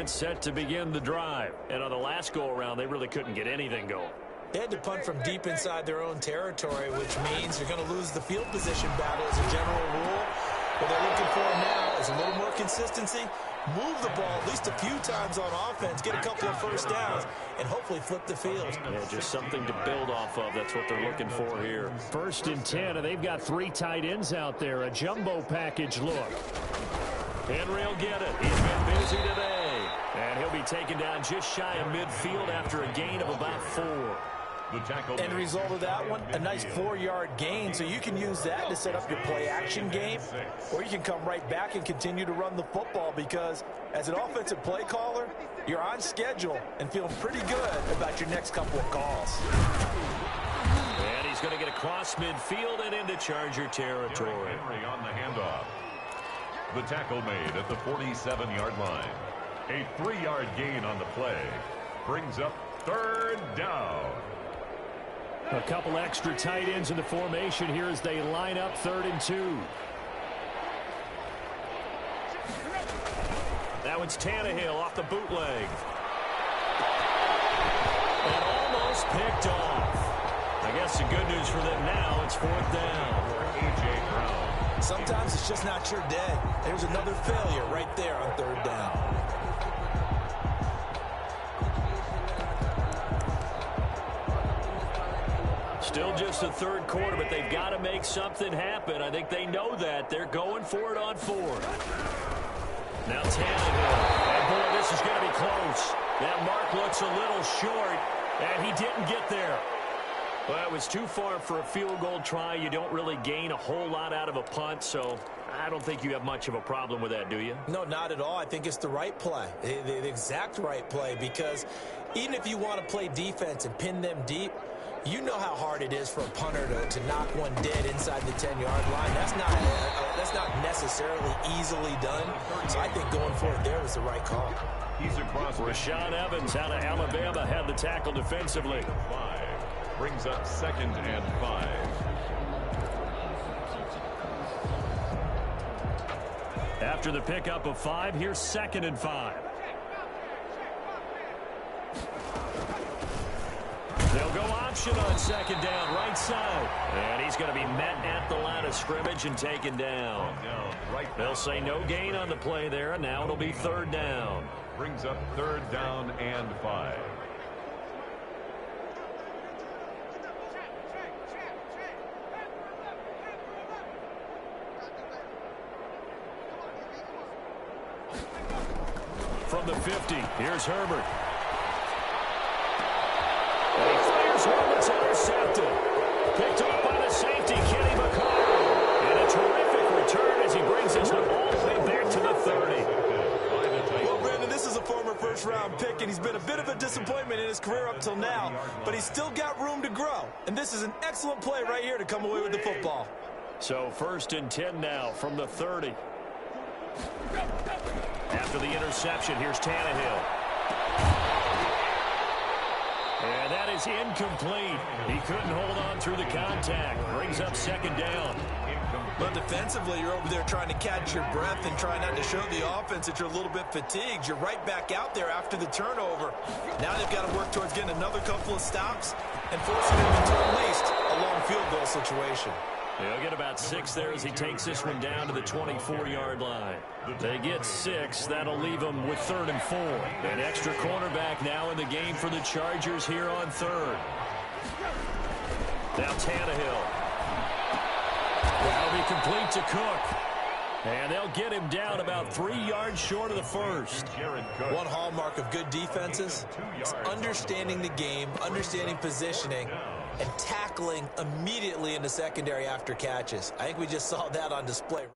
Set to begin the drive. And on the last go-around, they really couldn't get anything going. They had to punt from deep inside their own territory, which means you're going to lose the field position battle as a general rule. What they're looking for now is a little more consistency, move the ball at least a few times on offense, get a couple of first downs, and hopefully flip the field. Yeah, just something to build off of. That's what they're looking for here. 1st and 10, and they've got 3 tight ends out there. A jumbo package look. Henry will get it. He's been busy today. And he'll be taken down just shy of midfield after a gain of about 4. End result of that one, a nice 4-yard gain, so you can use that to set up your play-action game, or you can come right back and continue to run the football because as an offensive play caller, you're on schedule and feeling pretty good about your next couple of calls. And he's going to get across midfield and into Charger territory. Henry on the handoff. The tackle made at the 47-yard line. A 3-yard gain on the play brings up 3rd down. A couple extra tight ends in the formation here as they line up 3rd and 2. Now it's Tannehill off the bootleg. And almost picked off. I guess the good news for them now, it's 4th down. A.J. Brown. Sometimes it's just not your day. There's another failure right there on 3rd down. Still just the 3rd quarter, but they've got to make something happen. I think they know that. They're going for it on 4th. Now Tannehill. And boy, this is going to be close. That mark looks a little short, and he didn't get there. Well, it was too far for a field goal try. You don't really gain a whole lot out of a punt, so I don't think you have much of a problem with that, do you? No, not at all. I think it's the right play, the exact right play, because even if you want to play defense and pin them deep, you know how hard it is for a punter to knock one dead inside the 10-yard line. That's not necessarily easily done. So I think going for it there was the right call. He's across. Rashaan Evans out of Alabama had the tackle defensively. 5 brings up 2nd and 5. After the pickup of 5, here's 2nd and 5. They'll go option on 2nd down, right side. And he's going to be met at the line of scrimmage and taken down. They'll say no gain on the play there, and now it'll be 3rd down. Brings up 3rd down and 5. From the 50, here's Herbert. And he fires one that's intercepted. Picked off by the safety, Kenny McCall. And a terrific return as he brings us all the way back to the 30. Well, Brandon, this is a former first-round pick, and he's been a bit of a disappointment in his career up till now, but he's still got room to grow. And this is an excellent play right here to come away with the football. So 1st and 10 now from the 30. After the interception, here's Tannehill. And that is incomplete. He couldn't hold on through the contact. Brings up 2nd down. But defensively, you're over there trying to catch your breath and try not to show the offense that you're a little bit fatigued. You're right back out there after the turnover. Now they've got to work towards getting another couple of stops and forcing them into at least a long field goal situation. They'll get about 6 there as he takes this one down to the 24-yard line. They get 6. That'll leave them with 3rd and 4. An extra cornerback now in the game for the Chargers here on 3rd. Now Tannehill. That'll be complete to Cook. And they'll get him down about 3 yards short of the 1st. One hallmark of good defenses is understanding the game, understanding positioning, and tackling immediately in the secondary after catches. I think we just saw that on display.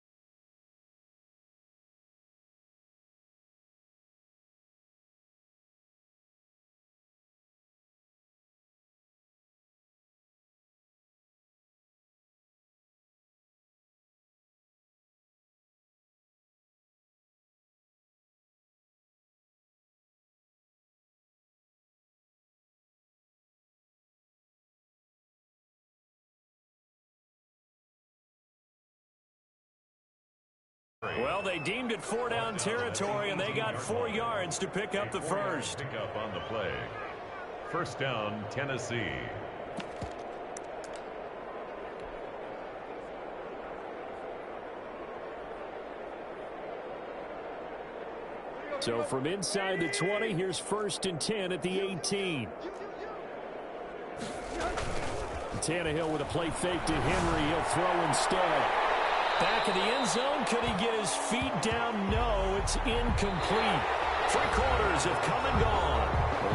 Well, they deemed it 4-down territory, and they got 4 yards to pick up the first. Pick up on the play. First down, Tennessee. So from inside the 20, here's 1st and 10 at the 18. Tannehill with a play fake to Henry. He'll throw instead. Back in the end zone. Could he get his feet down? No, it's incomplete. 3 quarters have come and gone.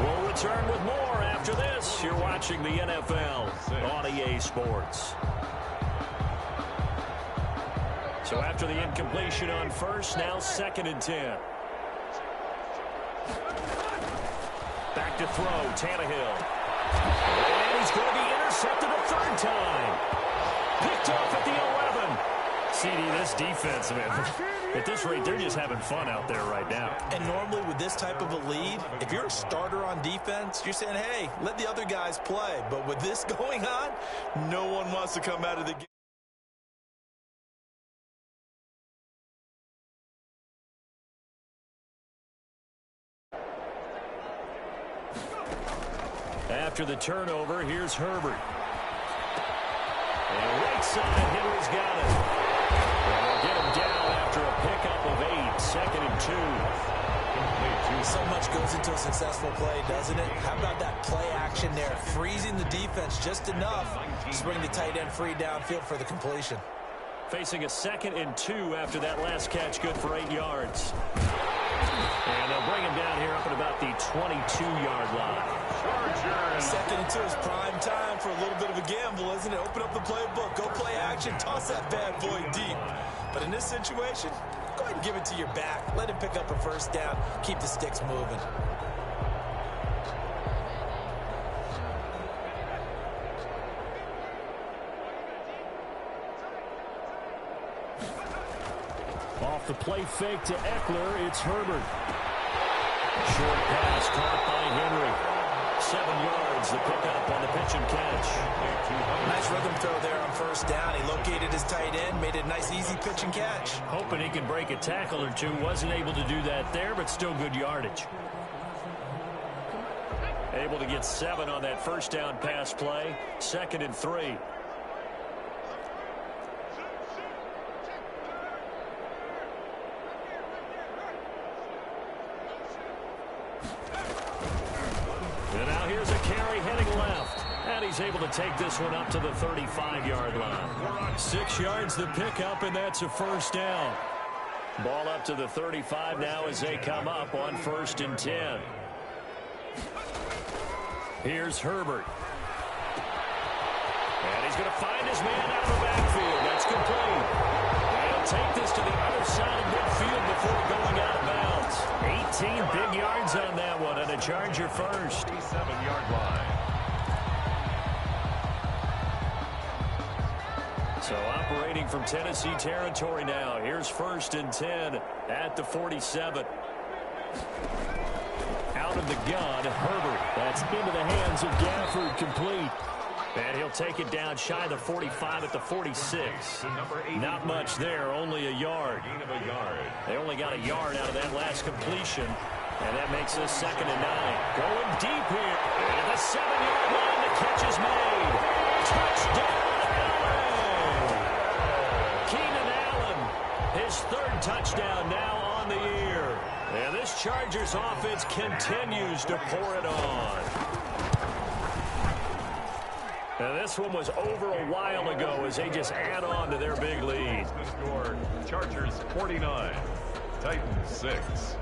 We'll return with more after this. You're watching the NFL on EA Sports. So after the incompletion on first, now 2nd and 10. Back to throw, Tannehill. And he's going to be intercepted a 3rd time. Picked off at the 11. CD, this defense, man, at this rate, they're just having fun out there right now. And normally with this type of a lead, if you're a starter on defense, you're saying, hey, let the other guys play. But with this going on, no one wants to come out of the game. After the turnover, here's Herbert. And right side, Henry's got it. And they'll get him down after a pickup of 8, 2nd and 2. So much goes into a successful play, doesn't it? How about that play action there, freezing the defense just enough to bring the tight end free downfield for the completion. Facing a 2nd and 2 after that last catch, good for 8 yards. And they'll bring him down here up at about the 22-yard line. 2nd and 2 is prime time for a little bit of a gamble, isn't it? Open up the playbook, go play action, toss that bad boy deep. But in this situation, go ahead and give it to your back. Let him pick up a 1st down, keep the sticks moving. Off the play fake to Eckler, it's Herbert. Short pass caught by Henry. 7 yards, the pickup on the pitch and catch. Nice rhythm throw there on 1st down. He located his tight end, made it a nice, easy pitch and catch. Hoping he can break a tackle or two. Wasn't able to do that there, but still good yardage. Able to get 7 on that 1st down pass play. 2nd and 3. And now here's a carry heading left. And he's able to take this one up to the 35-yard line. 6 yards the pickup, and that's a 1st down. Ball up to the 35 now as they come up on 1st and 10. Here's Herbert. And he's going to find his man out of the backfield. That's complete. And he'll take this to the other side of midfield before going out of bounds. 18 big yards on that one, and a Charger first. 37-yard line. So operating from Tennessee territory now. Here's 1st and 10 at the 47. Out of the gun, Herbert. That's into the hands of Gafford, complete. And he'll take it down shy of the 45 at the 46. Not much there, only a yard. They only got a yard out of that last completion. And that makes us 2nd and 9. Going deep here. And at the 7-yard line, the catch is made. Touchdown, Allen! Keenan Allen, his 3rd touchdown now on the year. And this Chargers offense continues to pour it on. Now this one was over a while ago as they just add on to their big lead. The score, Chargers 49, Titans 6.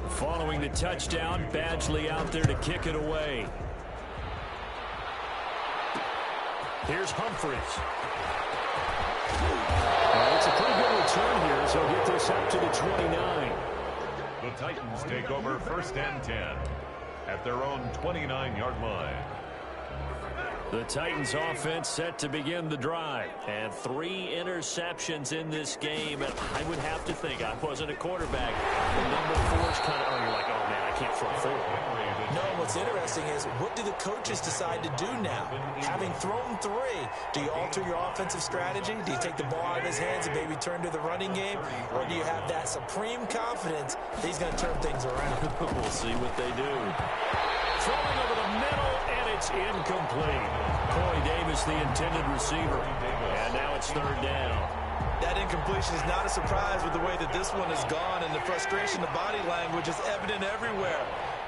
Following the touchdown, Badgley out there to kick it away. Here's Humphries. It's a pretty good return here, so he'll get this up to the 29. The Titans take over 1st and 10 at their own 29-yard line. The Titans offense set to begin the drive. And 3 interceptions in this game. And I would have to think, I wasn't a quarterback, the number 4 is kind of, oh, you're like, oh, man, I can't throw 4. No, what's what's interesting is, what do the coaches decide to do now? Having thrown 3, do you alter your offensive strategy? Do you take the ball out of his hands and maybe turn to the running game? Or do you have that supreme confidence that he's going to turn things around? We'll see what they do. Throwing over the middle, and it's incomplete. Corey Davis, the intended receiver. And now it's 3rd down. That incompletion is not a surprise with the way that this one has gone, and the frustration, the body language is evident everywhere.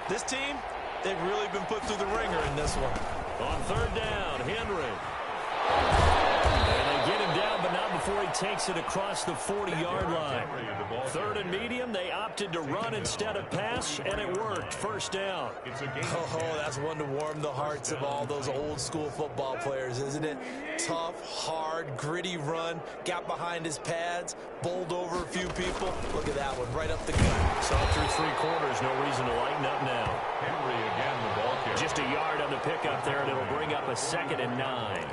This team, they've really been put through the ringer in this one. On 3rd down, Henry. And they get him down, but not before he takes it across the 40-yard line. 3rd and medium, they opted to run instead of pass, and it worked. 1st down. Oh, that's one to warm the hearts of all those old-school football players, isn't it? Tough, hard, gritty run, got behind his pads, bowled over a few people. Look at that one, right up the gut. Saw through 3 quarters, no reason to lighten up now. Henry again, the ball carrier. Just a yard on the pickup there, and it'll bring up a 2nd and 9.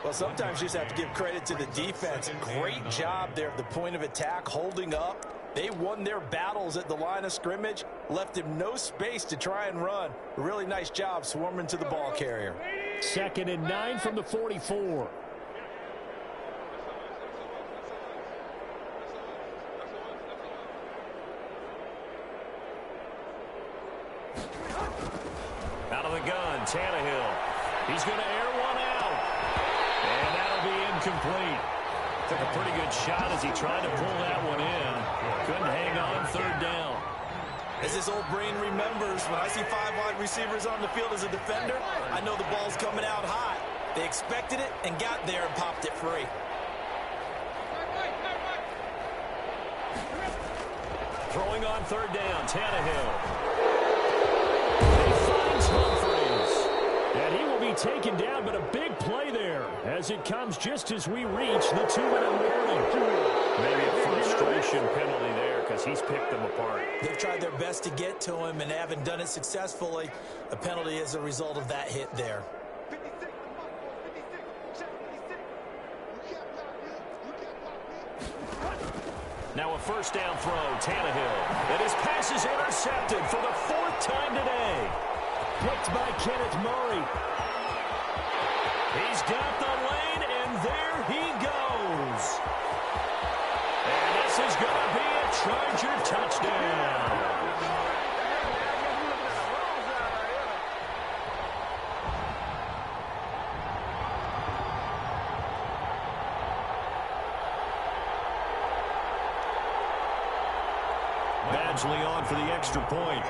Well, sometimes you just have to give credit to the defense. Great job there at the point of attack, holding up. They won their battles at the line of scrimmage, left him no space to try and run. A really nice job swarming to the ball carrier. 2nd and 9 from the 44. Out of the gun, Tannehill. He's going to air one out. And that'll be incomplete. Took a pretty good shot as he tried to pull that one in. Couldn't hang on. 3rd down. As this old brain remembers, when I see 5 wide receivers on the field as a defender, I know the ball's coming out high. They expected it and got there and popped it free. Throwing on 3rd down, Tannehill. He finds Humphries. And he will be taken down, but a big play there as it comes just as we reach the 2-minute warning. Maybe a frustration penalty there because he's picked them apart. They've tried their best to get to him and haven't done it successfully. A penalty as a result of that hit there. Now a 1st down throw, Tannehill. And his pass is intercepted for the 4th time today. Picked by Kenneth Murray. He's got the lane, and there he goes. And this is going to be a Charger touchdown. Badgley on for the extra point.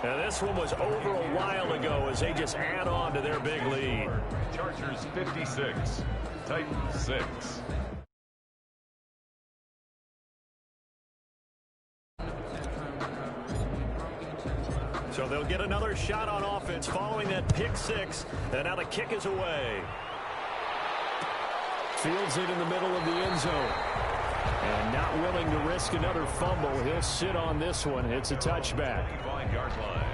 Now this one was over a while ago as they just add on to their big lead. Chargers 56, Titans 6. So they'll get another shot on offense following that pick 6, and now the kick is away. Fields it in the middle of the end zone. And not willing to risk another fumble. He'll sit on this one. It's a touchback. 5-yard line.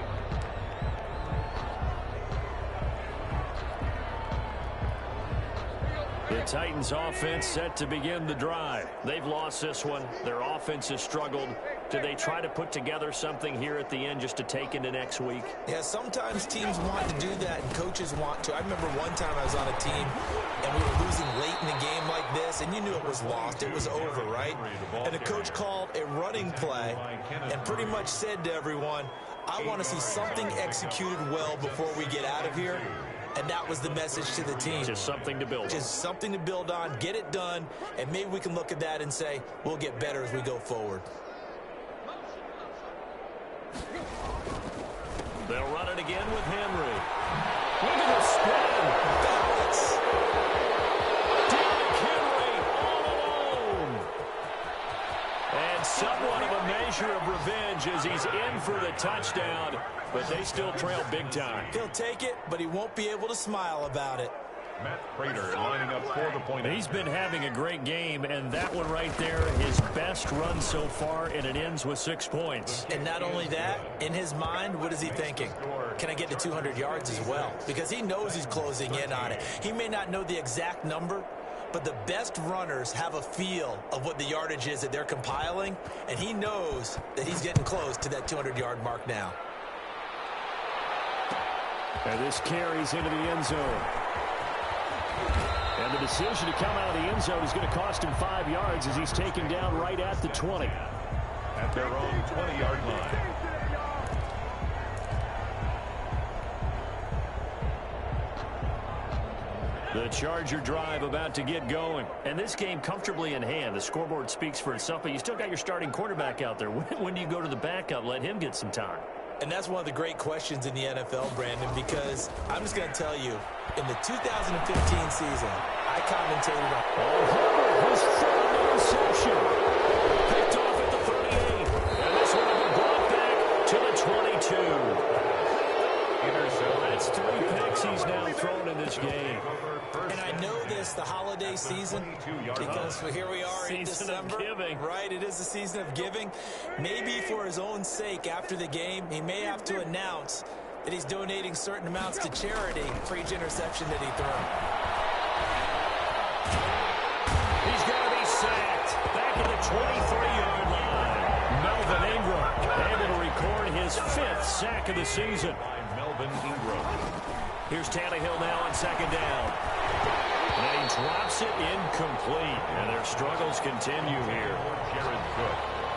The Titans offense set to begin the drive. They've lost this one. Their offense has struggled. Do they try to put together something here at the end just to take into next week? Yeah, sometimes teams want to do that and coaches want to. I remember one time I was on a team and we were losing late in the game like this, and you knew it was lost. It was over, right? And the coach called a running play and pretty much said to everyone, I want to see something executed well before we get out of here. And that was the message to the team. Just something to build on. Just something to build on, get it done, and maybe we can look at that and say, we'll get better as we go forward. They'll run it again with Henry. Look at the spin. Balance. Derrick Henry all alone. And somewhat of a measure of revenge as he's in for the touchdown. But they still trail big time. He'll take it, but he won't be able to smile about it. Matt Prater lining up for the point. He's been having a great game, and that one right there, his best run so far, and it ends with 6 points. And not only that, in his mind, what is he thinking? Can I get to 200 yards as well? Because he knows he's closing in on it. He may not know the exact number, but the best runners have a feel of what the yardage is that they're compiling, and he knows that he's getting close to that 200-yard mark now. And this carries into the end zone. And the decision to come out of the end zone is going to cost him 5 yards as he's taken down right at the 20. At their own 20-yard line. The Charger drive about to get going. And this game comfortably in hand. The scoreboard speaks for itself, but you still got your starting quarterback out there. When do you go to the backup? Let him get some time. And that's one of the great questions in the NFL, Brandon, because I'm just going to tell you, in the 2015 season, I commentated on... Herbert, his third interception. Picked off at the 38. And this one will be brought back to the 22. That's 3 picks he's now thrown in this game. And I know this, the holiday season, because here we are in December. Right, it is the season of giving. Maybe for his own sake after the game, he may have to announce that he's donating certain amounts to charity for each interception that he throws. He's going to be sacked back at the 23-yard line. Melvin Ingram able to record his 5th sack of the season. Here's Tannehill now on second down. And he drops it incomplete. And their struggles continue here.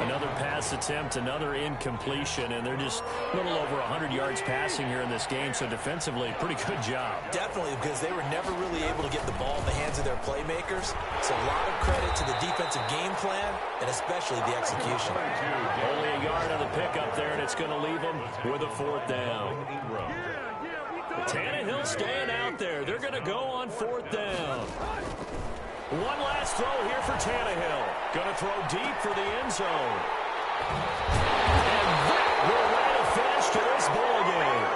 Another pass attempt, another incompletion, and they're just a little over 100 yards passing here in this game, so defensively, pretty good job. Definitely, because they were never really able to get the ball in the hands of their playmakers. So a lot of credit to the defensive game plan, and especially the execution. Only a yard on the pickup there, and it's going to leave them with a 4th down. Tannehill staying out there. They're going to go on 4th down. One last throw here for Tannehill. Going to throw deep for the end zone. And that will write a finish to this ball game.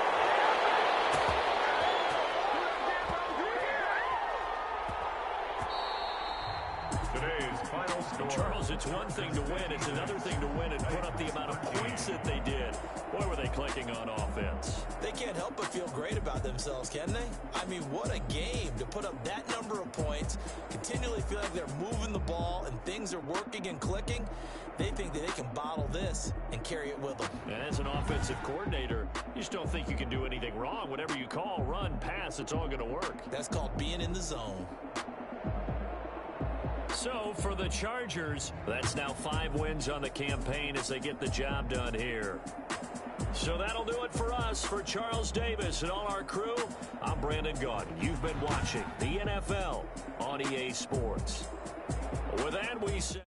Today's final score. Charles, it's one thing to win. It's another thing to win and put up the amount of points that they did. Boy, were they clicking on offense. They can't help but feel great about themselves, can they? I mean, what a game to put up that number of points, continually feel like they're moving the ball and things are working and clicking. They think that they can bottle this and carry it with them. And as an offensive coordinator, you just don't think you can do anything wrong. Whatever you call, run, pass, it's all going to work. That's called being in the zone. So for the Chargers, that's now 5 wins on the campaign as they get the job done here. So that'll do it for us. For Charles Davis and all our crew, I'm Brandon Gaudin. You've been watching the NFL on EA Sports. With that, we say...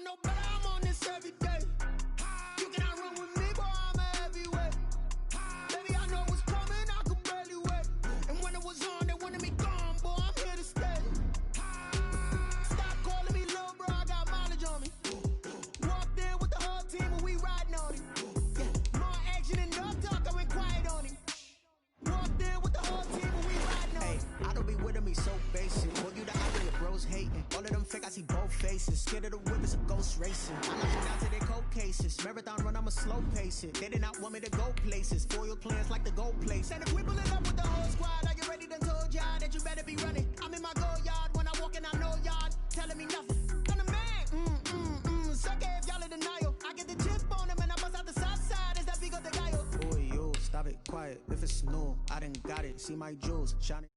No, but I'm on this every day. You cannot run with me, boy, I'm a heavyweight. Baby, I know what's coming, I could barely wait. And when it was on, they wanted me gone, boy, I'm here to stay. Stop calling me little bro, I got mileage on me. Walked in with the whole team and we riding on him. Yeah, more action and no talk, I went quiet on him. Walked in with the whole team and we riding on him. I don't be with me so basic. Well, you the ugly, your bros hating. All of them fake, I see both faces. Scared of the whip, it's a ghost racing. I knock you down to their cold cases. Marathon run, I'ma slow pace it. They did not want me to go places. Foil plans like the go place. And if we pull it up with the whole squad, are you ready? Done told y'all that you better be running. I'm in my go yard. When I walk in, I know y'all telling me nothing. I'm the man. Suck it if y'all in denial. I get the chip on them and I bust out the south side. Is that big of the guy? Boy, yo, stop it, quiet. If it's new, I done got it. See my jewels shining.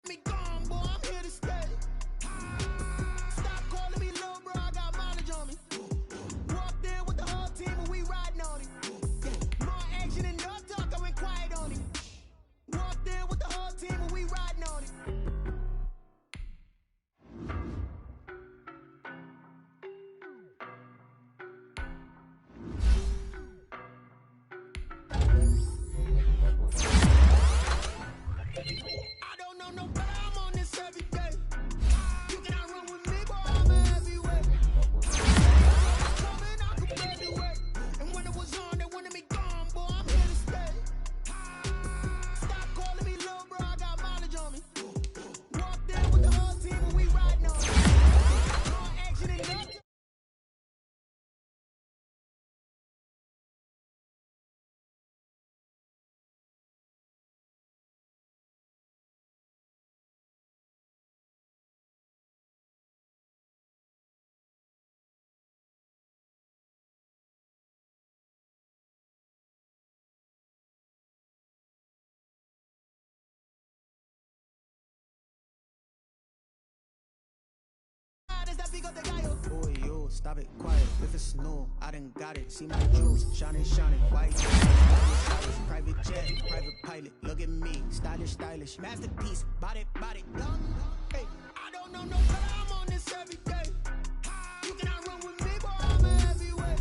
Me gone, boy, I'm here to stay. Stop calling me little bro, I got mileage on me. Walked in with the whole team and we riding on it. Yeah. More action and no talk, I went quiet on it. Walked in with the whole team and we riding on it. I don't know no better, I'm on this every day. You cannot run with me, boy, I'm a heavyweight. Coming, I could barely wait. And when it was on, they wanted me gone, boy, I'm here to stay. Stop calling me little bro, I got mileage on me. Walked in with the whole team and we riding on it. More action and nothing. Boy, yo, stop it, quiet. If it's new, I done got it. See my jewels, shining, shining, white. Private jet, private pilot. Look at me, stylish, stylish. Masterpiece, body, body, done. Hey, I don't know no better, I'm on this every day. You cannot run with me, boy, I'm a heavyweight.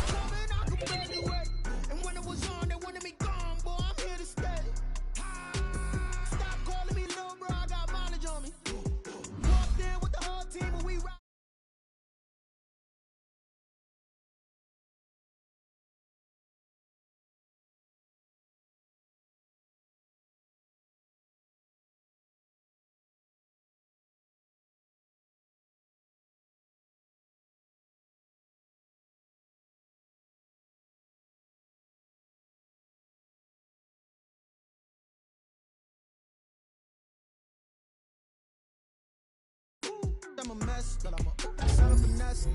Coming, I could barely wait. And when it was on, they wanted me gone, boy, I'm here to stay. Stop calling me little bro, I got mileage on me. Walked in with the whole team and we ride. I'm a mess, but I'm a son of finesse.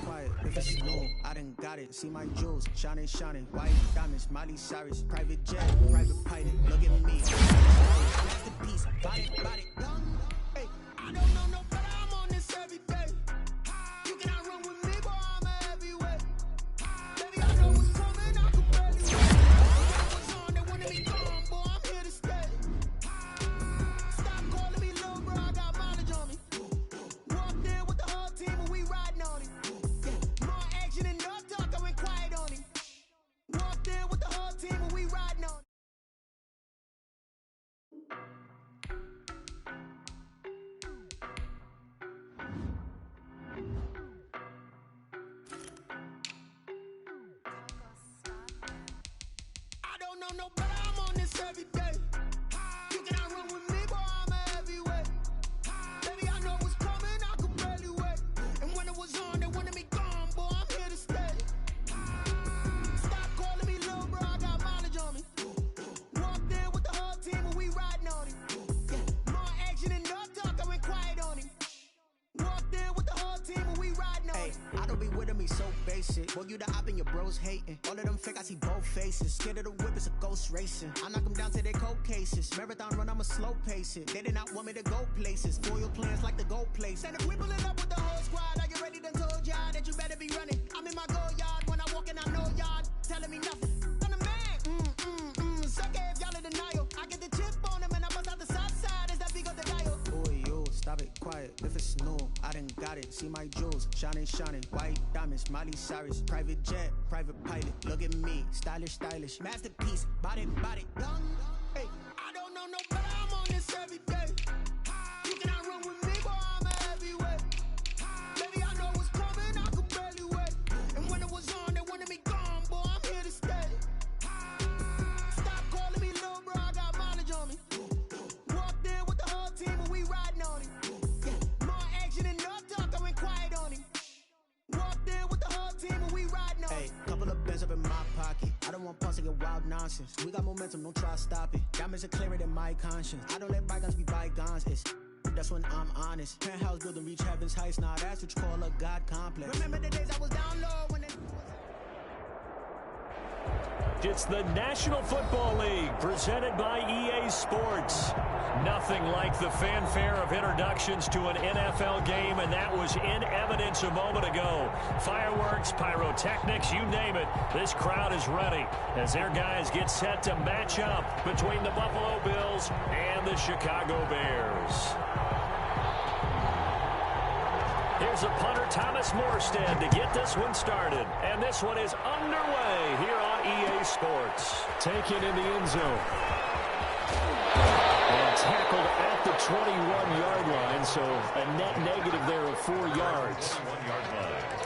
Quiet, if it's new, I done got it. See my jewels, shining, shining, white diamonds, Miley Cyrus, private jet, private pilot. Look at me, masterpiece, body, body, done. Hey, I don't know no better, I'm on this every day. You cannot run with me, boy, I'm a heavyweight. Baby, I know what's coming, I could barely wait. When it was on, they wanted me gone, boy, I'm here to stay. Stop calling me little bro, I got mileage on me. Walked in with the whole team and we riding on it. Yeah. More action and no talk, I went quiet on it. Walked in with the whole team and we riding on it. I don't know no better, I'm on this every day. You cannot run with me, boy, I'm a heavyweight. Baby, I know what's coming, I could barely wait. And when it was on, they wanted me gone, boy, I'm here to stay. Stop calling me little bro, I got mileage on me. Walked in with the whole team and we riding on it. Yeah. More action and no talk, I went quiet on it. Walked in with the whole team and we riding on it. I don't be with me so basic. Boy, you the op and your bros hating. All of them fake, I see both faces. Scared of the whip, it's a ghost racing. I knock them down to their cold cases. Marathon run, I'ma slow pace it. They did not want me to go places. Foil plans like the gold place. And if we pulling up with the whole squad, I get ready to told y'all that you better be running. I'm in my go yard. When I walk in, I know y'all telling me nothing. I'm the man. Suck it if y'all in denial. I get the chip on them and I bust out the south side. Is that big of the dial? Boy, yo, stop it, quiet. If it's new, I done got it. See my jewels, shining, shining, white diamonds, Miley Cyrus, private jet, private pilot. Look at me, stylish, stylish, masterpiece, body, body, done. Hey, I don't know no better, I'm on this every day. You cannot run with me, boy, I'm a heavyweight. Baby, I know what's coming, I could barely wait. And when it was on, they wanted me gone, boy, I'm here to stay. Stop calling me little bro, I got mileage on me. Walked in with the whole team and we riding on it. Yeah. More action and no talk, I went quiet on it. Walked in with the whole team and we riding on it. Hey, couple of bands up in my pocket. I don't want pause to get wild nonsense. We got momentum, don't try to stop it. Diamonds are clearer than my conscience. I don't let bygones be bygones. It's that's when I'm honest. Penthouse building reach heaven's heights. Now that's what you call a God complex. Remember the days I was down low when it correct. It's the National Football League presented by EA Sports. Nothing like the fanfare of introductions to an NFL game, and that was in evidence a moment ago. Fireworks, pyrotechnics, you name it. This crowd is ready as their guys get set to match up between the Buffalo Bills and the Chicago Bears. Here's a punter, Thomas Morstead, to get this one started. And this one is underway here on EA Sports. Taken in the end zone. And tackled at the 21-yard line, so a net negative there of 4 yards. 1-yard line.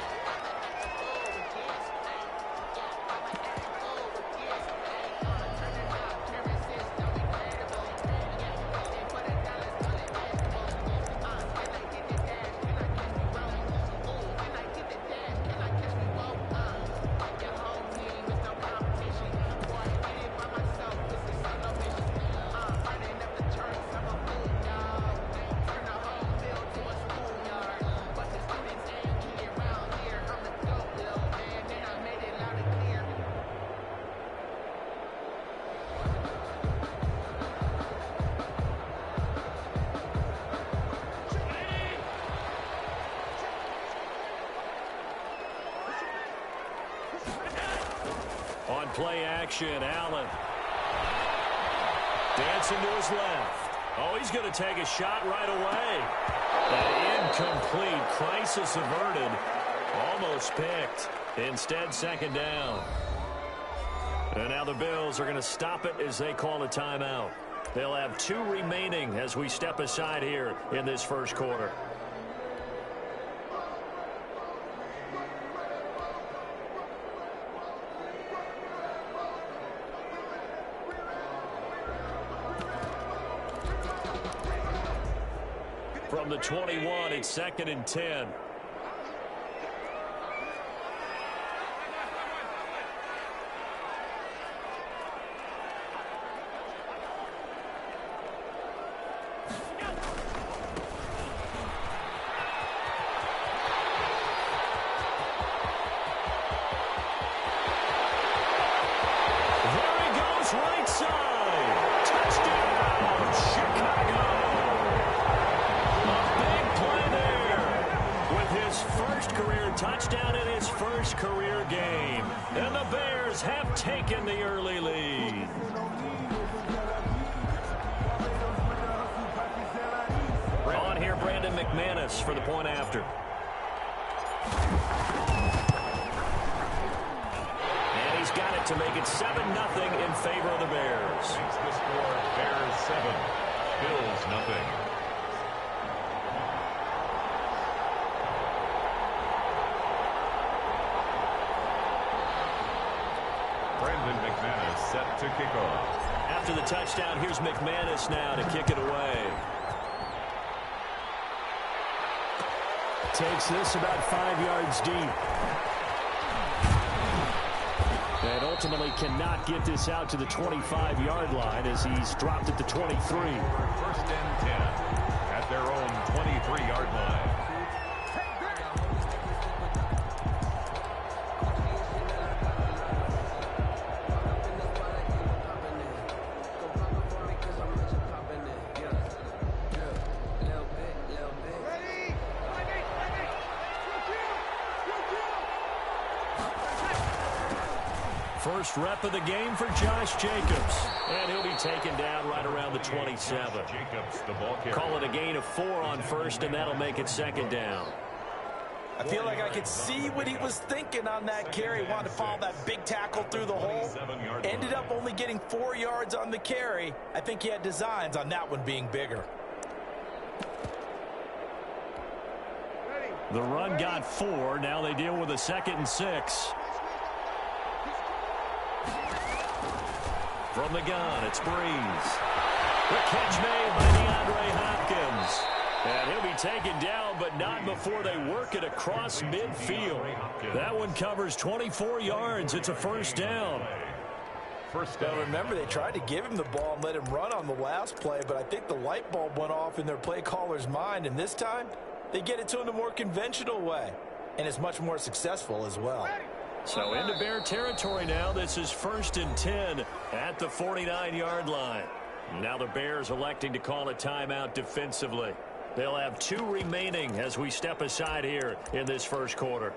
On play action, Allen. Dancing to his left. Oh, he's going to take a shot right away. An incomplete. Crisis averted. Almost picked. Instead, second down. And now the Bills are going to stop it as they call a timeout. They'll have 2 remaining as we step aside here in this first quarter. From the 21, it's 2nd and 10. Touchdown in his first career game. And the Bears have taken the early lead. On here, Brandon McManus for the point after. And he's got it to make it 7-0 in favor of the Bears. Makes the score Bears 7, Bills nothing. McManus set to kick off. After the touchdown, here's McManus now to kick it away. Takes this about 5 yards deep. And ultimately cannot get this out to the 25-yard line as he's dropped at the 23. 1st and 10 at their own 23-yard line. First rep of the game for Josh Jacobs. And he'll be taken down right around the 27. Jacobs, the ball carrier. Call it a gain of 4 on first, and that'll make it second down. I feel like I could see what he was thinking on that carry. Wanted to follow that big tackle through the hole. Ended up only getting 4 yards on the carry. I think he had designs on that one being bigger. The run got 4. Now they deal with a 2nd and 6. From the gun, it's Breeze. The catch made by DeAndre Hopkins. And he'll be taken down, but not before they work it across midfield. That one covers 24 yards. It's a first down. Now remember, they tried to give him the ball and let him run on the last play, but I think the light bulb went off in their play caller's mind, and this time they get it to him the more conventional way, and it's much more successful as well. So into Bear territory now. This is 1st and 10 at the 49-yard line. Now the Bears electing to call a timeout defensively. They'll have 2 remaining as we step aside here in this first quarter.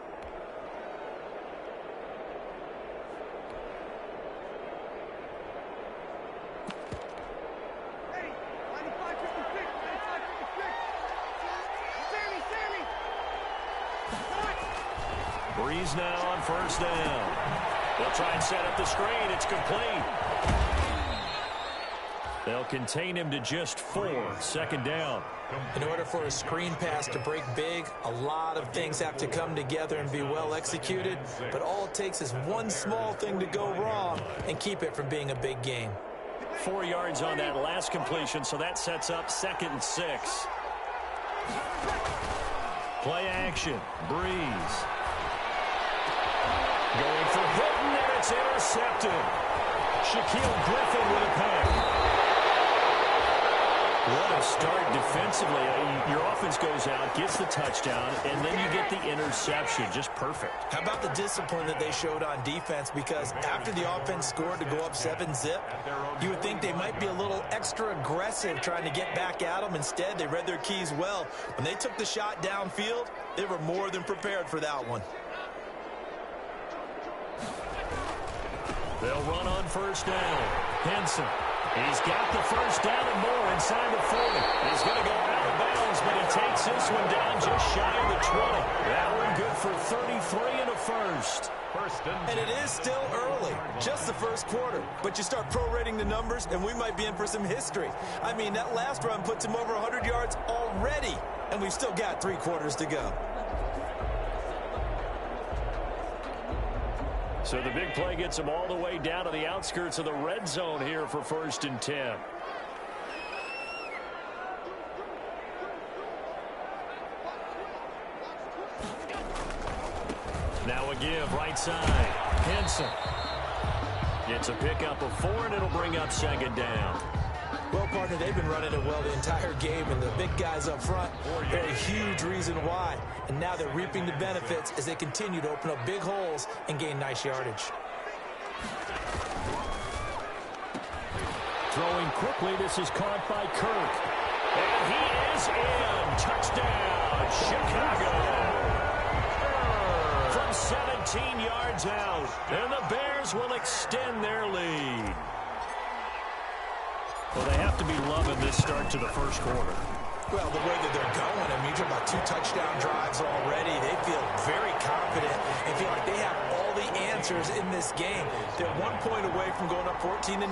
Breeze now on 1st down. They'll try and set up the screen. It's complete. They'll contain him to just 4. 2nd down. In order for a screen pass to break big, a lot of things have to come together and be well executed. But all it takes is one small thing to go wrong and keep it from being a big game. 4 yards on that last completion, so that sets up 2nd and 6. Play action. Breeze. Going for Hilton, and it's intercepted. Shaquille Griffin with a pick. What a start defensively. Your offense goes out, gets the touchdown, and then you get the interception. Just perfect. How about the discipline that they showed on defense? Because after the offense scored to go up 7-zip, you would think they might be a little extra aggressive trying to get back at them. Instead, they read their keys well. When they took the shot downfield, they were more than prepared for that one. They'll run on 1st down. Henson. He's got the 1st down and more inside the 40. He's going to go out of bounds, but he takes this one down just shy of the 20. That one good for 33 and a first. And it is still early, just the first quarter. But you start prorating the numbers, and we might be in for some history. I mean, that last run puts him over 100 yards already, and we've still got 3 quarters to go. So the big play gets them all the way down to the outskirts of the red zone here for 1st and 10. Now a give, right side. Henson gets a pickup of 4, and it'll bring up 2nd down. Well, partner, they've been running it well the entire game, and the big guys up front, they're a huge reason why. And now they're reaping the benefits as they continue to open up big holes and gain nice yardage. Throwing quickly, this is caught by Kirk. And he is in. Touchdown, Chicago. From 17 yards out, and the Bears will extend their lead. Well, they have to be loving this start to the first quarter. Well, the way that they're going, I mean, you're about 2 touchdown drives already. They feel very confident and feel like they have all the answers in this game. They're 1 point away from going up 14-0.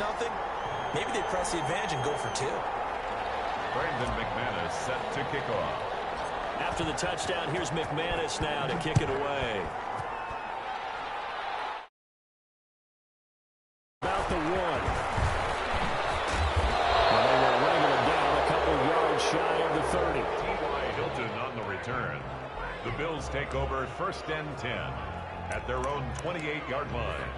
Maybe they press the advantage and go for 2. Brandon McManus set to kick off. After the touchdown, here's McManus now to kick it away. About the 1. Shy of the 30. T.Y. Hilton on the return. The Bills take over 1st and 10 at their own 28-yard line.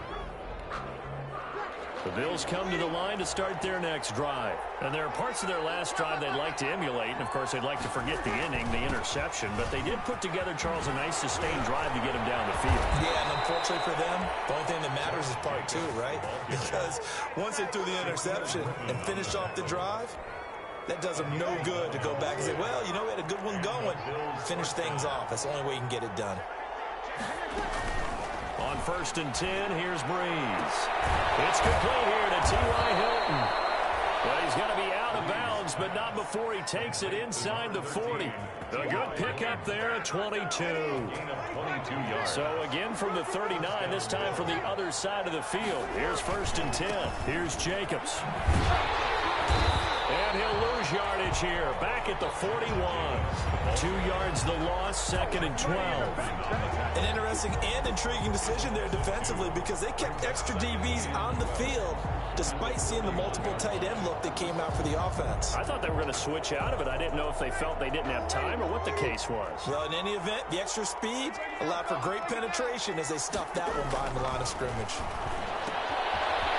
The Bills come to the line to start their next drive. And there are parts of their last drive they'd like to emulate. And, of course, they'd like to forget the inning, the interception. But they did put together, Charles, a nice sustained drive to get him down the field. Yeah, and unfortunately for them, the only thing that matters is part 2, right? Because once they threw the interception and finished off the drive, that does them no good to go back and say, well, you know, we had a good one going. Finish things off. That's the only way you can get it done. On 1st and 10, here's Breeze. It's complete here to T.Y. Hilton. Well, he's going to be out of bounds, but not before he takes it inside the 40. A good pickup there at 22. So again from the 39, this time from the other side of the field. Here's 1st and 10. Here's Jacobs. And he'll lose yardage here, back at the 41. 2 yards the loss, 2nd and 12. An interesting and intriguing decision there defensively because they kept extra DBs on the field despite seeing the multiple tight end look that came out for the offense. I thought they were going to switch out of it. I didn't know if they felt they didn't have time or what the case was. Well, in any event, the extra speed allowed for great penetration as they stuffed that one behind the line of scrimmage.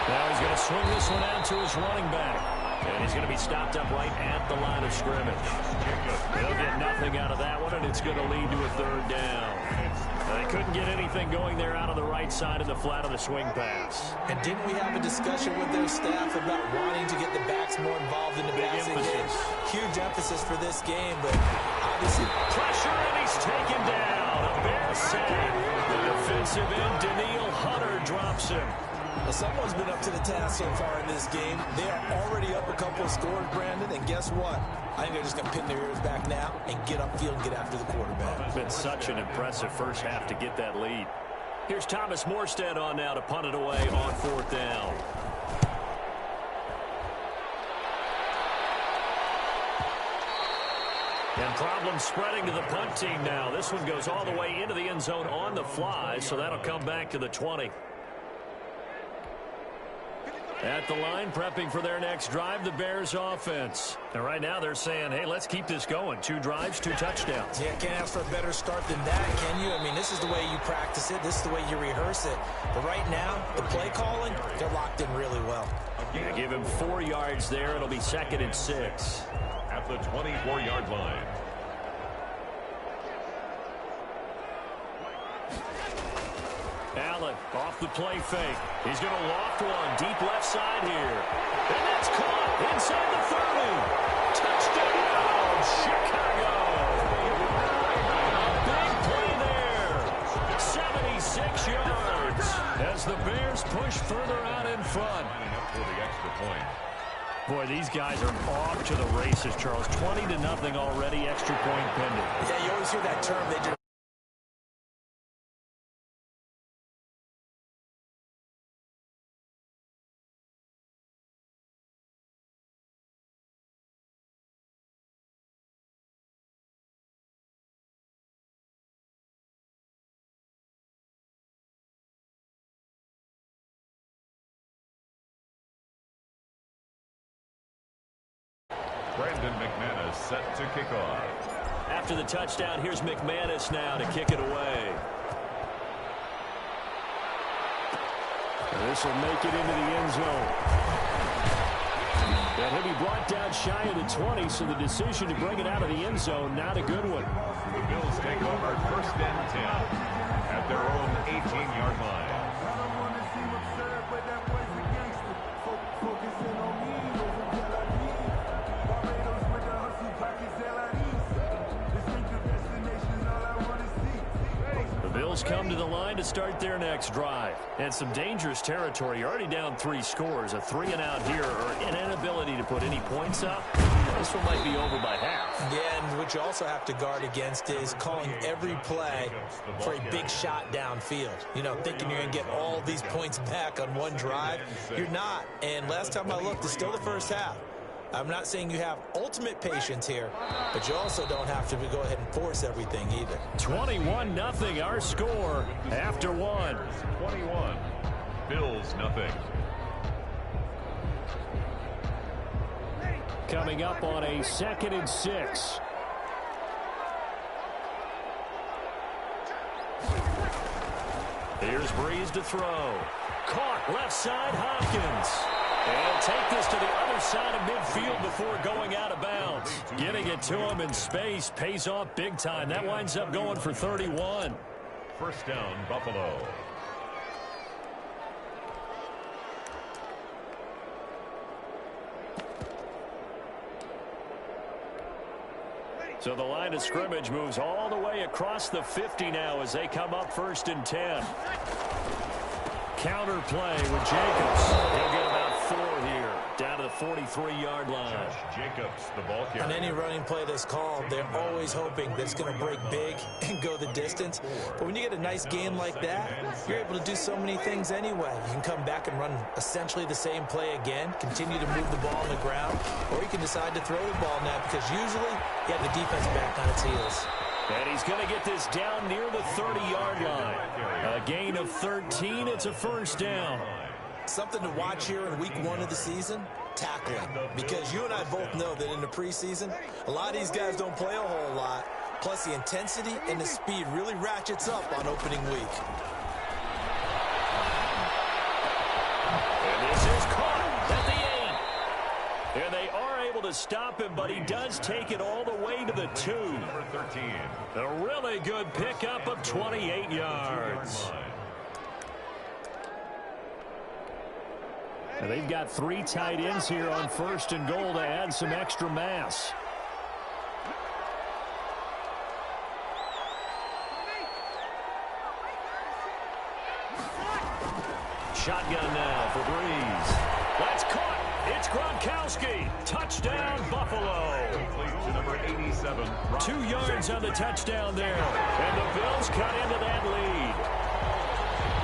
Now he's going to swing this one out to his running back. And he's going to be stopped up right at the line of scrimmage. They'll get nothing out of that one, and it's going to lead to a third down. They couldn't get anything going there out of the right side of the flat of the swing pass. And didn't we have a discussion with their staff about wanting to get the backs more involved in the passing game? Huge emphasis for this game, but obviously pressure, and he's taken down. A Bear sack. The defensive end, Daniil Hunter, drops him. Well, someone's been up to the task so far in this game. They are already up a couple of scores, Brandon, and guess what? I think they're just going to pin their ears back now and get upfield and get after the quarterback. It's been such an impressive first half to get that lead. Here's Thomas Morstead on now to punt it away on fourth down. And problems spreading to the punt team now. This one goes all the way into the end zone on the fly, so that'll come back to the 20. At the line, prepping for their next drive, the Bears offense. And right now they're saying, hey, let's keep this going. 2 drives, 2 touchdowns. Yeah, can't ask for a better start than that, can you? I mean, this is the way you practice it. This is the way you rehearse it. But right now, the play calling, they're locked in really well. Yeah, give him 4 yards there. It'll be 2nd and 6. At the 24-yard line. Allen off the play fake. He's going to loft one deep left side here. And that's caught inside the 30. Touchdown, Chicago. A big play there. 76 yards as the Bears push further out in front. Up for the extra point. Boy, these guys are off to the races, Charles. 20-0 already, extra point pending. Yeah, you always hear that term. They just Brandon McManus set to kick off. After the touchdown, here's McManus now to kick it away. And this will make it into the end zone. And he'll be brought down shy of the 20, so the decision to bring it out of the end zone, not a good one. The Bills take over 1st and 10 at their own 18-yard line. Come to the line to start their next drive. And some dangerous territory. You're already down 3 scores. A 3-and-out here or an inability to put any points up. This one might be over by half. Yeah, and what you also have to guard against is calling every play for a big shot downfield. You know, thinking you're going to get all these points back on one drive. You're not. And last time I looked, it's still the first half. I'm not saying you have ultimate patience here, but you also don't have to go ahead and force everything either. 21-0 our score after 1. 21. Bills nothing. Coming up on a 2nd and 6. Here's Breeze to throw. Caught left side, Hopkins. And take this to the other side of midfield before going out of bounds. Getting it to him in space pays off big time. That winds up going for 31. 1st down, Buffalo. So the line of scrimmage moves all the way across the 50 now as they come up 1st and 10. Counter play with Jacobs. He'll get about 4 here, down to the 43-yard line. Josh Jacobs, the ball carrier. On any running play that's called, they're always hoping that it's going to break big and go the distance. But when you get a nice game like that, you're able to do so many things anyway. You can come back and run essentially the same play again, continue to move the ball on the ground, or you can decide to throw the ball now because usually you have the defense back on its heels. And he's going to get this down near the 30-yard line. A gain of 13. It's a 1st down. Something to watch here in week 1 of the season, tackling. Because you and I both know that in the preseason, a lot of these guys don't play a whole lot. Plus, the intensity and the speed really ratchets up on opening week. And this is caught at the 8. And they to stop him, but he does take it all the way to the 2. Number 13. A really good pickup of 28 yards. And they've got 3 tight ends here on 1st and goal to add some extra mass. Shotgun now for Breeze. That's caught. It's Gronkowski. Touchdown, Buffalo. Complete to number 87. 2 yards on the touchdown there. And the Bills cut into that lead.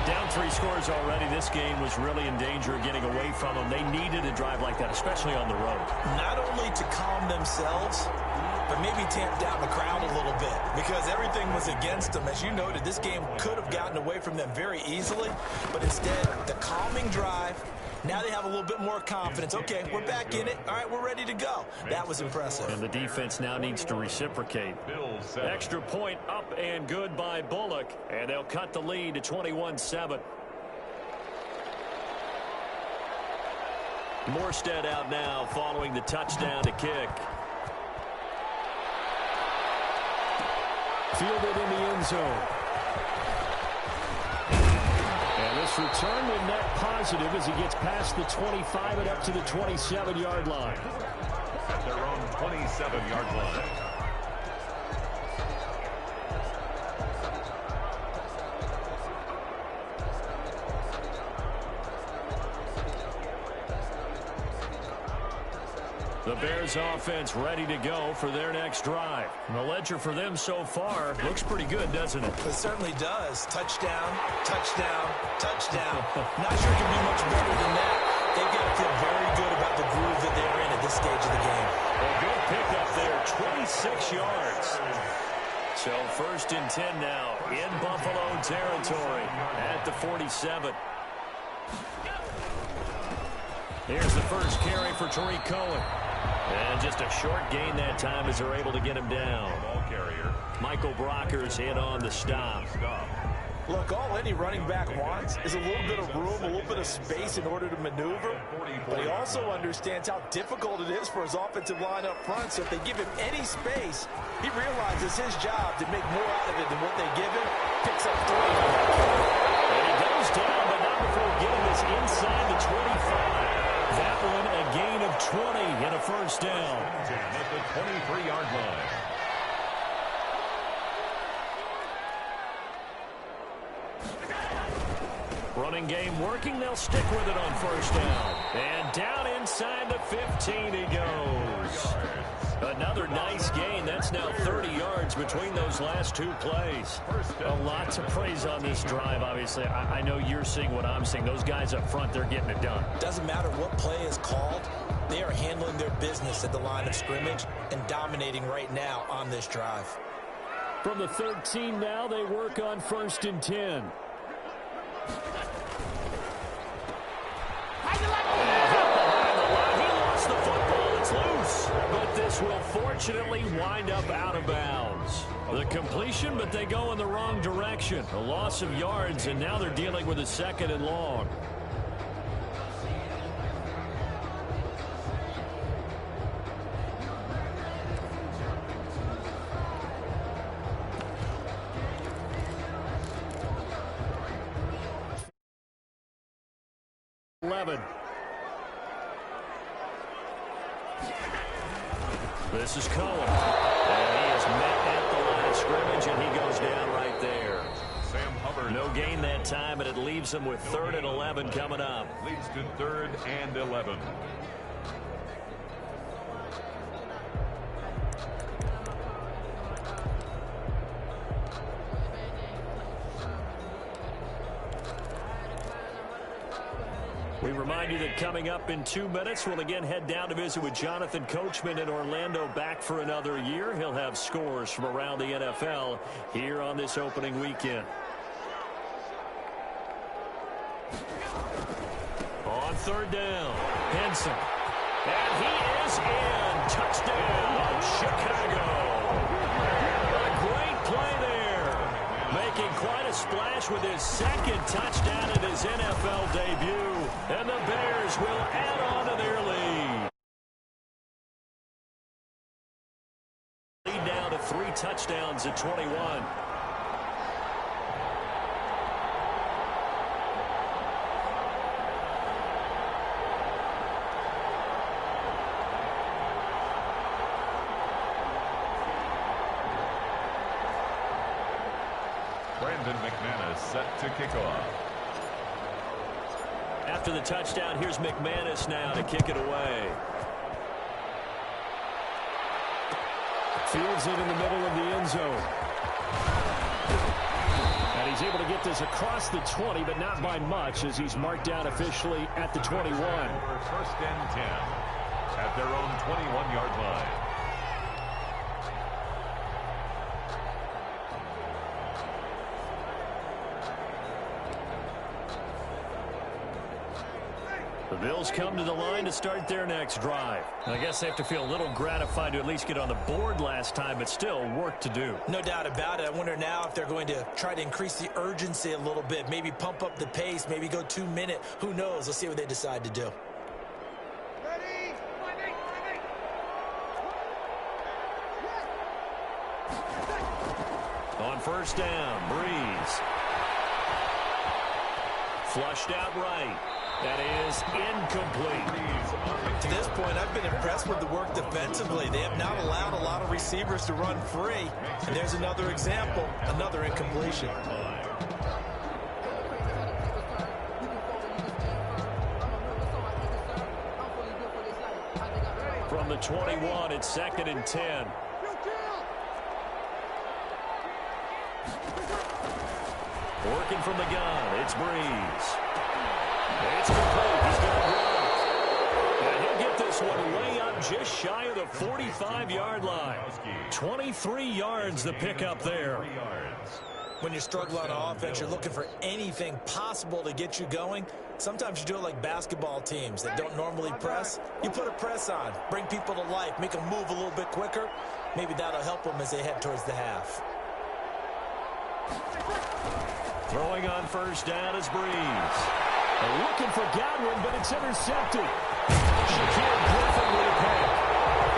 Down 3 scores already. This game was really in danger of getting away from them. They needed a drive like that, especially on the road. Not only to calm themselves, but maybe tamp down the crowd a little bit because everything was against them. As you noted, this game could have gotten away from them very easily, but instead, the calming drive, now they have a little bit more confidence. Okay, we're back in it. All right, we're ready to go. That was impressive. And the defense now needs to reciprocate. Extra point up and good by Bullock, and they'll cut the lead to 21-7. Morstead out now following the touchdown to kick. Fielded in the end zone. And this return will net positive as he gets past the 25 and up to the 27-yard line. At their own 27-yard line. The Bears offense ready to go for their next drive. And the ledger for them so far looks pretty good, doesn't it? It certainly does. Touchdown, touchdown, touchdown. Not sure it can be much better than that. They've got to feel very good about the groove that they're in at this stage of the game. A good pickup there, 26 yards. So 1st and 10 now in Buffalo territory at the 47. Here's the first carry for Tariq Cohen. And just a short gain that time as they're able to get him down. Ball carrier. Michael Brocker's in on the stop. Look, all any running back wants is a little bit of room, a little bit of space in order to maneuver. But he also understands how difficult it is for his offensive line up front. So if they give him any space, he realizes his job to make more out of it than what they give him. Picks up 3. And he goes down, but not before getting this inside the 25. That one a gain of 20 and a first down. At the 23-yard line. Running game working. They'll stick with it on first down. And down inside the 15 he goes. Another nice gain. That's now 30 yards between those last 2 plays. A lot to praise on this drive, obviously. I know you're seeing what I'm seeing. Those guys up front, they're getting it done. Doesn't matter what play is called. They are handling their business at the line of scrimmage and dominating right now on this drive. From the 13 now, they work on 1st and 10. But this will fortunately wind up out of bounds. The completion, but they go in the wrong direction. A loss of yards, and now they're dealing with a 2nd and long. This is Cohen. And he is met at the line of scrimmage, and he goes down right there. Sam Hubbard. No gain that time, and it leaves him with 3rd and 11 coming up. Leads to 3rd and 11. We remind you that coming up in 2 minutes, we'll again head down to visit with Jonathan Coachman in Orlando, back for another year. He'll have scores from around the NFL here on this opening weekend. On 3rd down, Henson. And he is in. Touchdown, Chicago. A great play there. Making quite a splash with his 2nd touchdown in his NFL debut. And the Bears will add on to their lead. now to 3 touchdowns at 21. Set to kick off. After the touchdown, here's McManus now to kick it away. Fields it in the middle of the end zone. And he's able to get this across the 20, but not by much, as he's marked down officially at the 21. First and 10 at their own 21-yard line. The Bills come to the line to start their next drive. I guess they have to feel a little gratified to at least get on the board last time, but still work to do. No doubt about it. I wonder now if they're going to try to increase the urgency a little bit, maybe pump up the pace, maybe go 2-minute. Who knows? Let's see what they decide to do. On first down, Breeze. Flushed out right. That is incomplete. To this point, I've been impressed with the work defensively. They have not allowed a lot of receivers to run free. And there's another example, another incompletion. From the 21, it's 2nd and 10. Working from the gun, it's Breeze. It's complete. He's got a block. And he'll get this one way up just shy of the 45-yard line. 23 yards the pickup there. When you're struggling on offense, you're looking for anything possible to get you going. Sometimes you do it like basketball teams that don't normally press. You put a press on, bring people to life, make them move a little bit quicker. Maybe that'll help them as they head towards the half. Throwing on first down is Breeze. They're looking for Godwin, but it's intercepted. Shaquille Griffin with a pick.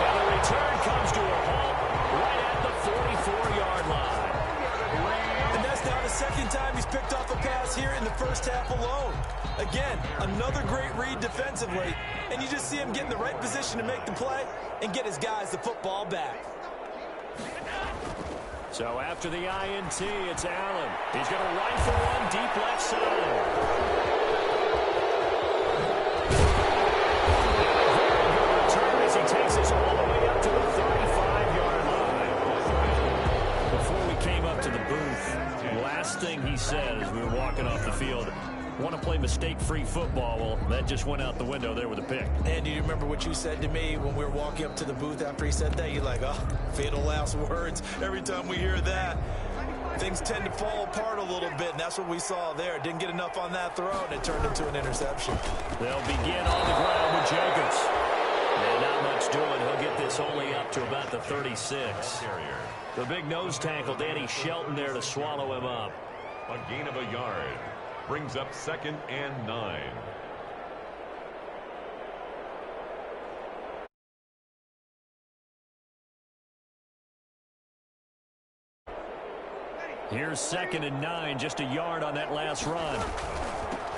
And the return comes to a halt right at the 44-yard line. And that's now the second time he's picked off a pass here in the first half alone. Again, another great read defensively, and you just see him get in the right position to make the play and get his guys the football back. So after the INT, it's Allen. He's going to rifle one deep left side. He takes us all the way up to the 35-yard line. Before we came up to the booth, last thing he said as we were walking off the field, want to play mistake-free football. Well, that just went out the window there with a pick. And do you remember what you said to me when we were walking up to the booth after he said that? You're like, oh, fatal last words. Every time we hear that, things tend to fall apart a little bit, and that's what we saw there. Didn't get enough on that throw, and it turned into an interception. They'll begin on the ground with Jacobs. And not much doing. He'll get this only up to about the 36. The big nose tackle, Danny Shelton, there to swallow him up. A gain of a yard brings up 2nd and 9. Here's 2nd and 9, just a yard on that last run.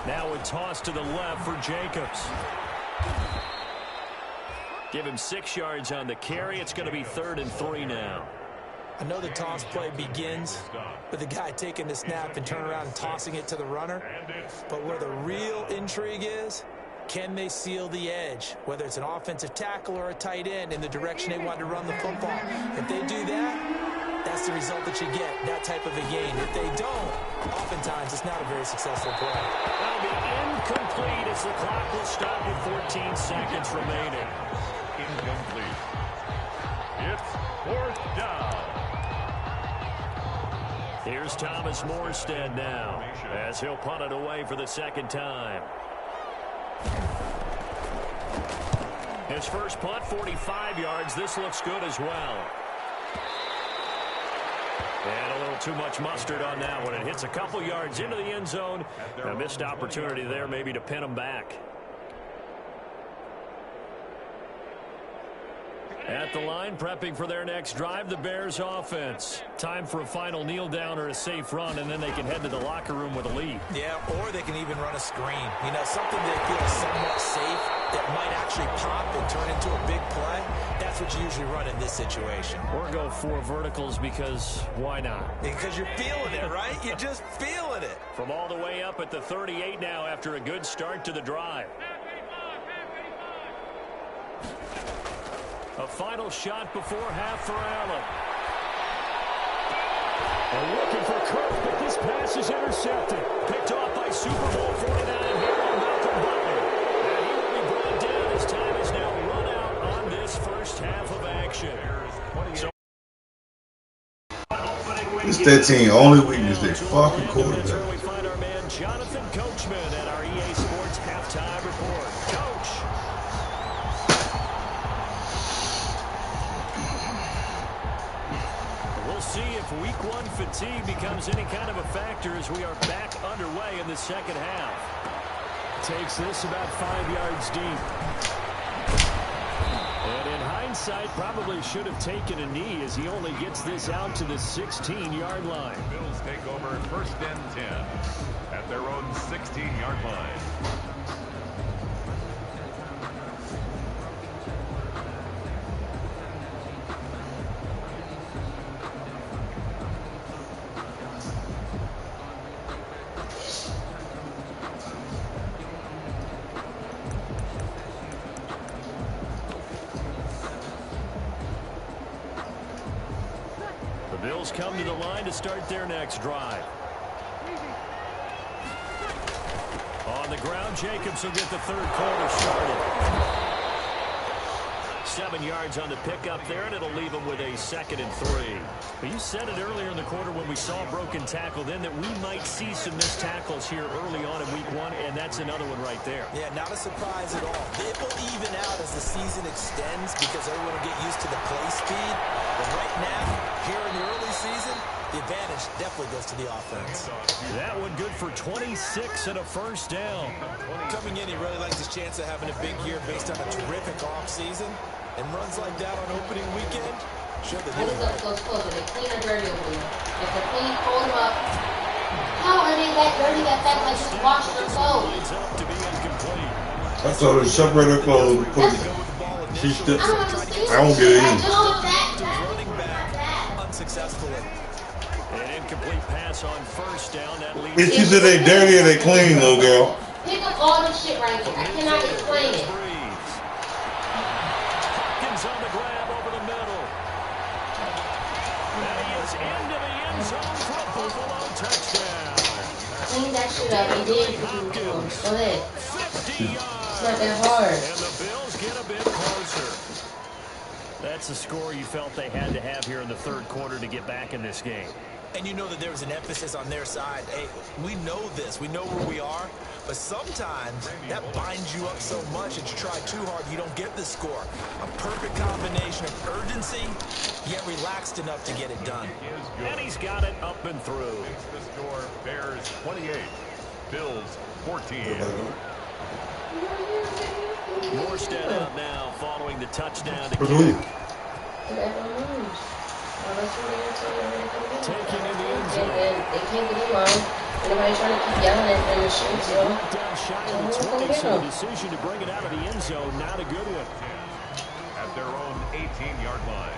Now a toss to the left for Jacobs. Give him 6 yards on the carry. It's going to be 3rd and 3 now. I know the toss play begins with the guy taking the snap and turning around and tossing it to the runner. But where the real intrigue is, can they seal the edge, whether it's an offensive tackle or a tight end, in the direction they want to run the football? If they do that, that's the result that you get, that type of a gain. If they don't, oftentimes it's not a very successful play. That'll be incomplete as the clock will stop with 14 seconds remaining. Incomplete. It's 4th down. Here's Thomas Morstead now as he'll punt it away for the 2nd time. His first punt, 45 yards. This looks good as well. And a little too much mustard on that one. It hits a couple yards into the end zone. A missed opportunity there maybe to pin him back. At the line, prepping for their next drive, the Bears offense. Time for a final kneel down or a safe run, and then they can head to the locker room with a lead. Yeah, or they can even run a screen. You know, something they feel somewhat safe that might actually pop and turn into a big play. That's what you usually run in this situation. Or go 4 verticals because why not? Because you're feeling it, right? You're just feeling it. From all the way up at the 38 now after a good start to the drive. A final shot before half for Allen. And looking for Kirk, but this pass is intercepted. Picked off by Super Bowl 49 hero Malcolm Butler. And he will be brought down as time is now run out on this first half of action. So It's that team. Only weakness, they fucking quarterback. we find our man Jonathan Coachman at our EA Sports halftime report. Coach. We'll see if week 1 fatigue becomes any kind of a factor as we are back underway in the second half. Takes this about 5 yards deep. And in hindsight, probably should have taken a knee as he only gets this out to the 16-yard line. Bills take over 1st and 10 at their own 16-yard line. Bills come to the line to start their next drive. On the ground, Jacobs will get the third quarter started. 7 yards on the pickup there, and it'll leave him with a 2nd and 3. But you said it earlier in the quarter when we saw a broken tackle then that we might see some missed tackles here early on in week 1, and that's another one right there. Yeah, not a surprise at all. It will even out as the season extends because everyone will get used to the play speed. But right now, here in the early season, the advantage definitely goes to the offense. That one good for 26 and a first down. Coming in, he really likes his chance of having a big year based on a terrific offseason. And runs like that on opening weekend, show that he's right. Those clothes, are they clean or dirty over there? If they're clean, fold them up. How are they that dirty that fast? Like just wash their clothes. I told her to separate her clothes. She still. I don't get it in. Running back unsuccessfully. An incomplete pass on first down. That leads. It's either they dirty or they clean, little girl. Pick up all this shit right here. I cannot explain it. On the grab over the middle. And he is into the end zone for a Buffalo touchdown. Clean that shit up. He did. Go ahead. 50 yards. It's not that hard. And the Bills get a bit closer. That's the score you felt they had to have here in the third quarter to get back in this game. And you know that there was an emphasis on their side. Hey, we know this. We know where we are. But sometimes that binds you up so much that you try too hard, you don't get the score. A perfect combination of urgency, yet relaxed enough to get it done. And he's got it up and through. The score, Bears 28, Bills 14. Morstead out now following the touchdown to Who? taking in the end zone. They can't get him on. Everybody's trying to keep yelling at them and shit, so. Down shy of the 20, so the decision to bring it out of the end zone, not a good one. At their own 18-yard line.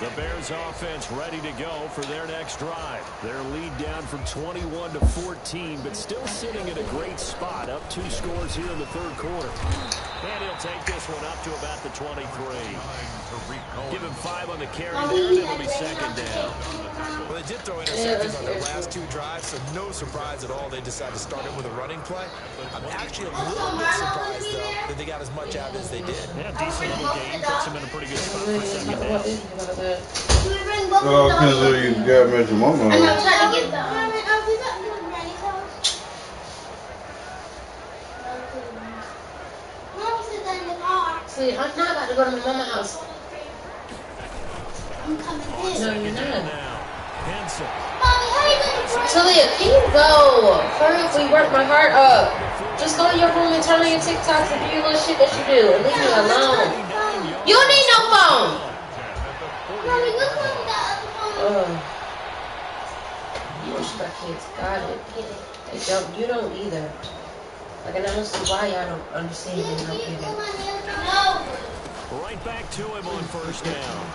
The Bears offense ready to go for their next drive. Their lead down from 21 to 14, but still sitting in a great spot. Up 2 scores here in the third quarter. And he'll take this one up to about the 23. Give him 5 on the carry there, and it'll be 2nd down. Well, they did throw interceptions on their last 2 drives, so no surprise at all they decided to start it with a running play. I'm actually a little bit surprised, though, that they got as much out as they did. Yeah, decent little game. Puts him in a pretty good spot for 2nd down. Well, depends on you got mention mama. I'm not trying to get them. See, I'm not about to go to my mama's house. I'm coming in. No, you're not. Now, Henson. Mommy, Talia, can you go? Hurry up, we work my heart up. Just go to your room and turn on your TikToks and do your little shit that you do. And leave me alone. You don't need no phone. You respect kids. Got it. They don't. You don't either. Like, and I don't see why y'all don't understand and don't get it. Right back to him on first down.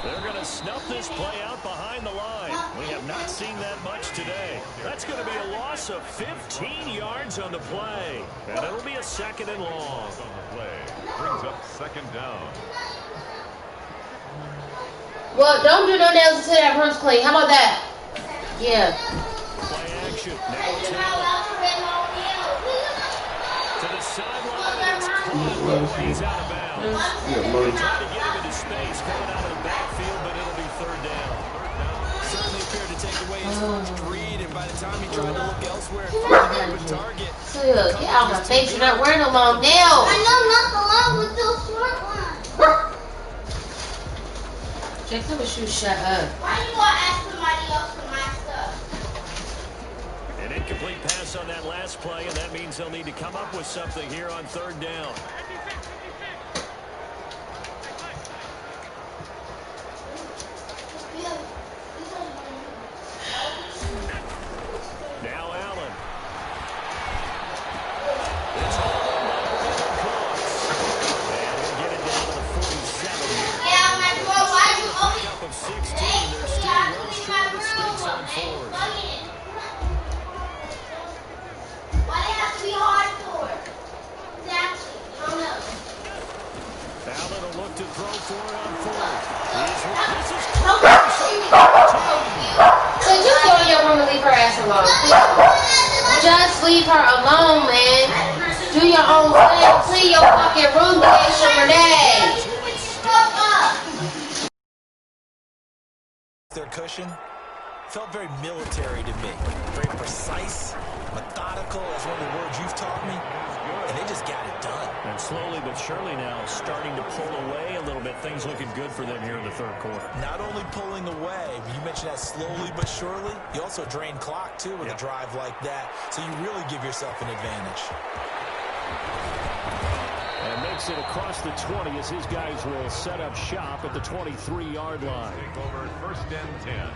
They're going to snuff this play out behind the line. We have not seen that much today. That's going to be a loss of 15 yards on the play. And it'll be a 2nd and long. On the play. Brings up 2nd down. Well, don't do no nails until that room's clean. How about that? Yeah. Play action. Now to the sideline. It's caught. He's out of bounds. Trying to get him into space. Coming out of the backfield, but it'll be 3rd down. Certainly appeared to take away his first read, and by the time he tried to look elsewhere, found an open target. Talia, get out my face. You're not wearing a long nail. I know, not the long with those short ones. Jake, tell me you shut up. Why you gonna ask somebody else for my stuff? An incomplete pass on that last play, and that means they'll need to come up with something here on 3rd down. Now Allen. It's all and we'll get it down to the 47 here. Yeah, my bro, why you always... Up of 16, they're still well short of sticks on 4s. Why they have to be hard for? Exactly. I don't know. Allen will look to throw for it on 4th. This is So just go in your room and leave her ass alone. Just leave her alone, man. Do your own thing. Clean your fucking room, bitch, for Renee. Their cushion felt very military to me. Very precise, methodical, as one of the words you've taught me. And they just got it done. And slowly but surely now starting to pull away a little bit. Things looking good for them here in the 3rd quarter. Not only pulling away, you mentioned that slowly but surely. You also drain clock, too, with a drive like that. So you really give yourself an advantage. And makes it across the 20 as his guys will set up shop at the 23-yard line. Take over 1st and 10.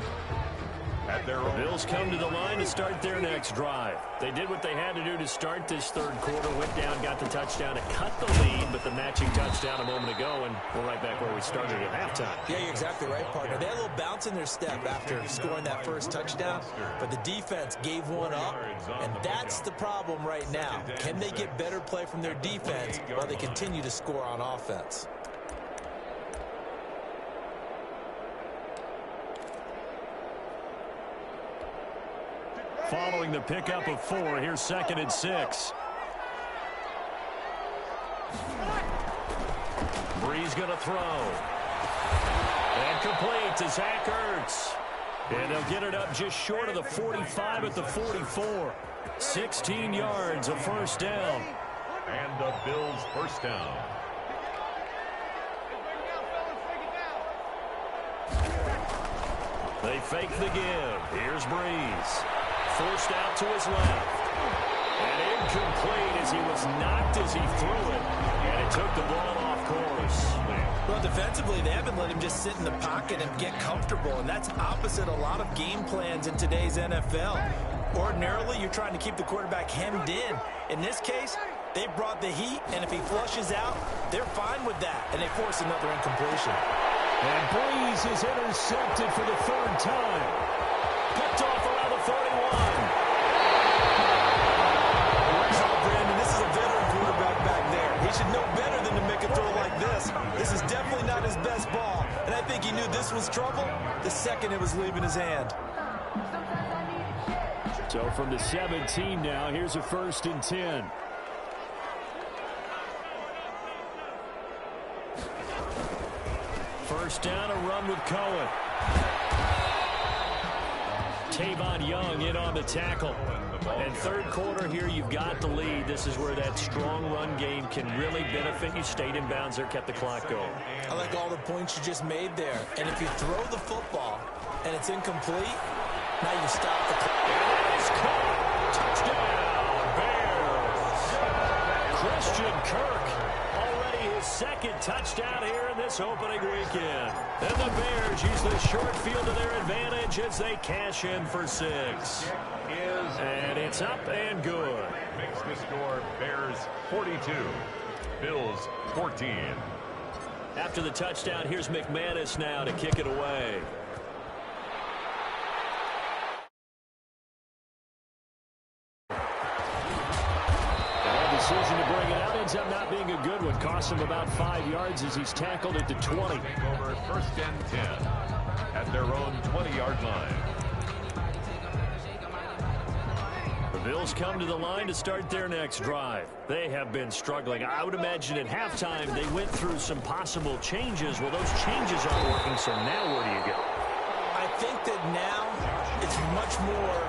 At their The Bills come to the line to start their next drive. They did what they had to do to start this 3rd quarter. Went down, got the touchdown to cut the lead, but the matching touchdown a moment ago, and we're right back where we started at halftime. Yeah, you're exactly right, partner. They had a little bounce in their step after scoring that first touchdown, but the defense gave one up, and that's the problem right now. Can they get better play from their defense while they continue to score on offense? Following the pickup of 4, here's 2nd and 6. Breeze going to throw. And complete to Zach Ertz. And they'll get it up just short of the 45 at the 44. 16 yards, a 1st down. And the Bills' 1st down. They fake the give. Here's Breeze. Forced out to his left. And incomplete as he was knocked as he threw it. And it took the ball off course. Well, defensively, they haven't let him just sit in the pocket and get comfortable, and that's opposite a lot of game plans in today's NFL. Ordinarily, you're trying to keep the quarterback hemmed in. In this case, they brought the heat, and if he flushes out, they're fine with that, and they force another incompletion. And Breeze is intercepted for the 3rd time. Picked off around the 31. Brandon, this is a veteran quarterback back there. He should know better than to make a throw like this. This is definitely not his best ball, and I think he knew this was trouble the second it was leaving his hand. So from the 17 now, here's a 1st and 10. First down, a run with Cohen. Tavon Young in on the tackle. And 3rd quarter here, you've got the lead. This is where that strong run game can really benefit you. Stayed in bounds there, kept the clock going. I like all the points you just made there. And if you throw the football, and it's incomplete. Now you stop the clock. It is caught. Touchdown, Bears. Christian Kirk, already his second touchdown here in this opening weekend. And the Bears use the short field to their advantage as they cash in for 6. And it's up and good. Makes the score Bears 42, Bills 14. After the touchdown, here's McManus now to kick it away. Decision to bring it out ends up not being a good one. Costs him about 5 yards as he's tackled at the 20. Over first and 10 at their own 20-yard line. The Bills come to the line to start their next drive. They have been struggling. I would imagine at halftime they went through some possible changes. Well, those changes aren't working, so now where do you go? I think that now it's much more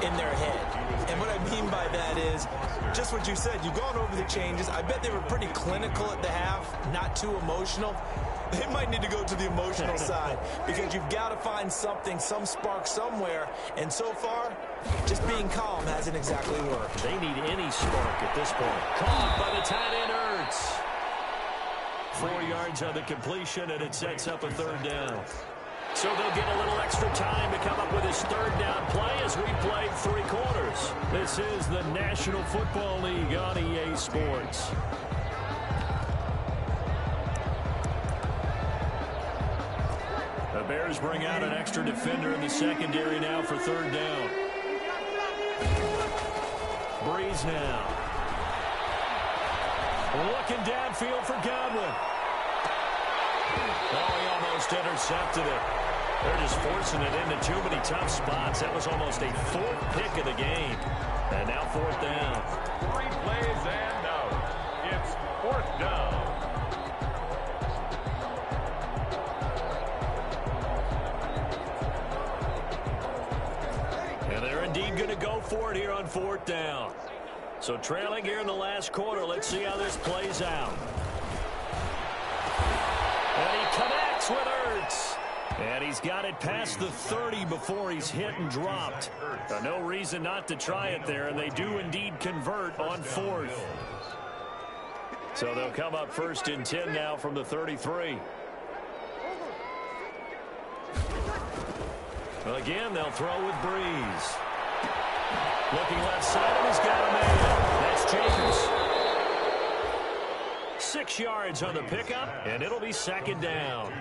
in their head. And what I mean by that is just what you said. You've gone over the changes. I bet they were pretty clinical at the half, not too emotional. They might need to go to the emotional side because you've got to find something, some spark somewhere. And so far, just being calm hasn't exactly worked. They need any spark at this point. Caught by the tight end, Ertz. 4 yards on the completion, and it sets up a third down. So they'll get a little extra time to come up with his third down play as we played 3 quarters. This is the National Football League on EA Sports. The Bears bring out an extra defender in the secondary now for third down. Breeze now. Looking downfield for Godwin. Oh, he almost intercepted it. They're just forcing it into too many tough spots. That was almost a 4th pick of the game. And now 4th down. 3 plays and out. It's 4th down. And they're indeed going to go for it here on 4th down. So trailing here in the last quarter. Let's see how this plays out. And he connects with Ertz. And he's got it past the 30 before he's hit and dropped. No reason not to try it there, and they do indeed convert on 4th. So they'll come up 1st and 10 now from the 33. Well, again, they'll throw with Breeze. Looking left side, and he's got a man. That's Jacobs. 6 yards on the pickup, and it'll be 2nd down.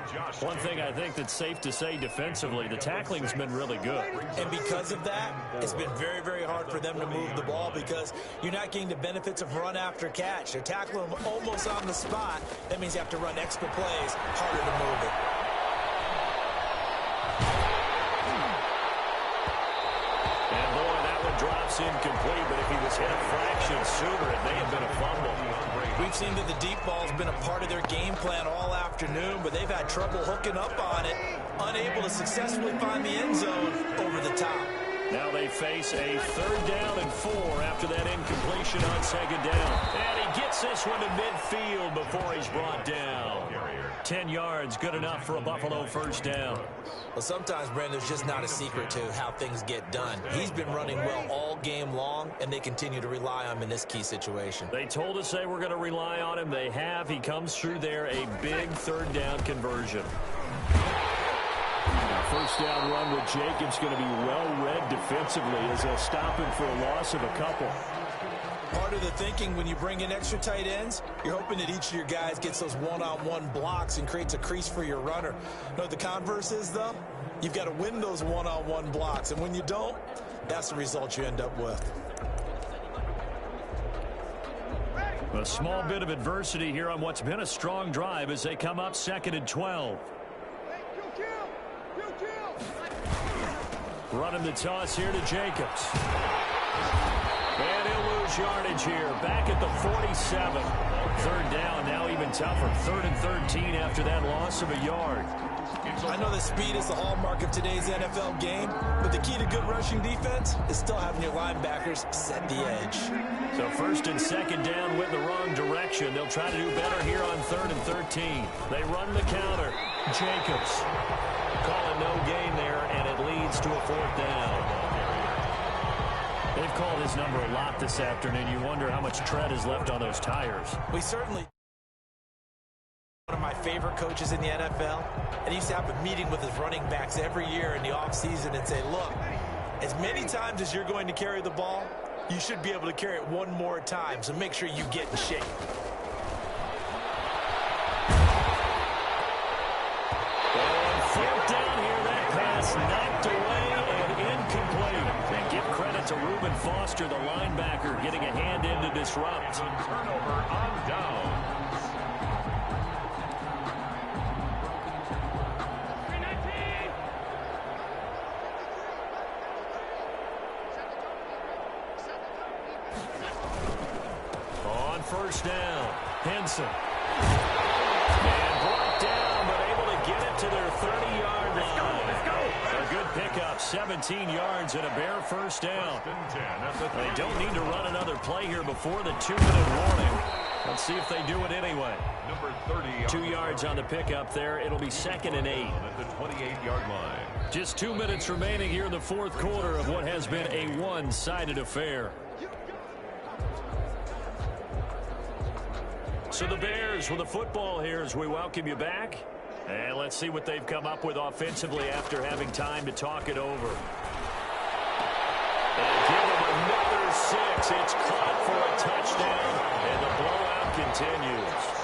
One thing I think that's safe to say defensively, the tackling's been really good. And because of that, it's been very, very hard for them to move the ball because you're not getting the benefits of run after catch. They're tackling them almost on the spot. That means you have to run extra plays, harder to move it. And boy, that one drops incomplete, but if he was hit a fraction sooner, it may have been a fumble. We've seen that the deep ball's been a part of their game plan all afternoon, but they've had trouble hooking up on it, unable to successfully find the end zone over the top. Now they face a 3rd down and 4 after that incompletion on 2nd down. And he gets this one to midfield before he's brought down. 10 yards, good enough for a Buffalo 1st down. Well, sometimes, Brandon, there's just not a secret to how things get done. He's been running well all game long, and they continue to rely on him in this key situation. They told us they were going to rely on him. They have. He comes through there, a big 3rd down conversion. First down run with Jacobs going to be well-read defensively as they'll stop him for a loss of a couple. Part of the thinking when you bring in extra tight ends, you're hoping that each of your guys gets those one-on-one blocks and creates a crease for your runner. You know what the converse is, though? You've got to win those one-on-one blocks, and when you don't, that's the result you end up with. A small bit of adversity here on what's been a strong drive as they come up 2nd and 12. Running the toss here to Jacobs. And he'll lose yardage here. Back at the 47. 3rd down, now even tougher. 3rd and 13 after that loss of a yard. I know that speed is the hallmark of today's NFL game, but the key to good rushing defense is still having your linebackers set the edge. So 1st and 2nd down went the wrong direction. They'll try to do better here on 3rd and 13. They run the counter. Jacobs. call it no gain there, and it leads to a 4th down. They've called his number a lot this afternoon. You wonder how much tread is left on those tires. We certainly... One of my favorite coaches in the NFL, and he used to have a meeting with his running backs every year in the offseason and say, look, as many times as you're going to carry the ball, you should be able to carry it one more time, so make sure you get in shape. And 4th down here, that pass knocked away and incomplete. And give credit to Reuben Foster, the linebacker, getting a hand in to disrupt. Turnover on down. On 1st down, Henson. And brought down, but able to get it to their 30-yard line. Let's go. A good pickup, 17 yards and a bare 1st down. They don't need to run another play here before the 2-minute warning. Let's see if they do it anyway. Number 30. 2 yards on the pickup there. It'll be 2nd and 8. At the 28-yard line. Just 2 minutes remaining here in the 4th quarter of what has been a one-sided affair. So the Bears with the football here as we welcome you back. And let's see what they've come up with offensively after having time to talk it over. And give them another 6. It's caught for a touchdown, and the blowout continues.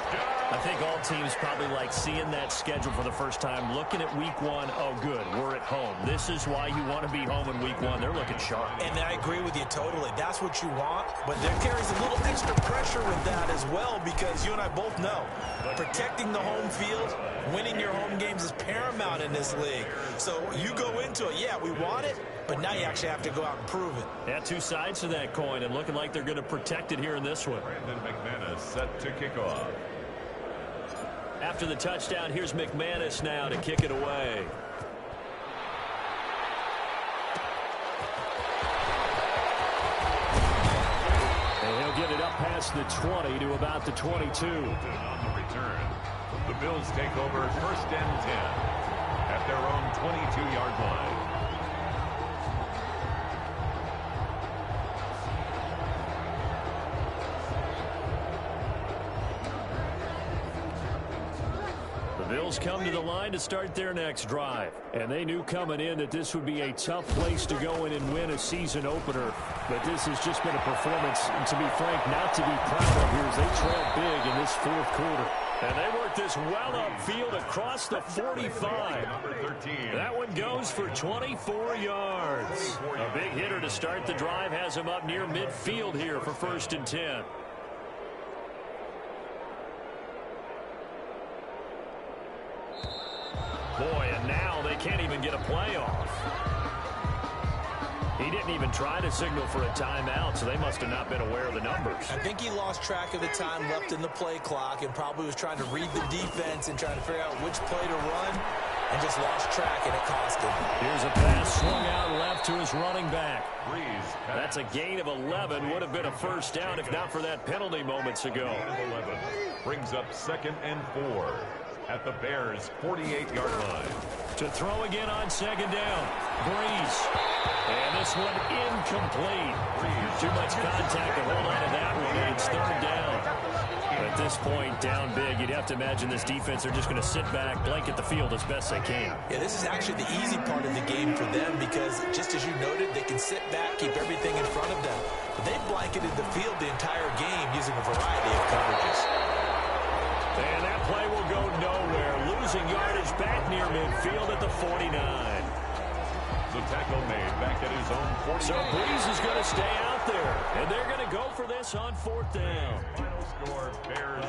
I think all teams probably like seeing that schedule for the first time, looking at week 1. Oh, good, we're at home. This is why you want to be home in week 1. They're looking sharp. And I agree with you totally. That's what you want, but there carries a little extra pressure with that as well because you and I both know protecting the home field, winning your home games is paramount in this league. So you go into it, yeah, we want it, but now you actually have to go out and prove it. Yeah, 2 sides to that coin, and looking like they're going to protect it here in this one. Brandon McManus set to kick off. After the touchdown, here's McManus now to kick it away. And he'll get it up past the 20 to about the 22. On the return, the Bills take over 1st and 10 at their own 22-yard line. The Bills come to the line to start their next drive. And they knew coming in that this would be a tough place to go in and win a season opener. But this has just been a performance, and to be frank, not to be proud of here as they trail big in this 4th quarter. And they work this well upfield across the 45. Number 13. That one goes for 24 yards. A big hitter to start the drive has him up near midfield here for 1st and 10. Boy, and now they can't even get a play off. He didn't even try to signal for a timeout, so they must have not been aware of the numbers. I think he lost track of the time left in the play clock and probably was trying to read the defense and trying to figure out which play to run and just lost track, and it cost him. Here's a pass swung out left to his running back. That's a gain of 11. Would have been a 1st down if not for that penalty moments ago. 11 brings up 2nd and 4 at the Bears' 48-yard line. To throw again on 2nd down. Breeze. And this one incomplete. Too much contact to hold on to that one, and it's 3rd down. At this point, down big, you'd have to imagine this defense are just going to sit back, blanket the field as best they can. Yeah, this is actually the easy part of the game for them because, just as you noted, they can sit back, keep everything in front of them. But they blanketed the field the entire game using a variety of coverages. And that play will go nowhere. Losing yardage back near midfield at the 49. The tackle made back at his own 40. So Breeze is going to stay out there. And they're going to go for this on 4th down. Final score, Bears.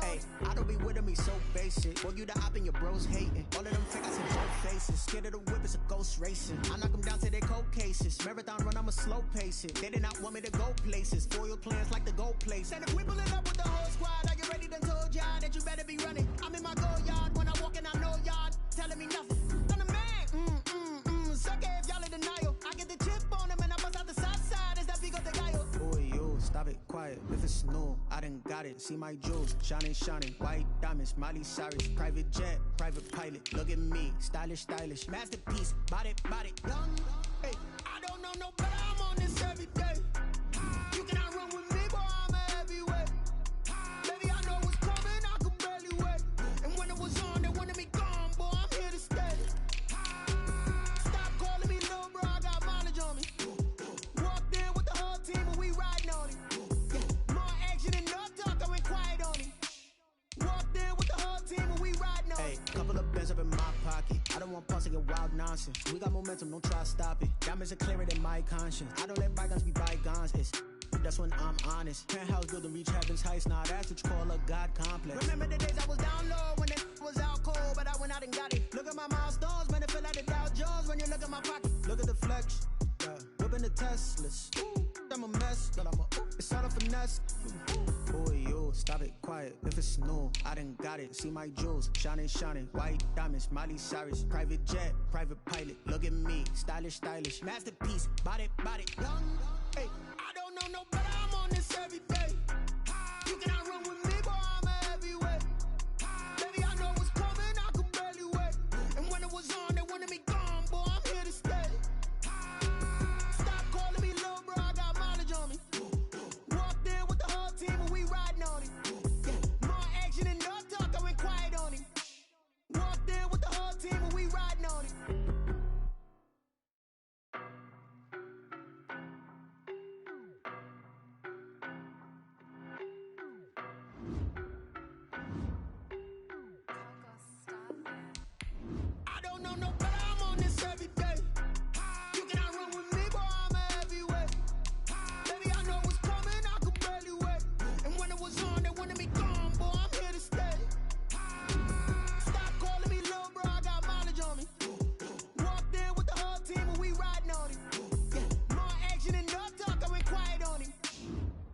Hey, I don't be with me so basic. Well, you the op and your bros hating. All of them fake, I see both faces. Scared of the whip, it's a ghost racing. I knock them down to their cold cases. Marathon run, I'ma slow pace it. They did not want me to go places. Foil plans like the gold place. And if we pulling up with the whole squad, are you ready? Done told y'all that you better be running. I'm in my go yard. When I walk in, I know y'all telling me nothing. I'm the man. Suck it if y'all in denial. I get the chip on them and I bust out the south side. Is that big of the guy? Boy, yo, stop it, quiet. If it's new, I done got it. See my jewels, shining, shining. White diamonds, Miley Cyrus. Private jet, private pilot. Look at me, stylish, stylish. Masterpiece, body, young. Hey, I don't know no better, I'm on this every day. You cannot run with me, boy, I'm a heavyweight. Baby, I know what's coming, I could barely wait. And when it was on, they wanted me gone, boy, I'm here to stay. Stop calling me little bro, I got mileage on me. Walked in with the whole team and we riding on it. More action and no talk, I went quiet on it. Walked in with the whole team and we riding on it. hey, couple of bands up in my pocket. I don't want pulse to get wild nonsense. We got momentum, don't try to stop it. Diamonds are clearer than my conscience. I don't let bygones be bygones. That's when I'm honest. Penthouse building, reach heaven's heights. Nah, that's what you call a God complex. Remember the days I was down low when it was out cold, but I went out and got it. Look at my milestones, man, it feel like the Dow Jones when you look at my pocket. Look at the flex, whipping the Teslas. I'm a mess, but it's all a finesse. Boy, yo, stop it, quiet. If it's new, I done got it. See my jewels, shining, shining. White diamonds, Miley Cyrus. Private jet, private pilot. Look at me, stylish, stylish. Masterpiece, body, young. Hey, I don't know no better, I'm on this every day. You cannot run with me, boy, I'm a heavyweight. Baby, I know what's coming, I could barely wait. And when it was on, they wanted me gone, boy, I'm here to stay. Stop calling me little bro, I got mileage on me. Walked in with the whole team and we riding on it. More action and no talk, I went quiet on it. Walked in with the whole team and we riding on it. I don't know no better, I'm on this every day. You cannot run with me, boy, I'm a heavyweight. Baby, I know what's coming, I could barely wait. And when it was on, they wanted me gone, boy, I'm here to stay. Stop calling me little bro, I got mileage on me. Walked in with the whole team and we riding on it. More action and no talk, I went quiet on it.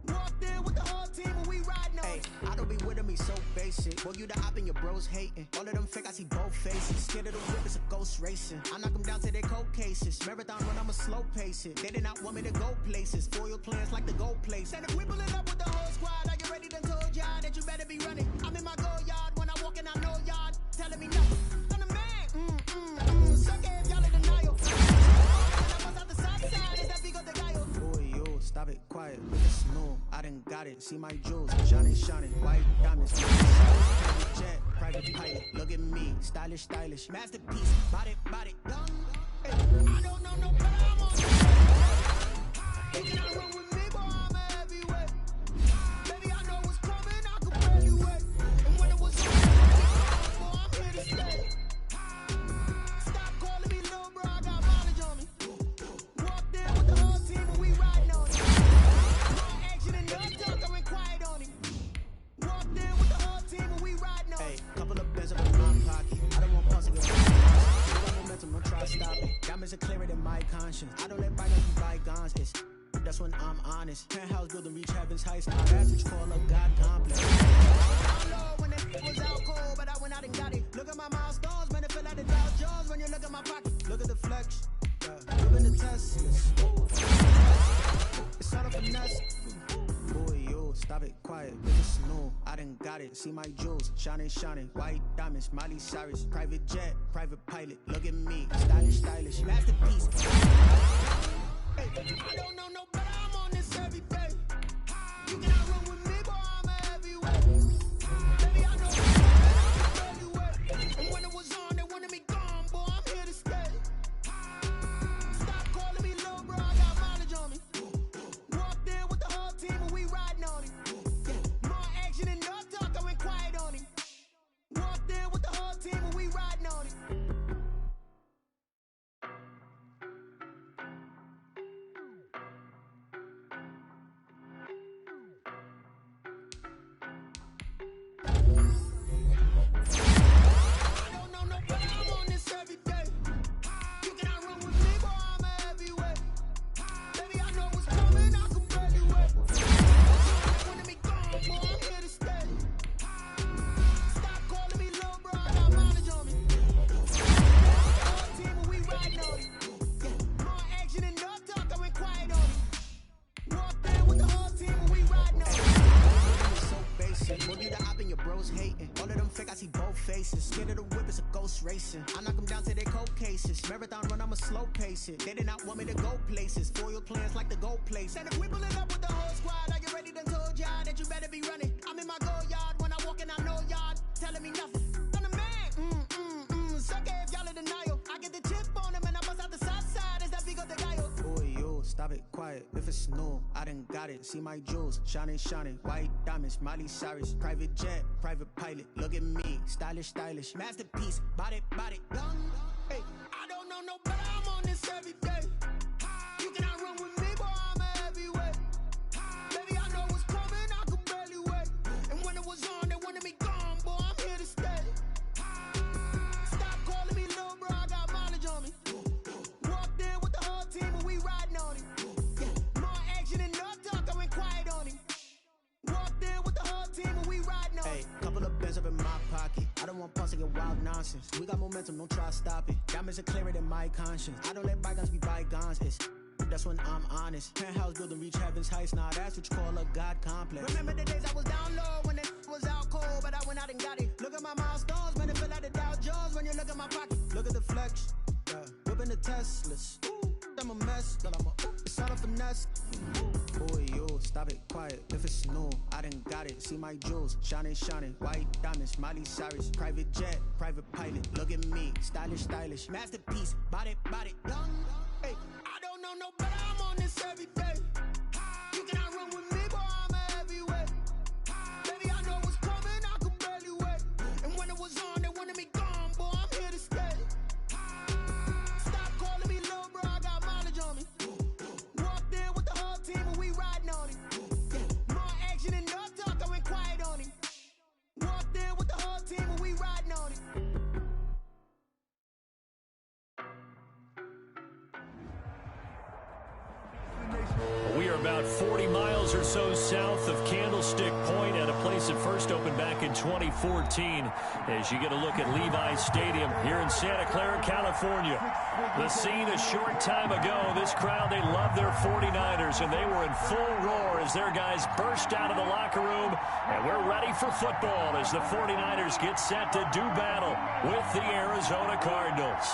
Walked in with the whole team and we riding on it. I don't be with me so basic. Well, you the op and your bros hating. All of them fake, I see both faces. Scared of the whip, it's a ghost racing. I knock them down to their cold cases. Marathon run, I'ma slow pace it. They did not want me to go places. Foil plans like the gold place. And if we pulling up with the whole squad, are you ready? Done told y'all that you better be running. I'm in my go yard. When I walk in, I know y'all telling me nothing. I'm the man. Suck it if y'all in denial. When I bust out the south side, is that big of the guy? Boy, yo, stop it, quiet. If it's new, I done got it. See my jewels, shining, shining. White diamonds, private jet, private pilot. Look at me, stylish, stylish. Masterpiece, body, young. Hey, I don't know no better, I'm on this. You cannot run with me, boy, I'm a heavyweight. Baby, I know what's coming, I could barely wait. And when it was on, boy, I'm here to stay. Stop calling me little bro, I got mileage on me. Walked in with the whole team and we riding on it. More action and no talk, I went quiet on it. Walked in with the whole team and we riding on it. Hey, couple of bands up in my pocket. I don't want pulse to get wild nonsense. We got momentum, don't try to stop it. Diamonds are clearer than my conscience. I don't let bygones be bygones. That's when I'm honest. Penthouse building, reach heaven's heights. Now that's what you call a God complex. I know when it was out cold, but I went out and got it. Look at my milestones, man, it feel like the Dow Jones when you look at my pocket. Look at the flex, whipping the Teslas. It's all a finesse. Boy, yo, stop it, quiet. If it's new, I done got it. See my jewels, shining, shining. White diamonds, Miley Cyrus. Private jet, private pilot. Look at me, stylish, stylish. Masterpiece. Hey, I don't know no better, I'm on this every day. You cannot run with me, boy, I'm a heavyweight. Baby, I know what's coming, I could barely wait. And when it was on, they wanted me gone, boy, I'm here to stay. Stop calling me little bro, I got mileage on me. Walked in with the whole team and we riding on it. More action and no talk, I went quiet on it. Walked in with the whole team and we riding on it. racing. I knock them down to their cold cases. Marathon run, I'ma slow pace it. They did not want me to go places. Foil plans like the go place. And if we pull it up with the whole squad, are you ready? Done told y'all that you better be running. I'm in my go yard. When I walk in, I know y'all telling me nothing. I'm the man. Suck it if y'all in denial. I get the chip on him and I bust out the south side. Is that Vigo the guy? Boy, yo, stop it, quiet. If it's new, I done got it. See my jewels, shining, shining. White diamonds, Miley Cyrus. Private jet, private pilot. Look at me, stylish, stylish. Masterpiece, body, young. Hey, I don't know no better. I'm on this every day. You cannot run with me, boy. I'm a heavyweight. Baby, I know what's coming. I could barely wait. And when it was on, they wanted me gone, boy. I'm here to stay. Stop calling me little bro. I got mileage on me. Walked in with the whole team and we riding on him. Yeah, more action and no talk. I went quiet on him. Walked in with the whole team and we riding on him. Hey, couple of bands up in my pocket. I don't want pulse to get wild nonsense. We got momentum, don't try to stop it. Diamonds are clearer than my conscience. I don't let bygones be bygones. That's when I'm honest. Penthouse building reach heaven's heights. Now that's what you call a God complex. Remember the days I was down low when it was out cold, but I went out and got it. Look at my milestones, man, it feel like the Dow Jones when you look at my pocket. Look at the flex, yeah. Whipping the Teslas. I'm a mess, girl, it's all a finesse. Boy, yo, stop it, quiet. If it's new, I done got it. See my jewels, shining, shining. White diamonds, Miley Cyrus. Private jet, private pilot. Look at me, stylish, stylish. Masterpiece, body, young. Hey, I don't know no better. I'm on this every day. You cannot run with me, boy. I'm a heavyweight. Baby, I know what's coming. I could barely wait. And when it was on, they wanted me gone, boy. I'm here to stay. Stop calling me little bro. I got mileage on me. Walked in with the whole team and we riding on him. Yeah, more action and no talk. I went quiet on him. Walked in with the whole team and we riding on him. We are about 40 miles or so south of Candlestick Point at a place that first opened back in 2014 as you get a look at Levi Stadium here in Santa Clara, California. The scene a short time ago, this crowd, they love their 49ers, and they were in full roar as their guys burst out of the locker room, and we're ready for football as the 49ers get set to do battle with the Arizona Cardinals.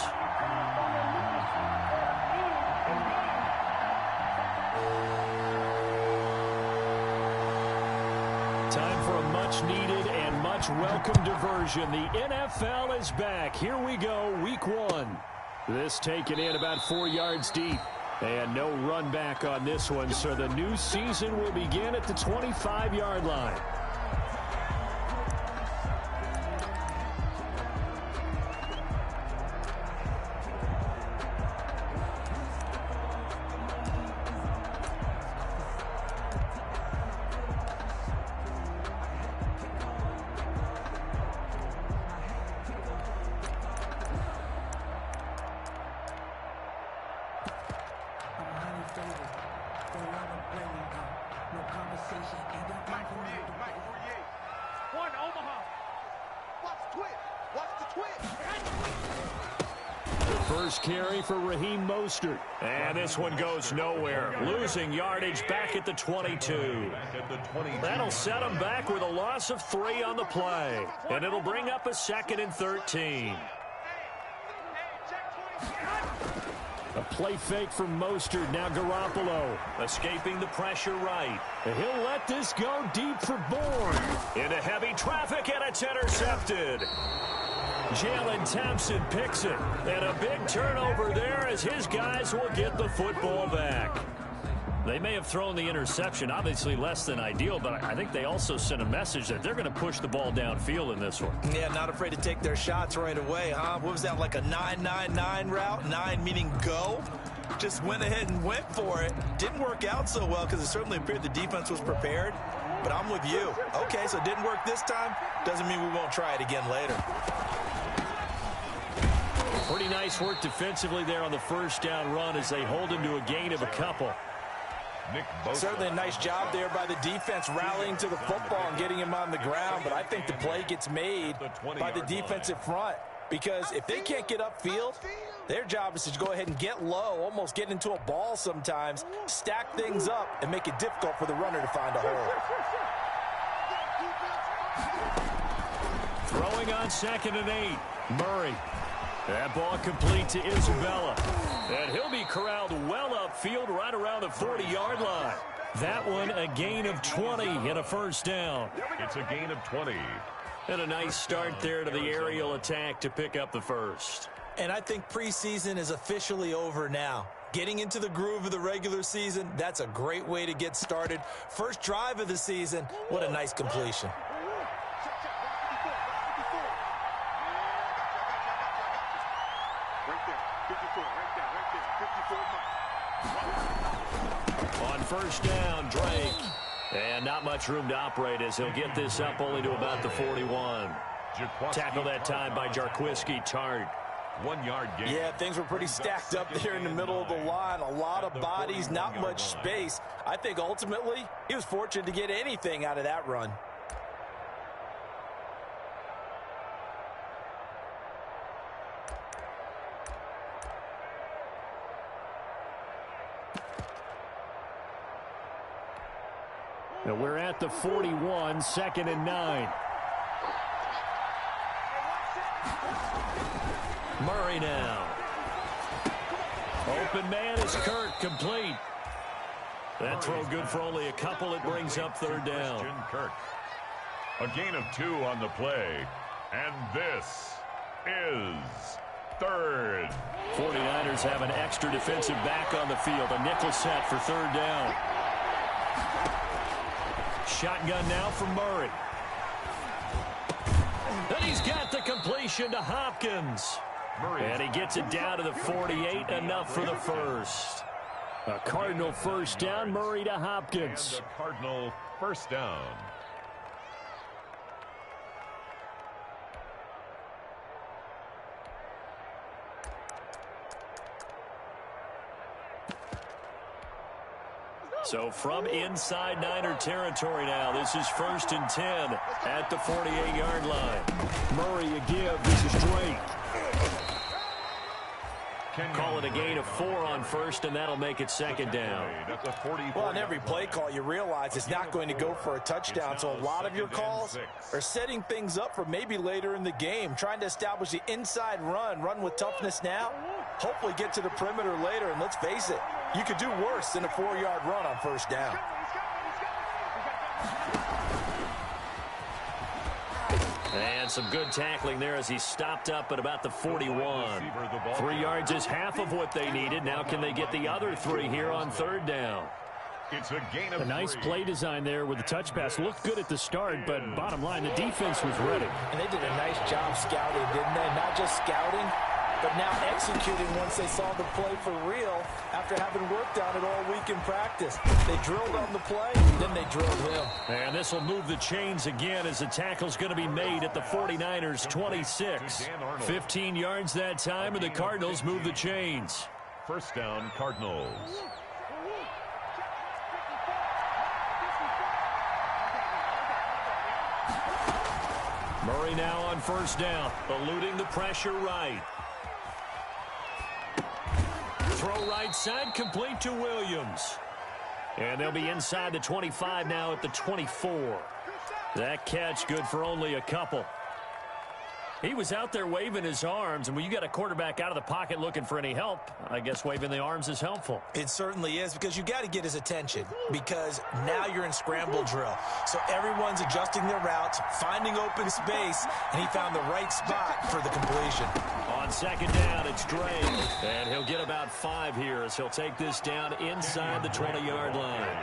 Time for a much-needed and much-welcome diversion. The NFL is back. Here we go, week one. This taken in about 4 yards deep. And no run back on this one, so the new season will begin at the 25-yard line. First carry for Raheem Mostert. And this one goes nowhere. Losing yardage back at the 22. That'll set him back with a loss of 3 on the play. And it'll bring up a 2nd and 13. A play fake from Mostert. Now Garoppolo escaping the pressure right. And he'll let this go deep for Bourne. Into heavy traffic, and it's intercepted. Jalen Thompson picks it, and a big turnover there as his guys will get the football back. They may have thrown the interception, obviously less than ideal, but I think they also sent a message that they're going to push the ball downfield in this one. Yeah, not afraid to take their shots right away, huh? What was that, like a 9-9-9 route? 9 meaning go? Just went ahead and went for it. Didn't work out so well because it certainly appeared the defense was prepared, but I'm with you. Okay, so it didn't work this time. Doesn't mean we won't try it again later. Pretty nice work defensively there on the first down run as they hold him to a gain of a couple. Certainly a nice job there by the defense rallying to the football and getting him on the ground, but I think the play gets made by the defensive front because if they can't get upfield, their job is to go ahead and get low, almost get into a ball sometimes, stack things up, and make it difficult for the runner to find a hole. Throwing on 2nd and 8, Murray. That ball complete to Isabella. And he'll be corralled well upfield right around the 40-yard line. That one a gain of 20 and a first down. It's a gain of 20. And a nice start there to the aerial attack to pick up the first. And I think preseason is officially over now. Getting into the groove of the regular season, that's a great way to get started. First drive of the season, what a nice completion. On first down, Drake. And not much room to operate as he'll get this up only to about the 41. Tackle that time by Jarquiski Tart. 1 yard gain. Yeah, things were pretty stacked up there in the middle of the line. A lot of bodies, not much space. I think ultimately he was fortunate to get anything out of that run. Now we're at the 41, 2nd and 9. Murray now. Open man is Kirk, complete. That throw good for only a couple. It brings up 3rd down. Kirk. A gain of 2 on the play. And this is 3rd. 49ers have an extra defensive back on the field. A nickel set for 3rd down. Shotgun now for Murray. And he's got the completion to Hopkins. And he gets it down to the 48, enough for the first. A Cardinal first down, Murray to Hopkins. And a Cardinal first down. So from inside Niner territory now, this is 1st and 10 at the 48-yard line. Murray a give. This is Drake. Call it a gain of 4 on first, and that'll make it 2nd down. Well, on every play call, you realize it's not going to go for a touchdown, so a lot of your calls are setting things up for maybe later in the game, trying to establish the inside run with toughness now, hopefully get to the perimeter later, and let's face it, you could do worse than a 4-yard run on first down. And some good tackling there as he stopped up at about the 41. 3 yards is half of what they needed. Now can they get the other 3 here on 3rd down? It's a gain of 3. A nice play design there with the touch pass. Looked good at the start, but bottom line, the defense was ready. And they did a nice job scouting, didn't they? Not just scouting, but now executing once they saw the play for real after having worked on it all week in practice. They drilled on the play, then they drilled him. And this will move the chains again as the tackle's going to be made at the 49ers' 26. 15 yards that time, and the Cardinals move the chains. First down, Cardinals. Murray now on first down, eluding the pressure right. Throw right side, complete to Williams. And they'll be inside the 25 now at the 24. That catch good for only a couple. He was out there waving his arms, and when you got a quarterback out of the pocket looking for any help, I guess waving the arms is helpful. It certainly is, because you got to get his attention, because now you're in scramble drill. So everyone's adjusting their routes, finding open space, and he found the right spot for the completion. On 2nd down, it's Drake, and he'll get about 5 here as he'll take this down inside the 20-yard line.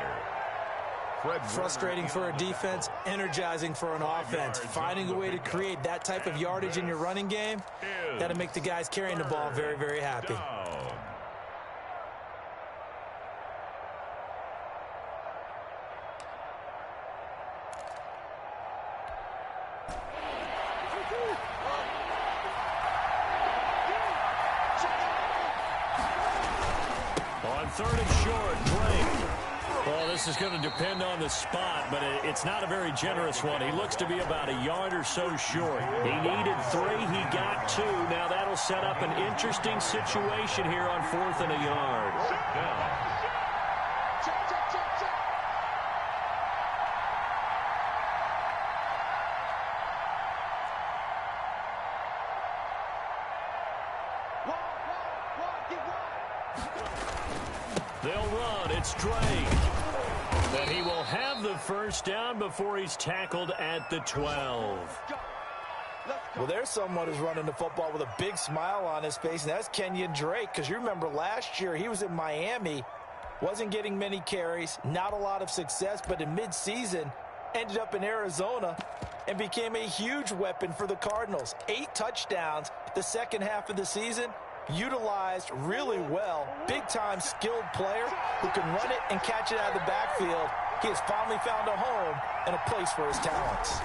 Frustrating for a defense, energizing for an offense. Finding a way to create that type of yardage in your running game, that'll make the guys carrying the ball very, very happy. On 3rd and short, Drake. Well, this is going to depend on the spot, but it's not a very generous one. He looks to be about a yard or so short. He needed 3. He got 2. Now that'll set up an interesting situation here on 4th and a yard. run. It's Drake. And he will have the first down before he's tackled at the 12. Well, there's someone who's running the football with a big smile on his face, and that's Kenyon Drake, because you remember last year he was in Miami, wasn't getting many carries, not a lot of success, but in midseason ended up in Arizona and became a huge weapon for the Cardinals. 8 touchdowns the second half of the season, utilized really well. Big-time skilled player who can run it and catch it out of the backfield. He has finally found a home and a place for his talents.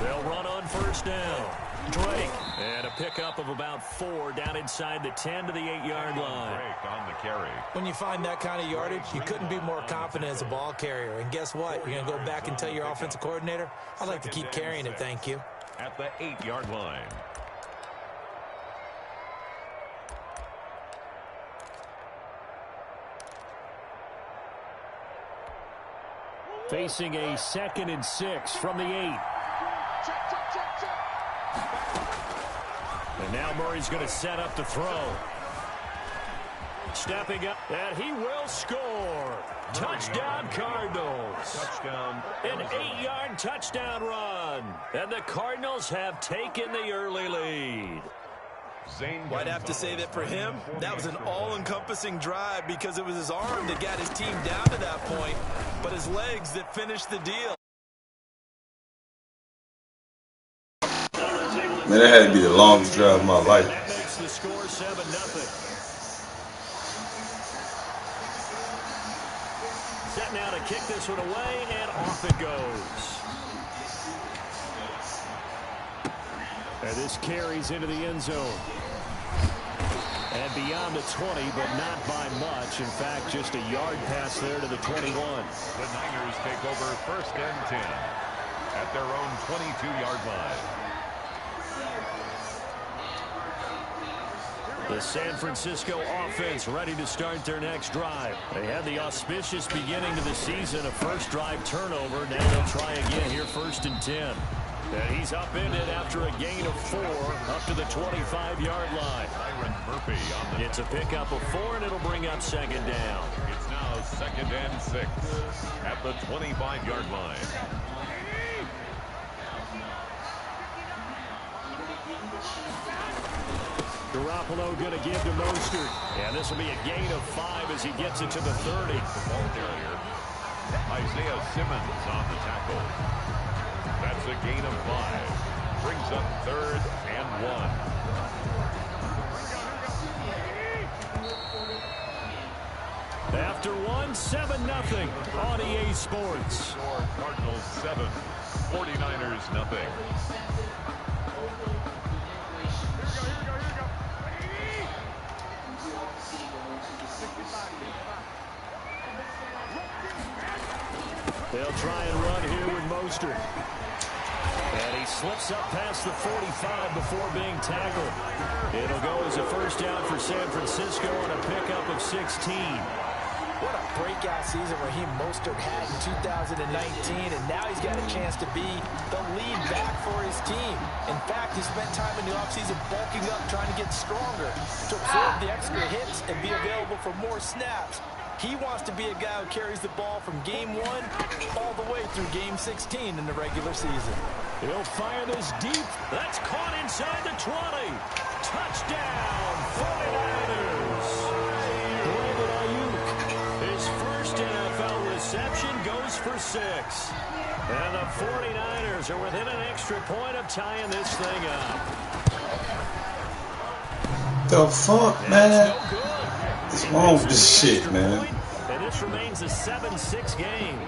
They'll run on first down. Drake. And a pickup of about 4 down inside the 10 to the 8-yard line. Drake on the carry. When you find that kind of yardage, you couldn't be more confident as a ball carrier. And guess what? You're going to go back and tell your offensive coordinator, I'd like to keep carrying it, thank you. At the 8-yard line. Facing a 2nd and 6 from the 8. And now Murray's going to set up the throw. Stepping up, and he will score. Touchdown, Cardinals. Touchdown. An 8-yard touchdown run. And the Cardinals have taken the early lead. Well, I'd have to say that for him, that was an all-encompassing drive because it was his arm that got his team down to that point, but his legs that finished the deal. Man, that had to be the longest drive of my life. That makes the score 7-0. Set now to kick this one away, and off it goes. And this carries into the end zone. And beyond the 20, but not by much. In fact, just a yard pass there to the 21. The Niners take over 1st and 10 at their own 22-yard line. The San Francisco offense ready to start their next drive. They had the auspicious beginning to the season, a first drive turnover. Now they'll try again here, 1st and 10. And he's upended after a gain of 4 up to the 25-yard line. It's a pickup of 4, and it'll bring up 2nd down. It's now 2nd and 6 at the 25-yard line. Garoppolo going to give to Mostert. And this will be a gain of 5 as he gets it to the 30. The ball carrier, Isaiah Simmons on the tackle. That's a gain of 5. Brings up 3rd and 1. After 1, 7-0 on EA Sports. Cardinals 7, 49ers nothing. They'll try and run here with Mostert. And he slips up past the 45 before being tackled. It'll go as a first down for San Francisco on a pickup of 16. What a breakout season Raheem Mostert had in 2019, and now he's got a chance to be the lead back for his team. In fact, he spent time in the offseason bulking up, trying to get stronger, to absorb the extra hits and be available for more snaps. He wants to be a guy who carries the ball from game 1 all the way through game 16 in the regular season. He'll fire this deep. That's caught inside the 20. Touchdown, 49ers. Brandon Ayuk. His first NFL reception goes for 6. And the 49ers are within an extra point of tying this thing up. The fuck, man? What's wrong with this shit, man? And this remains a 7-6 game.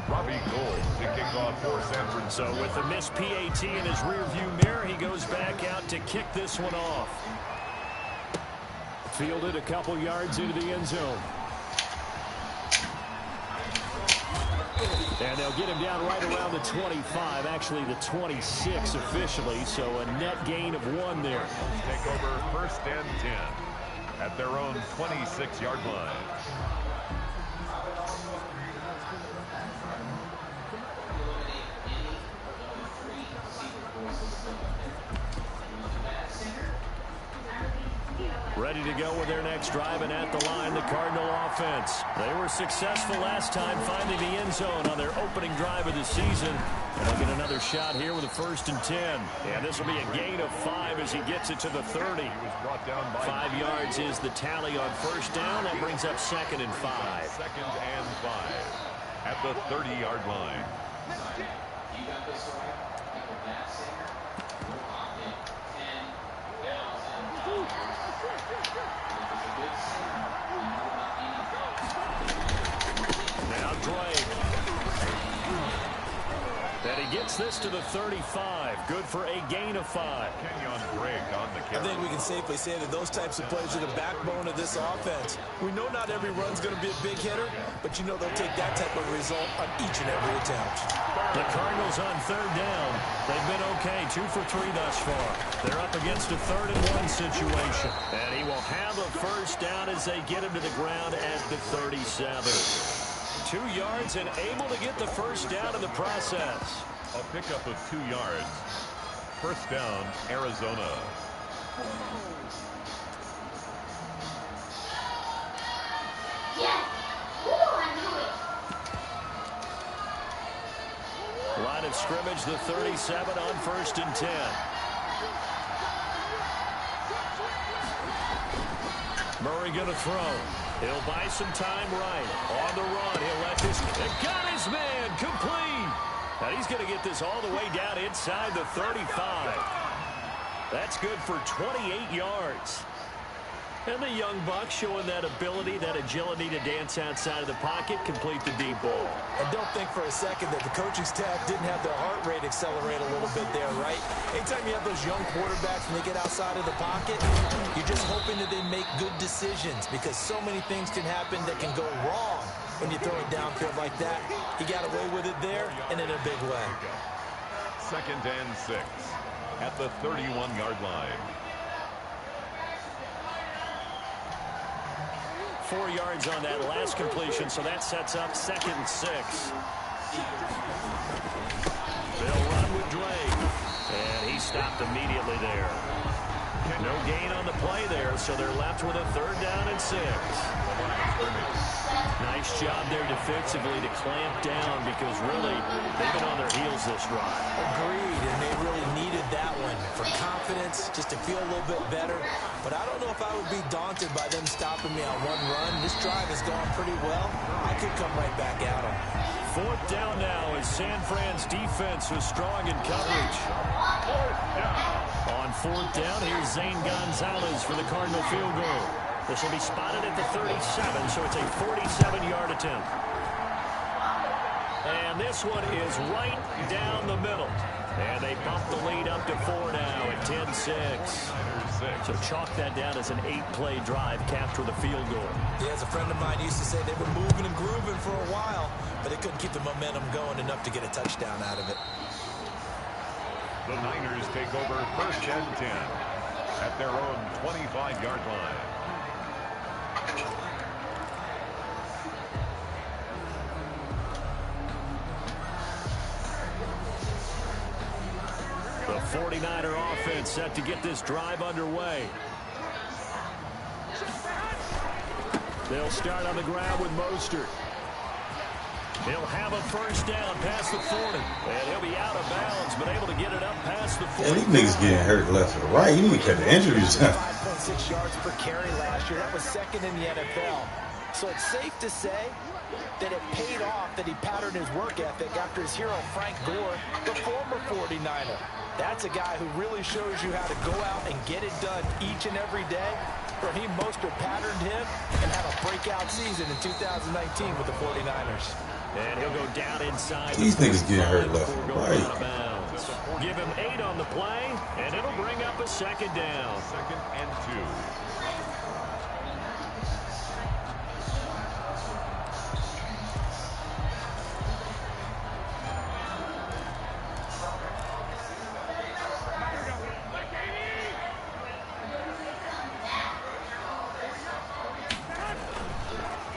Robbie Gould to kick off for San Francisco. So with the missed PAT in his rearview mirror, he goes back out to kick this one off. Fielded a couple yards into the end zone. And they'll get him down right around the 25, actually the 26 officially, so a net gain of 1 there. Take over 1st and 10 at their own 26-yard line. Ready to go with their next drive, and at the line, the Cardinal offense. They were successful last time finding the end zone on their opening drive of the season. And they'll get another shot here with a 1st and 10. And this will be a gain of 5 as he gets it to the 30. 5 yards is the tally on 1st down. That brings up 2nd and 5. 2nd and 5 at the 30-yard line. Now Drake. And he gets this to the 35. Good for a gain of 5. Kenyon Drake on the carry. I think we can safely say that those types of plays are the backbone of this offense. We know not every run's going to be a big hitter, but you know they'll take that type of result on each and every attempt. The Cardinals on 3rd down. They've been okay, 2 for 3 thus far. They're up against a 3rd and 1 situation. And he will have a 1st down as they get him to the ground at the 37. 2 yards and able to get the 1st down in the process. A pickup of 2 yards. 1st down, Arizona. Yes. Ooh, I knew it. Line of scrimmage, the 37 on 1st and 10. Murray going to throw. He'll buy some time right. On the run, he'll let this. It got his man complete. And he's going to get this all the way down inside the 35. That's good for 28 yards. And the young buck showing that ability, that agility to dance outside of the pocket, complete the deep ball. And don't think for a second that the coaching staff didn't have their heart rate accelerate a little bit there, right? Anytime you have those young quarterbacks and they get outside of the pocket, you're just hoping that they make good decisions because so many things can happen that can go wrong when you throw it downfield like that. He got away with it there and in a big way. 2nd and 6 at the 31-yard line. 4 yards on that last completion, so that sets up 2nd and 6. They'll run with Drake, and he stopped immediately there. No gain on the play there, so they're left with a 3rd down and 6. Nice job there defensively to clamp down because really they've been on their heels this drive. Agreed, and they really needed that one for confidence, just to feel a little bit better. But I don't know if I would be daunted by them stopping me on one run. This drive has gone pretty well. I could come right back at them. 4th down now as San Fran's defense was strong in coverage. On 4th down, here's Zane Gonzalez for the Cardinal field goal. This will be spotted at the 37, so it's a 47-yard attempt. And this one is right down the middle. And they bump the lead up to 4 now at 10-6. So chalk that down as an 8-play drive capped with a field goal. Yeah, as a friend of mine used to say, they were moving and grooving for a while, but they couldn't keep the momentum going enough to get a touchdown out of it. The Niners take over 1st and 10 at their own 25-yard line. The 49er offense set to get this drive underway. They'll start on the ground with Mostert. He'll have a 1st down past the 40. And he'll be out of bounds, but able to get it up past the 40. Yeah, these niggas getting hurt left and right. You need to cut the injuries down. 5.6 yards per carry last year. That was 2nd in the NFL. So it's safe to say that it paid off that he patterned his work ethic after his hero Frank Gore, the former 49er. That's a guy who really shows you how to go out and get it done each and every day. Raheem Mostert patterned him and had a breakout season in 2019 with the 49ers. And he'll go down inside. These niggas getting hurt left and right. Out of bounds. Give him 8 on the play, and it'll bring up a 2nd down. 2nd and 2.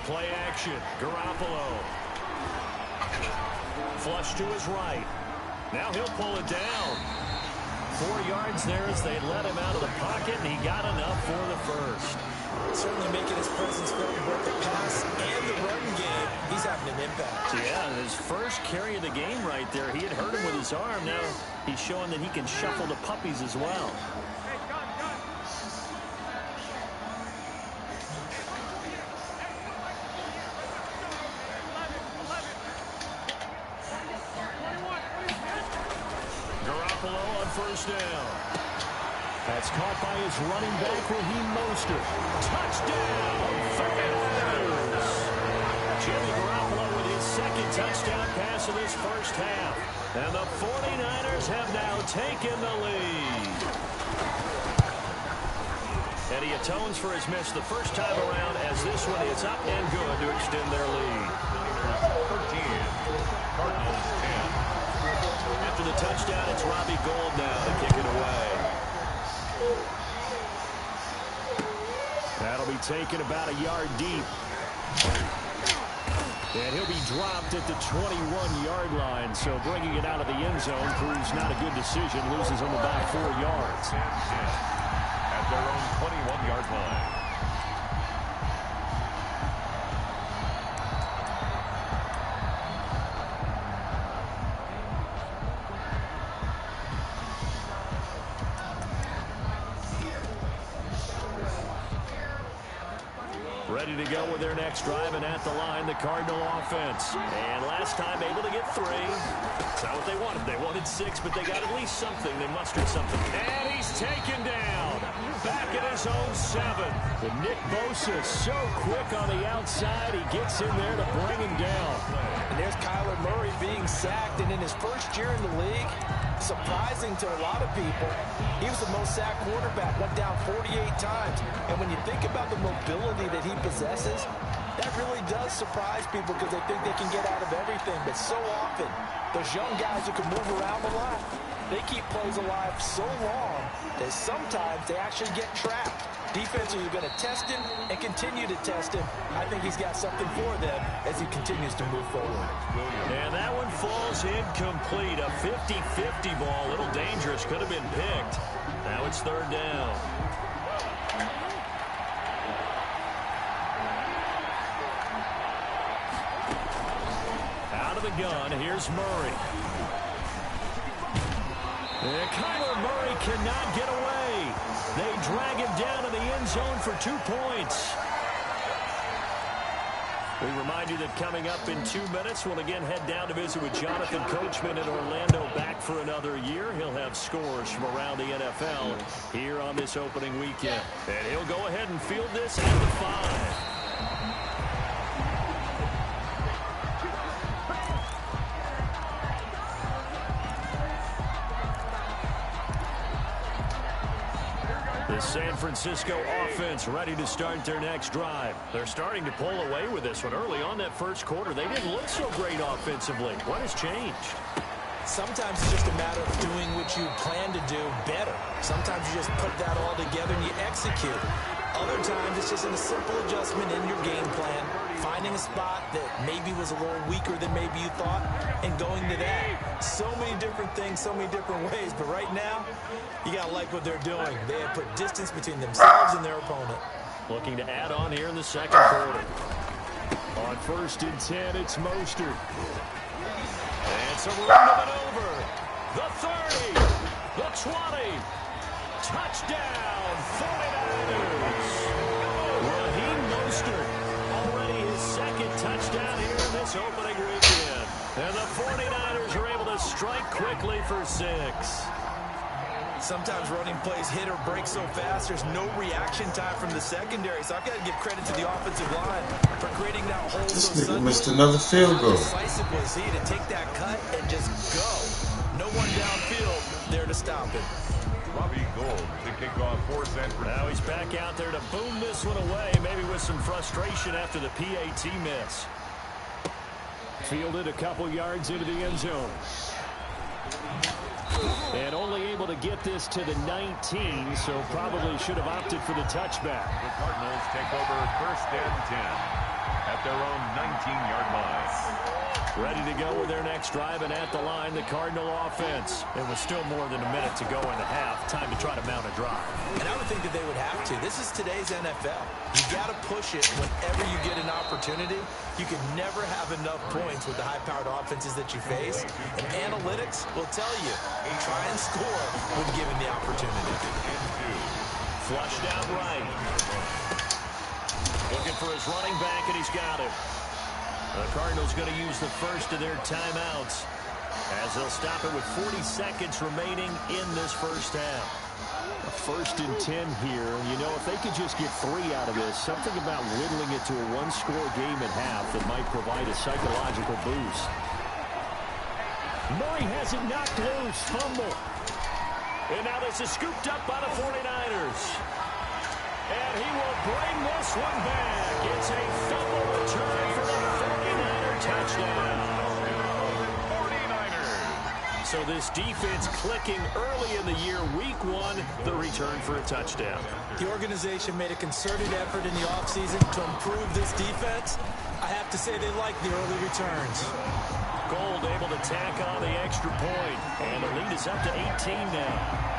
Play action. Garoppolo. Flush to his right. Now he'll pull it down. 4 yards there as they let him out of the pocket, and he got enough for the first. Certainly making his presence felt in both the pass and the run game. He's having an impact. Yeah, his first carry of the game right there. He had hurt him with his arm. Now he's showing that he can shuffle the puppies as well. First down. That's caught by his running back, Raheem Mostert. Touchdown, 49ers. Jimmy Garoppolo with his second touchdown pass of this first half. And the 49ers have now taken the lead. And he atones for his miss the first time around as this one is up and good to extend their lead. 13. Cardinals 10. After the touchdown, it's Robbie Gould now to kick it away. That'll be taken about a yard deep. And he'll be dropped at the 21-yard line. So bringing it out of the end zone proves not a good decision. Loses him about 4 yards. At their own 21-yard line. Ready to go with their next drive, and at the line, the Cardinal offense. And last time able to get 3. That's not what they wanted. They wanted 6, but they got at least something. They mustered something. And he's taken down. Back at his own 7. But Nick Bosa is so quick on the outside. He gets in there to bring him down. And there's Kyler Murray being sacked, and in his first year in the league, surprising to a lot of people, he was the most sacked quarterback, went down 48 times. And when you think about the mobility that he possesses, that really does surprise people because they think they can get out of everything. But so often, those young guys who can move around a lot, they keep plays alive so long that sometimes they actually get trapped. Defenses are going to test him and continue to test him. I think he's got something for them as he continues to move forward. And that one falls incomplete. A 50-50 ball. A little dangerous. Could have been picked. Now it's 3rd down. Out of the gun, here's Murray. And Kyler Murray cannot get away. They drag him down to the end zone for 2 points. We remind you that coming up in 2 minutes, we'll again head down to visit with Jonathan Coachman in Orlando, back for another year. He'll have scores from around the NFL here on this opening weekend. And he'll go ahead and field this at the 5. The San Francisco offense ready to start their next drive. They're starting to pull away with this one. Early on that first quarter, they didn't look so great offensively. What has changed? Sometimes it's just a matter of doing what you plan to do better. Sometimes you just put that all together and you execute. Other times it's just a simple adjustment in your game plan, finding a spot that maybe was a little weaker than maybe you thought, and going to that. So many different things, so many different ways, but right now, you got to like what they're doing. They have put distance between themselves and their opponent. Looking to add on here in the second quarter. On 1st and 10, it's Mostert. And some room to maneuver. The 30, the 20. Touchdown, 49ers. Raheem Mostert, already his second touchdown here in this opening weekend. And the 49ers are able to strike quickly for 6. Sometimes running plays hit or break so fast, there's no reaction time from the secondary. So I've got to give credit to the offensive line for creating that hole. This nigga missed another field goal. How decisive was he to take that cut and just go? No one downfield there to stop him. Robbie Gould to kick off for San Francisco. Now he's back out there to boom this one away, maybe with some frustration after the PAT miss. Fielded a couple yards into the end zone. And only able to get this to the 19, so probably should have opted for the touchback. The Cardinals take over 1st and 10. at their own 19-yard line. Ready to go with their next drive, and at the line, the Cardinal offense. It was still more than a minute to go in the half. Time to try to mount a drive. And I would think that they would have to. This is today's NFL. You got to push it whenever you get an opportunity. You can never have enough points with the high-powered offenses that you face. And analytics will tell you, try and score when given the opportunity. Flushed out right. Looking for his running back, and he's got it. The Cardinals going to use the first of their timeouts as they'll stop it with 40 seconds remaining in this first half. A 1st and 10 here. You know, if they could just get 3 out of this, something about whittling it to a one-score game at half that might provide a psychological boost. Murray has it knocked loose. Fumble. And now this is scooped up by the 49ers. And he will bring this one back. It's a fumble return for the 49er touchdown. 49ers. So this defense clicking early in the year, week 1, the return for a touchdown. The organization made a concerted effort in the offseason to improve this defense. I have to say they like the early returns. Gold able to tack on the extra point. And the lead is up to 18 now.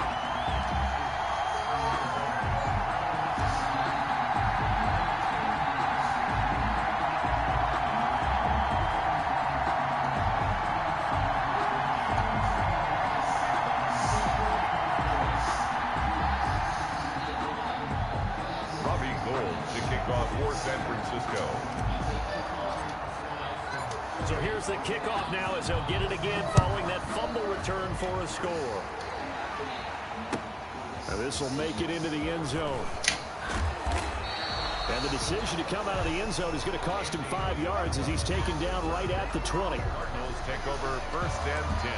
So here's the kickoff now as they'll get it again following that fumble return for a score. Now this will make it into the end zone. And the decision to come out of the end zone is going to cost him 5 yards as he's taken down right at the 20. Cardinals take over 1st and 10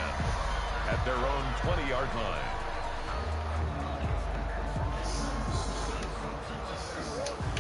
at their own 20-yard line.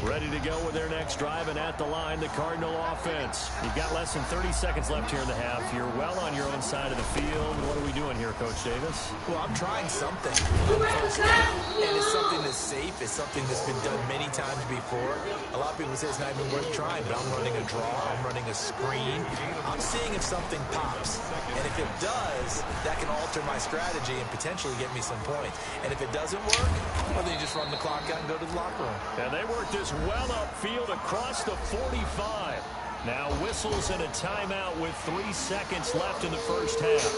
Ready to go with their next drive, and at the line, the Cardinal offense. You've got less than 30 seconds left here in the half. You're well on your own side of the field. What are we doing here, Coach Davis? Well, I'm trying something. And it's something that's safe. It's something that's been done many times before. A lot of people say it's not even worth trying, but I'm running a draw. I'm running a screen. I'm seeing if something pops. And if it does, that can alter my strategy and potentially get me some points. And if it doesn't work, well, then you just run the clock out and go to the locker room. And they work this well upfield across the 45. Now whistles and a timeout with 3 seconds left in the first half.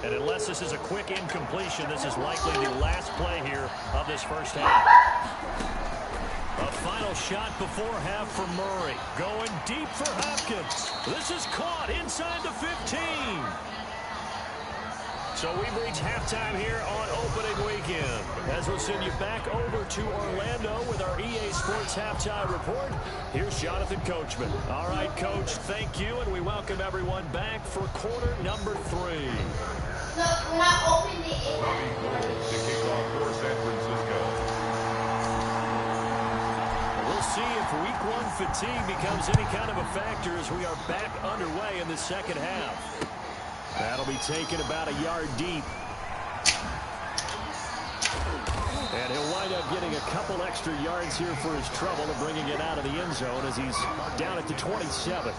And unless this is a quick incompletion, this is likely the last play here of this first half. A final shot before half for Murray. Going deep for Hopkins. This is caught inside the 15. So we've reached halftime here on opening weekend. As we'll send you back over to Orlando with our EA Sports Halftime Report, here's Jonathan Coachman. All right, Coach, thank you, and we welcome everyone back for quarter number 3. Look, when I opened it, To kick off for San Francisco. We'll see if week 1 fatigue becomes any kind of a factor as we are back underway in the second half. That'll be taken about a yard deep. And he'll wind up getting a couple extra yards here for his trouble and bringing it out of the end zone as he's down at the 27.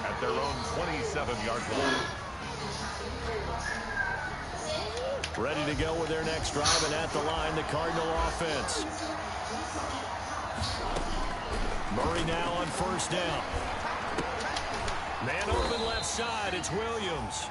At their own 27-yard line. Ready to go with their next drive, and at the line, the Cardinal offense. Murray now on first down. Man open left side, it's Williams.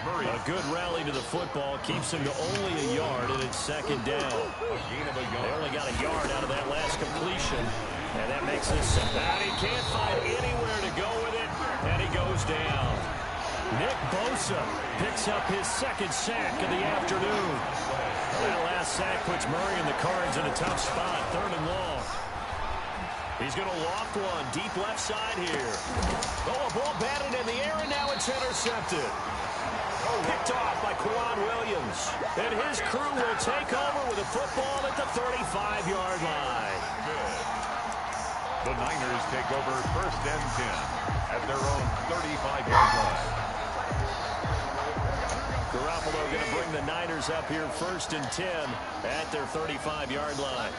Murray. A good rally to the football keeps him to only a yard, and it's second down. A gain of a They yard. only got a yard out of that last completion, and that makes this bad. He can't find anywhere to go with it, and he goes down. Nick Bosa picks up his second sack of the afternoon. That last sack puts Murray and the Cards in a tough spot, 3rd and long. He's going to loft one deep left side here. Oh, a ball batted in the air, and now it's intercepted. Picked off by Quan Williams. And his crew will take over with a football at the 35-yard line. The Niners take over 1st and 10 at their own 35-yard line. Garoppolo going to bring the Niners up here 1st and 10 at their 35-yard line.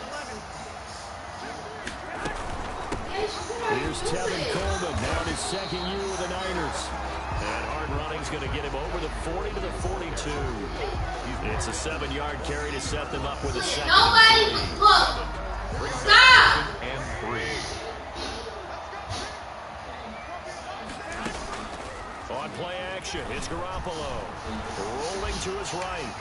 Here's Tevin Coleman, now in his second year with the Niners. And hard running's going to get him over the 40 to the 42. It's a 7-yard carry to set them up with a second. Nobody look. Stop. And 3. On play action, it's Garoppolo. Rolling to his right.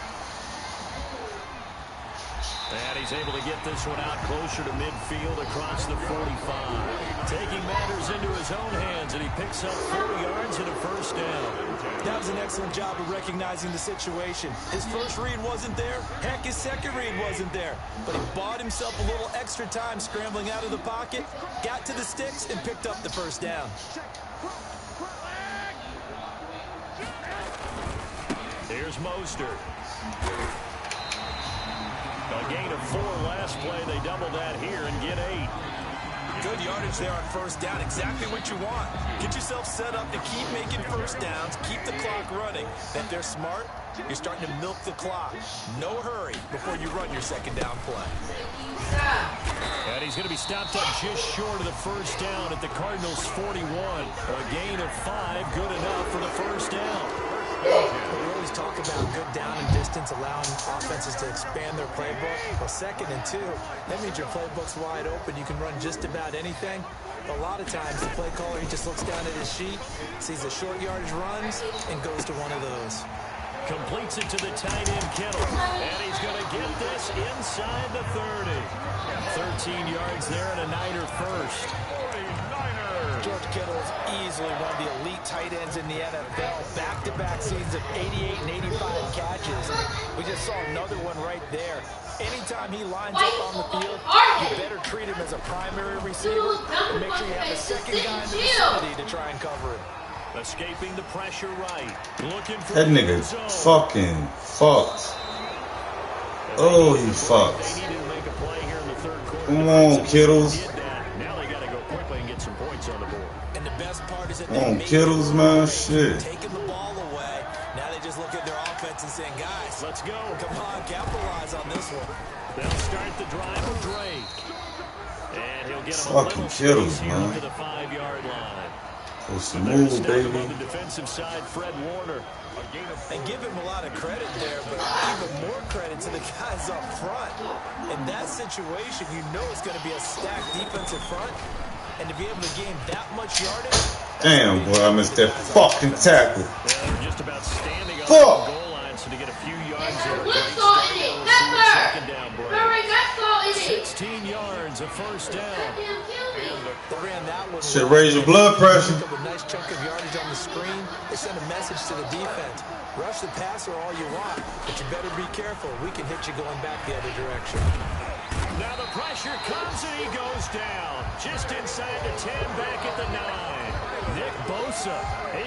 And he's able to get this one out closer to midfield across the 45. Taking matters into his own hands, and he picks up 40 yards and a first down. That was an excellent job of recognizing the situation. His first read wasn't there. Heck, his second read wasn't there. But he bought himself a little extra time scrambling out of the pocket, got to the sticks, and picked up the first down. Here's Mostert. A gain of 4 last play. They double that here and get 8. Good yardage there on first down. Exactly what you want. Get yourself set up to keep making first downs, keep the clock running. If they're smart, you're starting to milk the clock. No hurry before you run your second down play. And he's going to be stopped up just short of the first down at the Cardinals' 41. A gain of 5, good enough for the first down. We always talk about good down and distance, allowing offenses to expand their playbook. Well, 2nd and 2, that means your playbook's wide open. You can run just about anything. A lot of times, the play caller, he just looks down at his sheet, sees the short yardage runs, and goes to one of those. Completes it to the tight end, Kittle. And he's going to get this inside the 30. 13 yards there and a Niner first. George Kittle is easily one of the elite tight ends in the NFL. Back-to-back seasons of 88 and 85 catches. We just saw another one right there. Anytime he lines up on the field, you better treat him as a primary receiver and make sure you have a second guy in the vicinity to try and cover him. Escaping the pressure right. Looking for That nigga fucking fucked. Oh, he fucked. They need to make a play here in the third quarter. Come on, Kittles. Now they got to go quickly and get some points on the board. And the best part is that Come on, Kittles, man. Shit. Taking the ball away. Now they just look at their offense and saying, guys, Let's go. Come on, capitalize on this one. They'll start the drive with Drake. And he'll get him Fucking a little Kittles, space here man. to the 5-yard line. It's And there's smooth, snap him baby. on the defensive side, Fred Warner. And give him a lot of credit there, but even more credit to the guys up front. In that situation, you know it's going to be a stacked defensive front. And to be able to gain that much yardage. Damn, boy, I missed that fucking tackle. They're just about standing on Fuck. the goal line, so to get a few yards there. Good salt in it. Pepper. Second down break. Hurry, good salt in it. 16 yards, a first down. They ran that one. Should raise your blood pressure. Pick up a nice chunk of yardage on the screen. They send a message to the defense. Rush the passer all you want, but you better be careful. We can hit you going back the other direction. Now the pressure comes and he goes down. Just inside the 10, back at the 9. Nick Bosa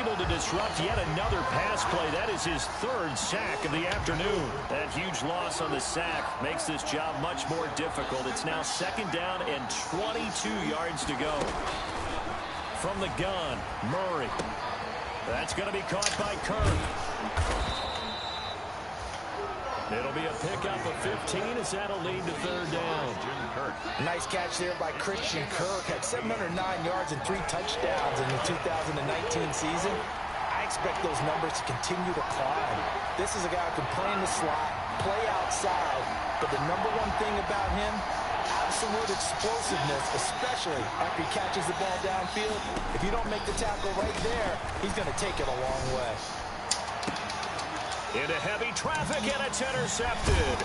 able to disrupt yet another pass play. That is his 3rd sack of the afternoon. That huge loss on the sack makes this job much more difficult. It's now 2nd down and 22 yards to go. From the gun, Murray. That's going to be caught by Kirk. It'll be a pickup of 15 as that'll lead to 3rd down. Nice catch there by Christian Kirk. Had 709 yards and 3 touchdowns in the 2019 season. I expect those numbers to continue to climb. This is a guy who can play in the slot, play outside, but the number one thing about him, absolute explosiveness, especially after he catches the ball downfield. If you don't make the tackle right there, he's going to take it a long way. Into heavy traffic, and it's intercepted.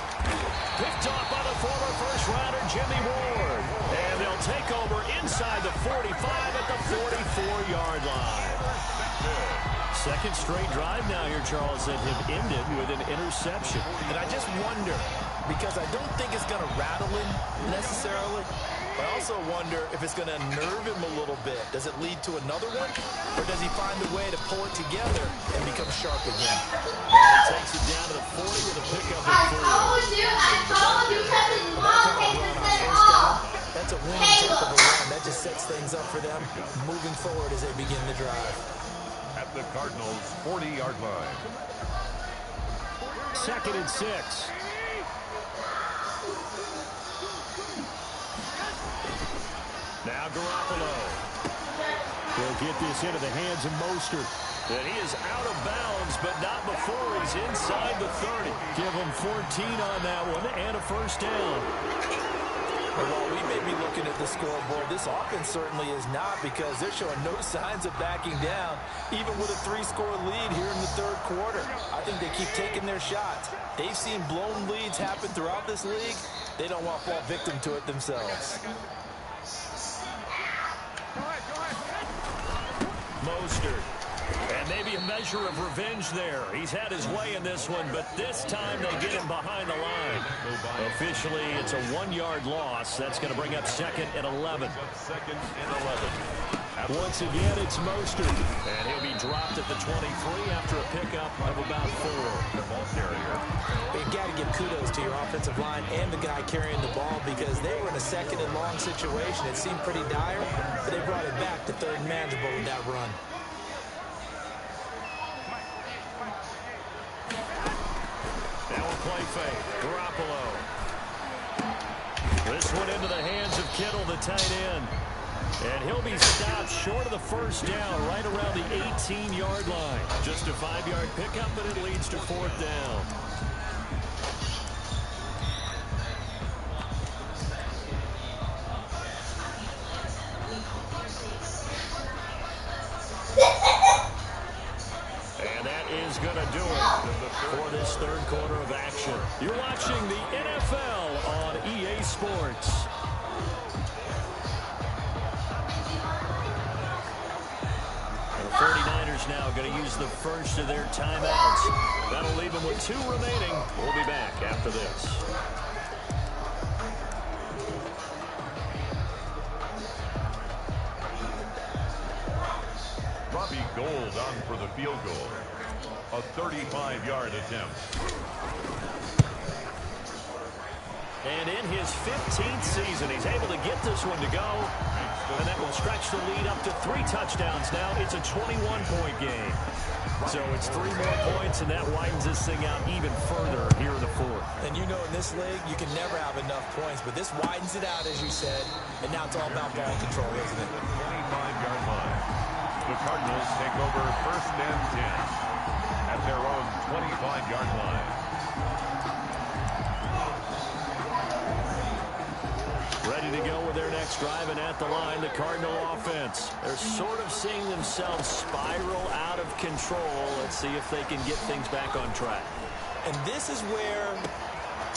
Picked off by the former first-rounder Jimmy Ward. And they'll take over inside the 45 at the 44-yard line. 2nd straight drive now here, Charles, that have ended with an interception. And I just wonder, because I don't think it's going to rattle him necessarily, but I also wonder if it's going to unnerve him a little bit. Does it lead to another one? Or does he find a way to pull it together and become sharp again? And he takes it down to the 40 with a pickup I of 4. told you, Kevin, Mom takes it set it off. That's a winning type of a run. That just sets things up for them moving forward as they begin the drive. At the Cardinals' 40-yard line. 2nd and 6. Now Garoppolo. They'll get this into the hands of Mostert. And he is out of bounds, but not before he's inside the 30. Give him 14 on that one and a first down. While we may be looking at the scoreboard, this offense certainly is not, because they're showing no signs of backing down, even with a 3-score lead here in the third quarter. I think they keep taking their shots. They've seen blown leads happen throughout this league. They don't want to fall victim to it themselves. Mostert. And maybe a measure of revenge there. He's had his way in this one, but this time they get him behind the line. Officially, it's a 1-yard loss. That's going to bring up 2nd and 11. Second and 11. Once again, it's Mostert. And he'll be dropped at the 23 after a pickup of about 4. The ball carrier. You've got to give kudos to your offensive line and the guy carrying the ball, because they were in a 2nd and long situation. It seemed pretty dire, but they brought it back to 3rd and manageable with that run. Now a play fake. Garoppolo. This one into the hands of Kittle, the tight end. And he'll be stopped short of the first down, right around the 18-yard line. Just a 5-yard pickup, but it leads to 4th down. And that is going to do it for this third quarter of action. You're watching the NFL on EA Sports. The 49ers now going to use the first of their timeouts. That'll leave them with 2 remaining. We'll be back after this. Robbie Gould on for the field goal. A 35-yard attempt. And in his 15th season, he's able to get this one to go. And that will stretch the lead up to 3 touchdowns now. It's a 21-point game. So it's 3 more points, and that widens this thing out even further here in the 4th. And you know, in this league, you can never have enough points, but this widens it out, as you said. And now it's all about ball control, isn't it? 25-yard line. The Cardinals take over 1st and 10 at their own 25-yard line. Ready to go with their next drive, and at the line, the Cardinal offense. They're sort of seeing themselves spiral out of control. Let's see if they can get things back on track. And this is where...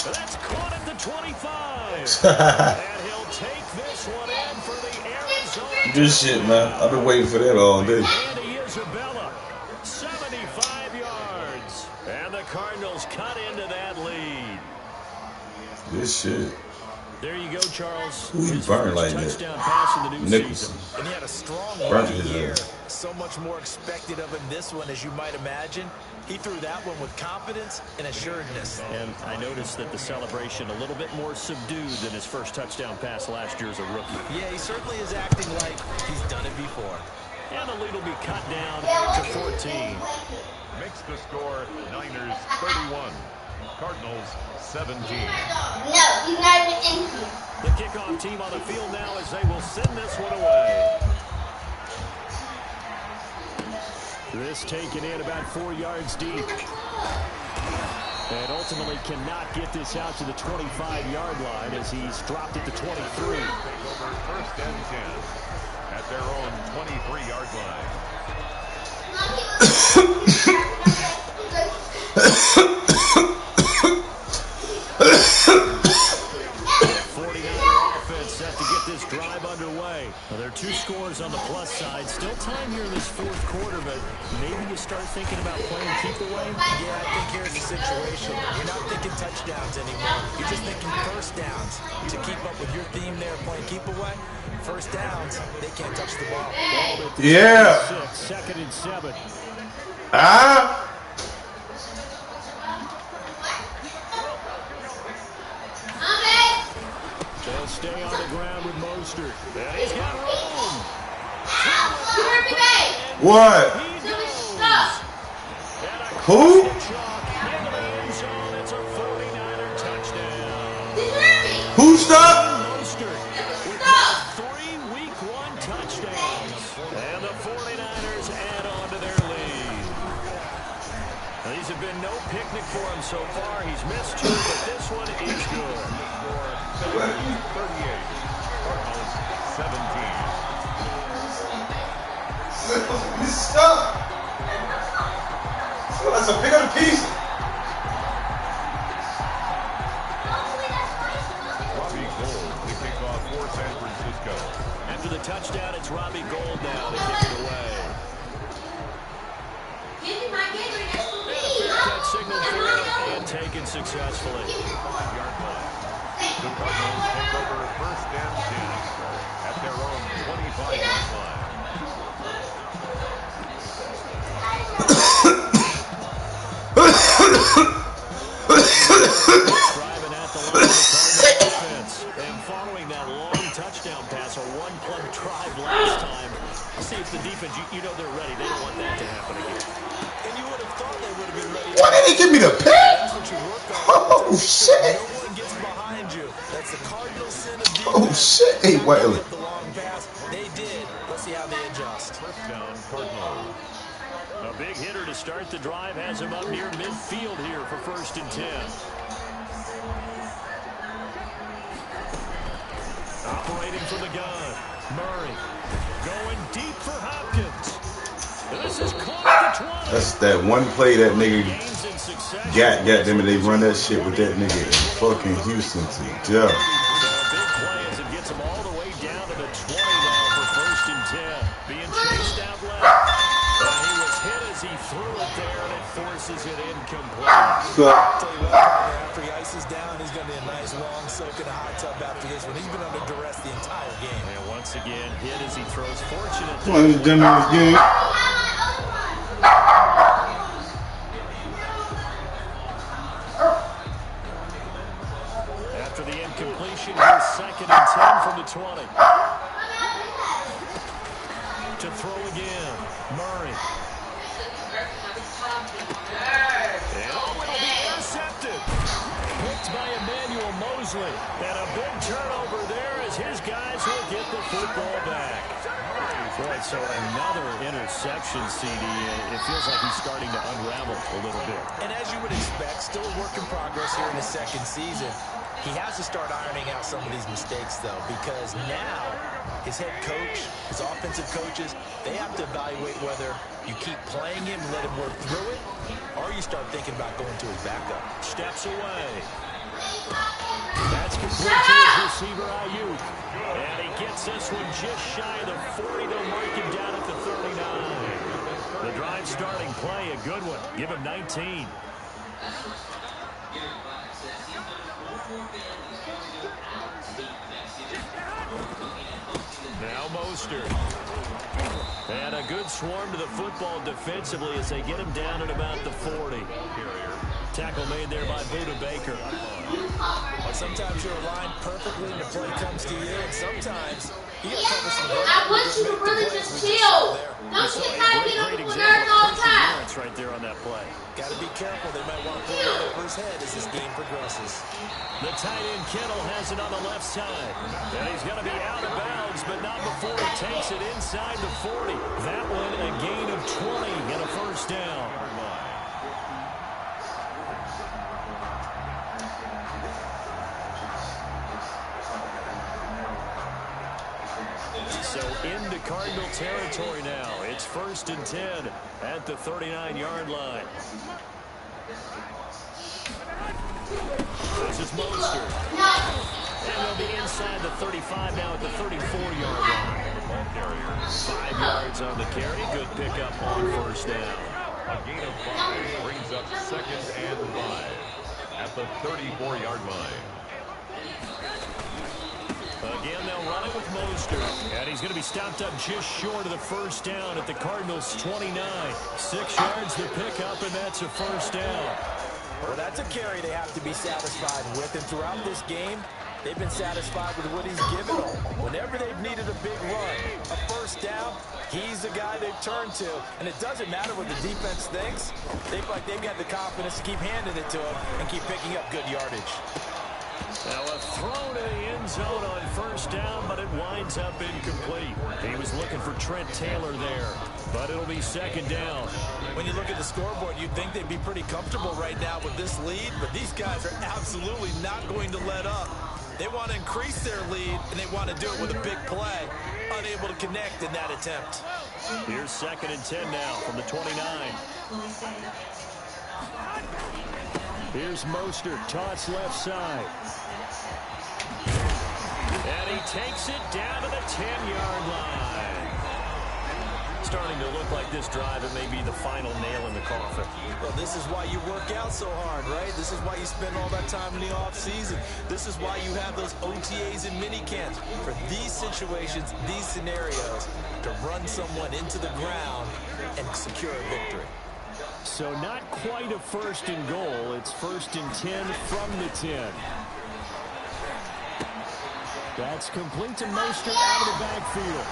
That's caught at the 25. And he'll take this one in for the Arizona. Good shit, man. I've been waiting for that all day. Andy Isabella, 75 yards. And the Cardinals cut into that lead. This shit. There you go, Charles. Who he burned like that? Touchdown pass in the new Nicholson. season. And he had a strong Burnt rookie his year. ass. So much more expected of him this one, as you might imagine. He threw that one with confidence and assuredness. And I noticed that the celebration a little bit more subdued than his first touchdown pass last year as a rookie. Yeah, he certainly is acting like he's done it before. And the lead will be cut down to 14. Makes the score Niners 31. Cardinals 17. No, he's not even in here. The kickoff team on the field now as they will send this one away. This taken in about 4 yards deep. And ultimately cannot get this out to the 25-yard line as he's dropped it to 23. Over 1st and 10 at their own 23-yard line. 49er offense set to get this drive underway. Well, there are 2 scores on the plus side. Still time here in this 4th quarter, but maybe you start thinking about playing keep away. Yeah, I think here's the situation. You're not thinking touchdowns anymore. You're just thinking first downs. To keep up with your theme there, playing keep away, first downs, they can't touch the ball. Yeah. 2nd and 7. Ah. They'll stay on the ground with Mostert. And he's got room. What? He goes. Who? It's a 49er touchdown. Who stopped? Mostert with 3 week 1 touchdowns. And the He's missed two, but this one is good. 38. Cardinals 17. Stop! That's a pick up the piece. Robbie Gould to kick off for San Francisco. After the touchdown, it's Robbie Gould now to kick it away. That signal for it and taken successfully. Yard line. The Cardinals take over first and 10 at their own 25-yard line. Driving at the line of the Cardinals defense. And following that long touchdown pass, a one-play drive last time. I'll see if the defense, you know they're ready. They don't want that to happen again. And you would have thought they would have been ready. Why did he give me the pick? That's what you work on. Oh, shit. No one gets behind you. That's the Cardinals' sin of defense. Oh, shit. Hey, Wiley. The long pass. They did. Let's see how they adjust. First down, Cardinals. A big hitter to start the drive has him up near midfield here for first and 10. Operating from the gun. Murray going deep for Hopkins. This is close to 20. That's that one play that nigga Gains in succession. got them and they run that shit with that nigga in fucking Houston to death. So a big play as it gets him all the way down to the 20 now for first and 10. Being chased out left. He was hit as he threw it there, and it forces it incomplete. Tell you what, after he ices down, he's going to be a nice long soak in a hot tub after this one. He's been under duress the entire game. And once again, hit as he throws. Fortunate. One of the dumbass game. After the incompletion, he's second and 10 from the 20. To throw again, Murray. And oh, it'll be intercepted. Picked by Emmanuel Mosley. And a big turnover there as his guys will get the football back. Boy, so another interception, CD. It feels like he's starting to unravel a little bit. And as you would expect, still a work in progress here in his second season. He has to start ironing out some of these mistakes, though, because now his head coach, his offensive coaches, they have to evaluate whether you keep playing him, let him work through it, or you start thinking about going to his backup. Steps away. That's complete to his receiver, Ayuk. And he gets this one just shy of the 40. They'll mark him down at the 39. The drive starting play, a good one. Give him 19. Now Mostert. And a good swarm to the football defensively as they get him down at about the 40. Tackle made there by Buda Baker. But sometimes you're aligned perfectly and the play comes to you, and sometimes you get to cover some ground. I want you to really just chill. Don't you try to get up with nerves all the time. Right there on that play. Got to be careful. They might want to pull it over his head as this game progresses. The tight end Kittle has it on the left side. And he's going to be out of bounds, but not before he takes it inside the 40. That one a gain of 20 and a first down. So into Cardinal territory now. It's first and 10 at the 39-yard line. This is Mostert. And they'll be inside the 35 now at the 34-yard line. 5 yards on the carry. Good pickup on first down. A gain of 5 brings up second and 5 at the 34-yard line. Again, they'll run it with Mostert. And he's going to be stopped up just short of the first down at the Cardinals' 29. 6 yards to pick up, and that's a first down. Well, that's a carry they have to be satisfied with. And throughout this game, they've been satisfied with what he's given them. Whenever they've needed a big run, a first down, he's the guy they've turned to. And it doesn't matter what the defense thinks. They feel like they've got the confidence to keep handing it to him and keep picking up good yardage. Now a throw to the end zone on first down, but it winds up incomplete. He was looking for Trent Taylor there, but it'll be second down. When you look at the scoreboard, you'd think they'd be pretty comfortable right now with this lead, but these guys are absolutely not going to let up. They want to increase their lead, and they want to do it with a big play. Unable to connect in that attempt. Here's second and 10 now from the 29. Here's Mostert, toss left side. And he takes it down to the 10-yard line. Starting to look like this drive, it may be the final nail in the coffin. Well, this is why you work out so hard, right? This is why you spend all that time in the offseason. This is why you have those OTAs and mini camps. For these situations, these scenarios, to run someone into the ground and secure a victory. So not quite a first and goal. It's first and 10 from the 10. That's complete to Mostert out of the backfield.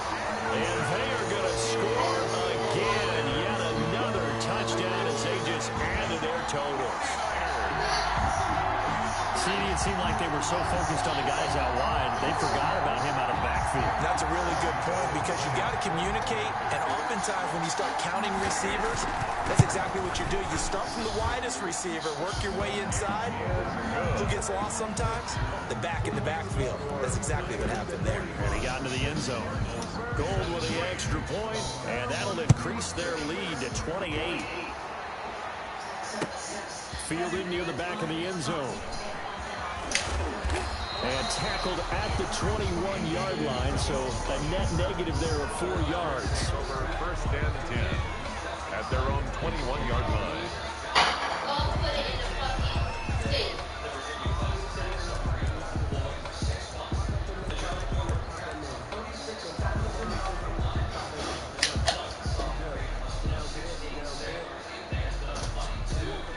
And they are going to score again. Yet another touchdown as they just add to their totals. See, it seemed like they were so focused on the guys out wide, they forgot about him out of backfield. That's a really good point because you got to communicate, and oftentimes when you start counting receivers, that's exactly what you do. You start from the widest receiver, work your way inside. Who gets lost sometimes? The back in the backfield. That's exactly what happened there. And he got into the end zone. Gold with the extra point, and that'll increase their lead to 28. Fielded near the back of the end zone. And tackled at the 21-yard line, so a net negative there of 4 yards. Over first and 10 at their own 21-yard line. Go put it in the fucking thing.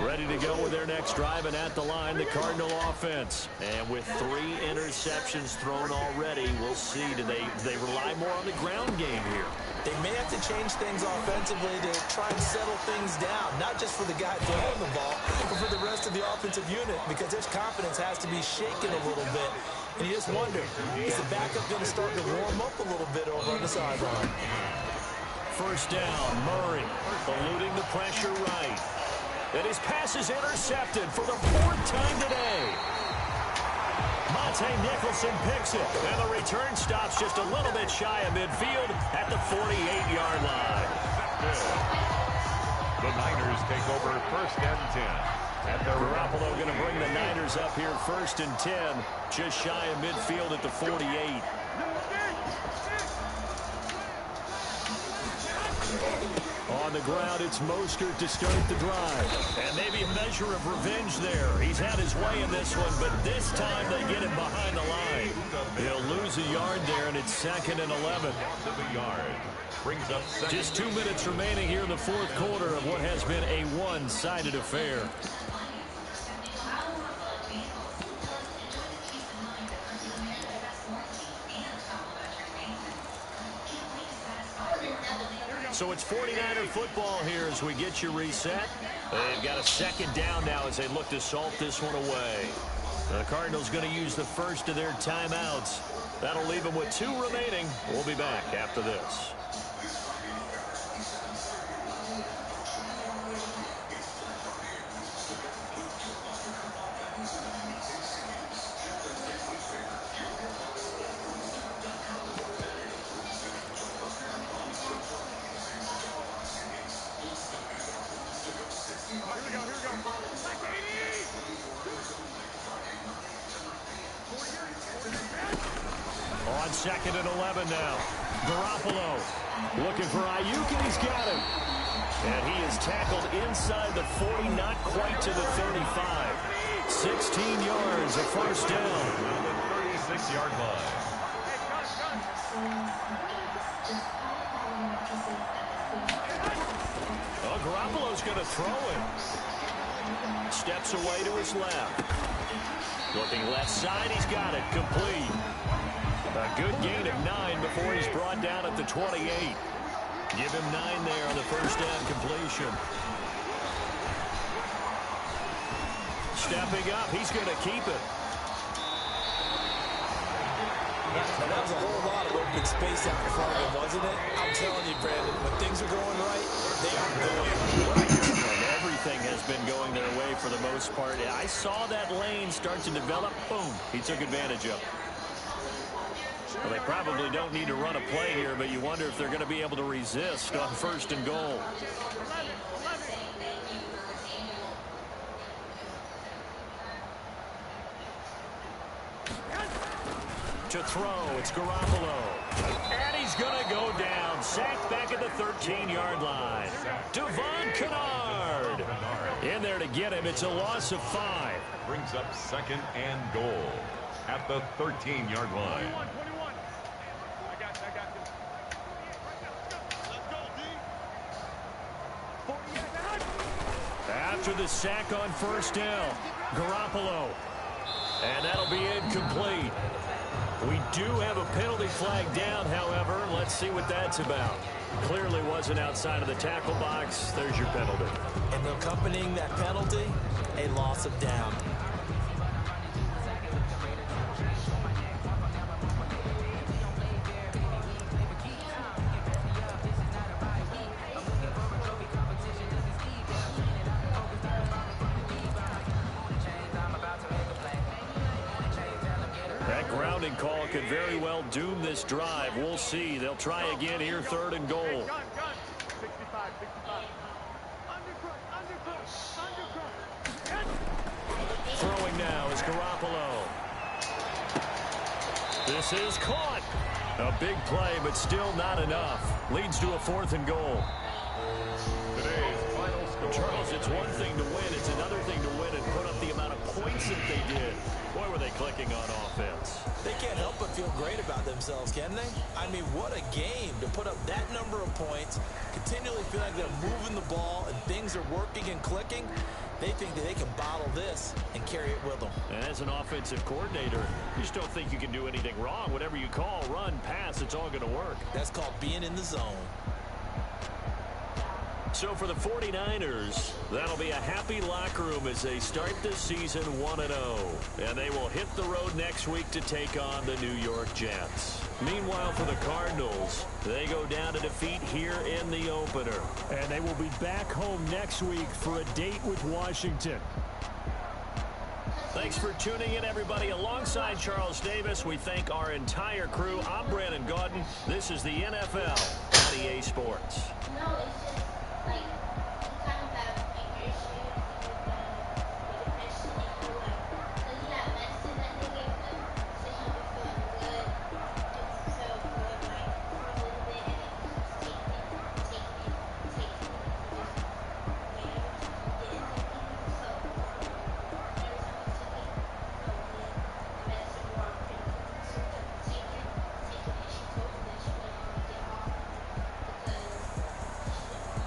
Ready to go with their next drive, and at the line, the Cardinal offense. And with 3 interceptions thrown already, we'll see. Do they rely more on the ground game here? They may have to change things offensively to try and settle things down, not just for the guy throwing the ball, but for the rest of the offensive unit, because his confidence has to be shaken a little bit. And you just wonder, is the backup going to start to warm up a little bit over on the sideline? First down, Murray eluding the pressure right. And his pass is intercepted for the 4th time today. Monte Nicholson picks it, and the return stops just a little bit shy of midfield at the 48-yard line. The Niners take over first and 10. At their Garoppolo going to bring the Niners up here first and 10, just shy of midfield at the 48. On the ground, it's Mostert to start the drive. And maybe a measure of revenge there. He's had his way in this one, but this time they get him behind the line. He'll lose a yard there, and it's second and 11. Brings up just 2 minutes remaining here in the 4th quarter of what has been a one-sided affair. So it's 49er football here as we get you reset. They've got a second down now as they look to salt this one away. The Cardinals going to use the first of their timeouts. That'll leave them with 2 remaining. We'll be back after this. On second and 11 now. Garoppolo looking for Ayuk, and he's got him. And he is tackled inside the 40, not quite to the 35. 16 yards, a first down. 36-yard line. Oh, Garoppolo's going to throw it. Steps away to his left. Looking left side, he's got it. Complete. A good gain of 9 before he's brought down at the 28. Give him 9 there on the first down completion. Stepping up, he's going to keep it. Now, that was a whole lot of open space out in front of him, wasn't it? I'm telling you, Brandon, when things are going right, they are going right. When everything has been going their way for the most part. I saw that lane start to develop. Boom. He took advantage of it. Well, they probably don't need to run a play here, but you wonder if they're going to be able to resist on 1st and goal. To throw, it's Garoppolo. And he's going to go down. Sacked back at the 13-yard line. Devon Kennard. In there to get him. It's a loss of 5. Brings up 2nd and goal at the 13-yard line. After the sack on 1st down, Garoppolo. And that'll be incomplete. We do have a penalty flag down, however. Let's see what that's about. Clearly wasn't outside of the tackle box. There's your penalty. And accompanying that penalty, a loss of down. Grounding call could very well doom this drive. We'll see. They'll try again here, 3rd and goal. Throwing now is Garoppolo. This is caught. A big play, but still not enough. Leads to a 4th and goal. Today's final score. Charles, it's one thing to win. It's another thing to win and put up the amount of points that they did. Boy, were they clicking on offense. They can't help but feel great about themselves, can they? I mean, what a game to put up that number of points, continually feel like they're moving the ball and things are working and clicking. They think that they can bottle this and carry it with them. And as an offensive coordinator, you just don't think you can do anything wrong. Whatever you call, run, pass, it's all going to work. That's called being in the zone. So for the 49ers, that'll be a happy locker room as they start the season 1-0. And they will hit the road next week to take on the New York Jets. Meanwhile, for the Cardinals, they go down to defeat here in the opener. And they will be back home next week for a date with Washington. Thanks for tuning in, everybody. Alongside Charles Davis, we thank our entire crew. I'm Brandon Gaudin. This is the NFL on EA Sports. No, it's just like kind of that bigger issue with the depression and feel like because that medicine that they gave them to help it feel good, it felt good like for a little bit and then just taking it, just way every time you get it taken. So every time you took it, felt good. The medicine wore off pretty quickly. So taking it, and she told me that she wouldn't want to get off because she didn't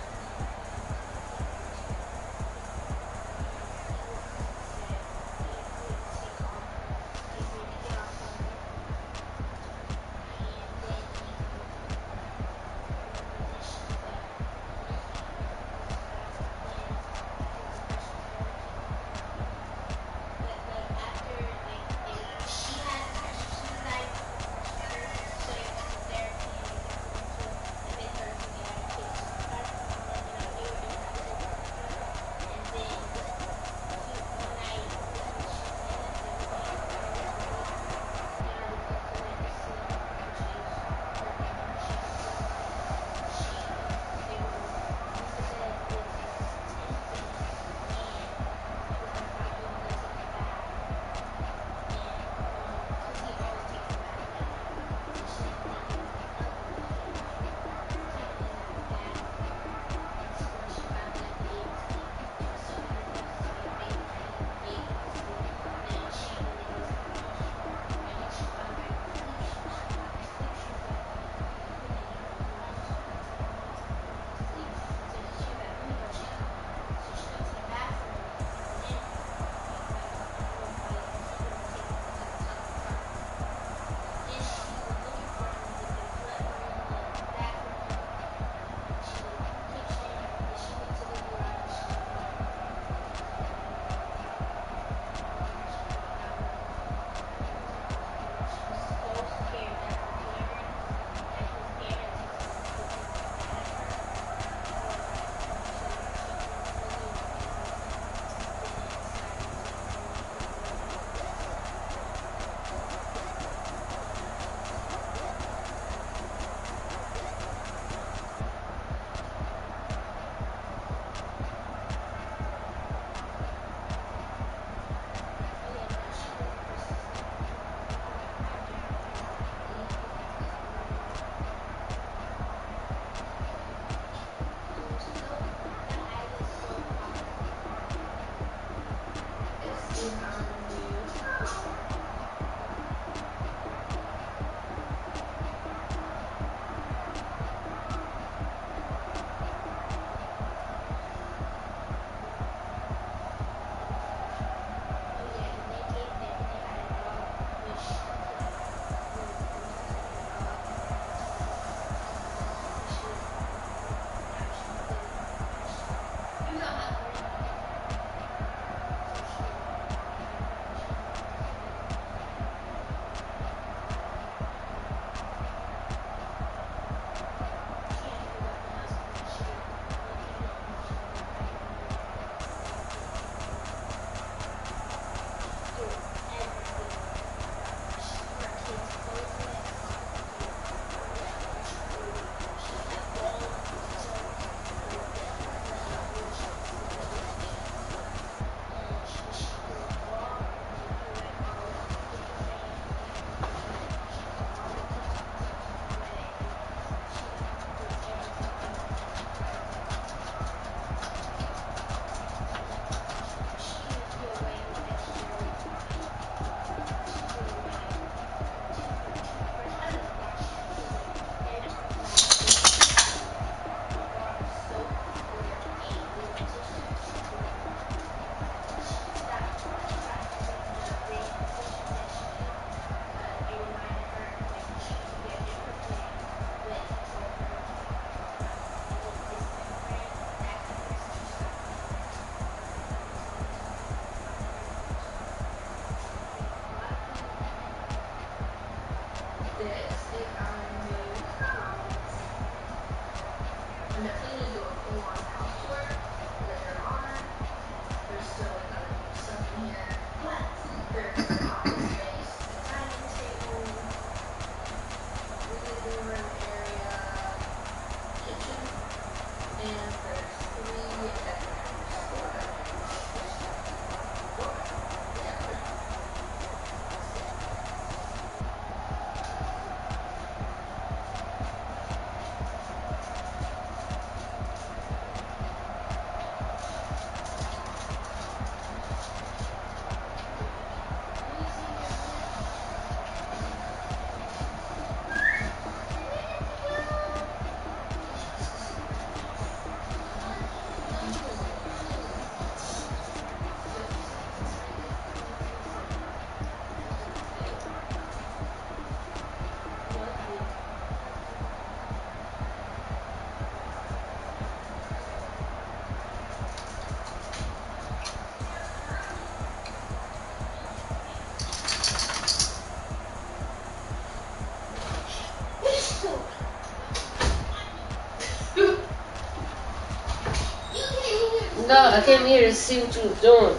No, I came here to see what you was doing.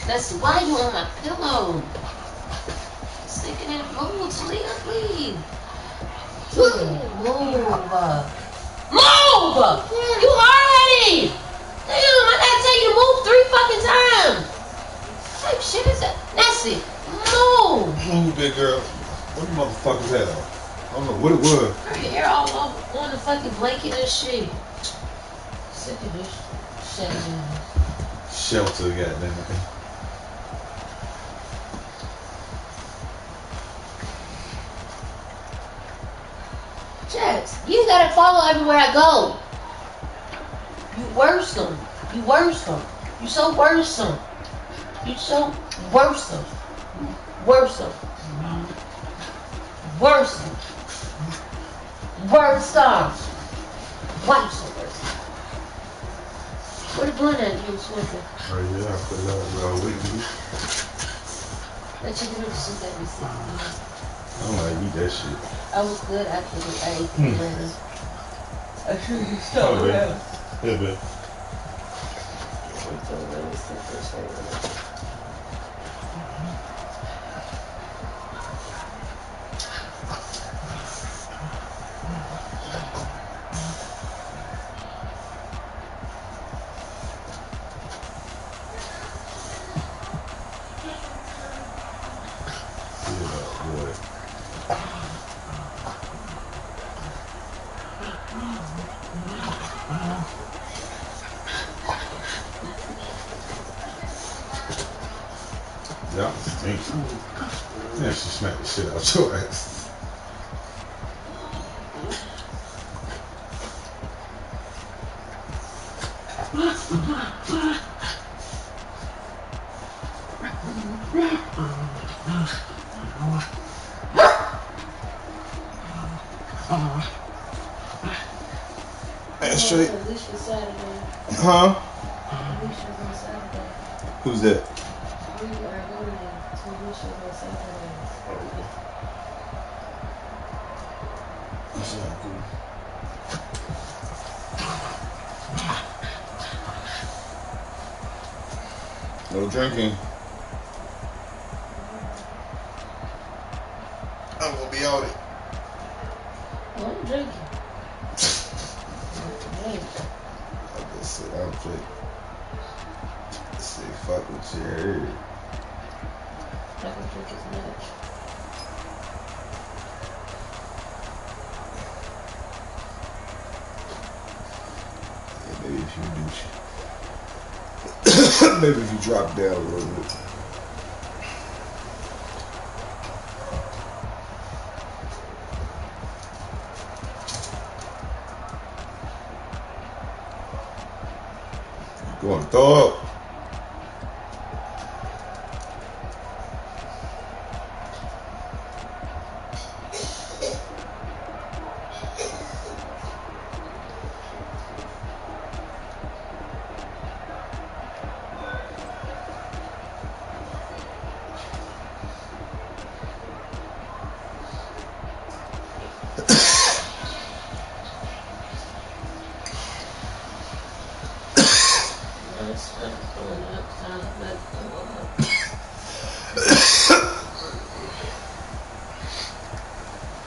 That's why you on my pillow. Sticking in food, please. Move. Move! You already! Damn, I gotta tell you to move 3 fucking times. What type of shit is that? That's it. Move! Move, big girl. What the motherfuckers had on? I don't know what it was. Her hair all over on the fucking blanket and shit. Sick of this shit. Shelter, goddamn it. Jax, you gotta follow everywhere I go. You worrisome. You worrisome. You so worrisome. You so worrisome. Worrisome. Worrisome. Worrisome. Why you so worrisome? Where the blunt at you was smoking? Oh yeah, I put it out all week. That chicken noodle soup that we see. I don't like eat that shit. I was good after I ate the burger. I should have Oh, stopped baby. around. Yeah, baby. Y'all stink. Yeah, she smacked the shit out your ass. That's straight. Huh? Who's that? No drinking. I'm gonna be on it. I'm drinking. I just said I'm drinking. Say fuck with you heard. I can drink as much. Yeah, maybe if you do, maybe if you drop down a little bit. You gonna throw up?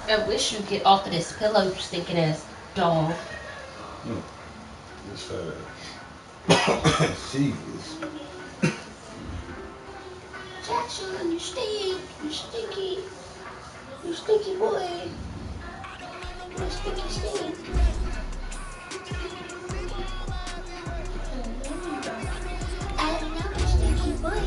I wish you'd get off of this pillow, you stinking ass dog. This fat ass. Jesus. Jackson, you stink. You stinky. You stinky boy. You stinky stink. I don't know, you stinky boy.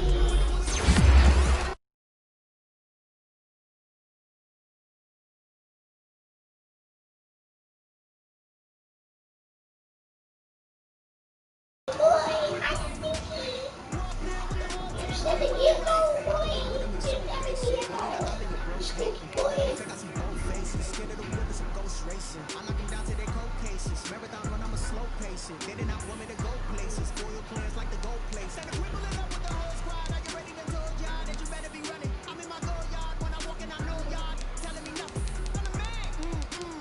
I'm knocking down to their cold cases. Marathon run, I'm a slow pace. They did not want me to go places. Spoil plans like the gold place. And we pulling up with the whole squad. Are you ready to told y'all that you better be running? I'm in my go yard when I walk in, I know y'all telling me nothing. I'm the man.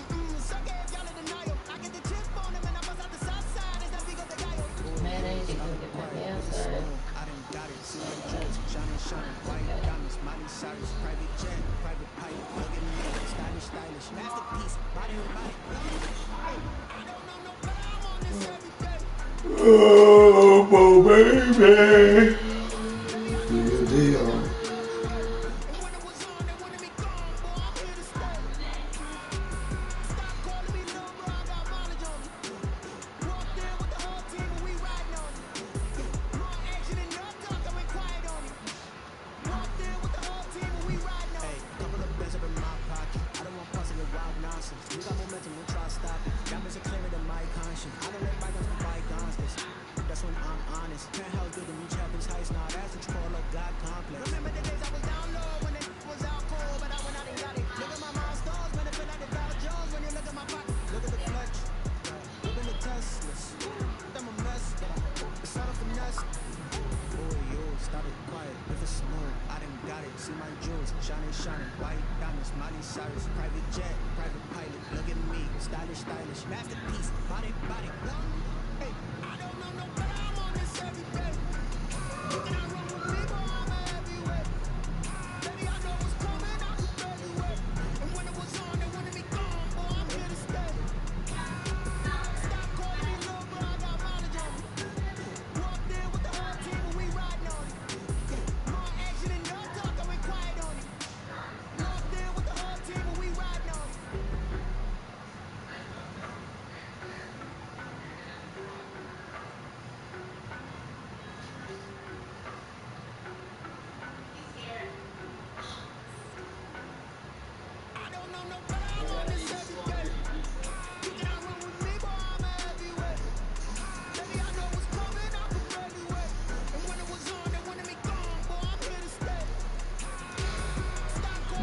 Oh, baby. Real deal.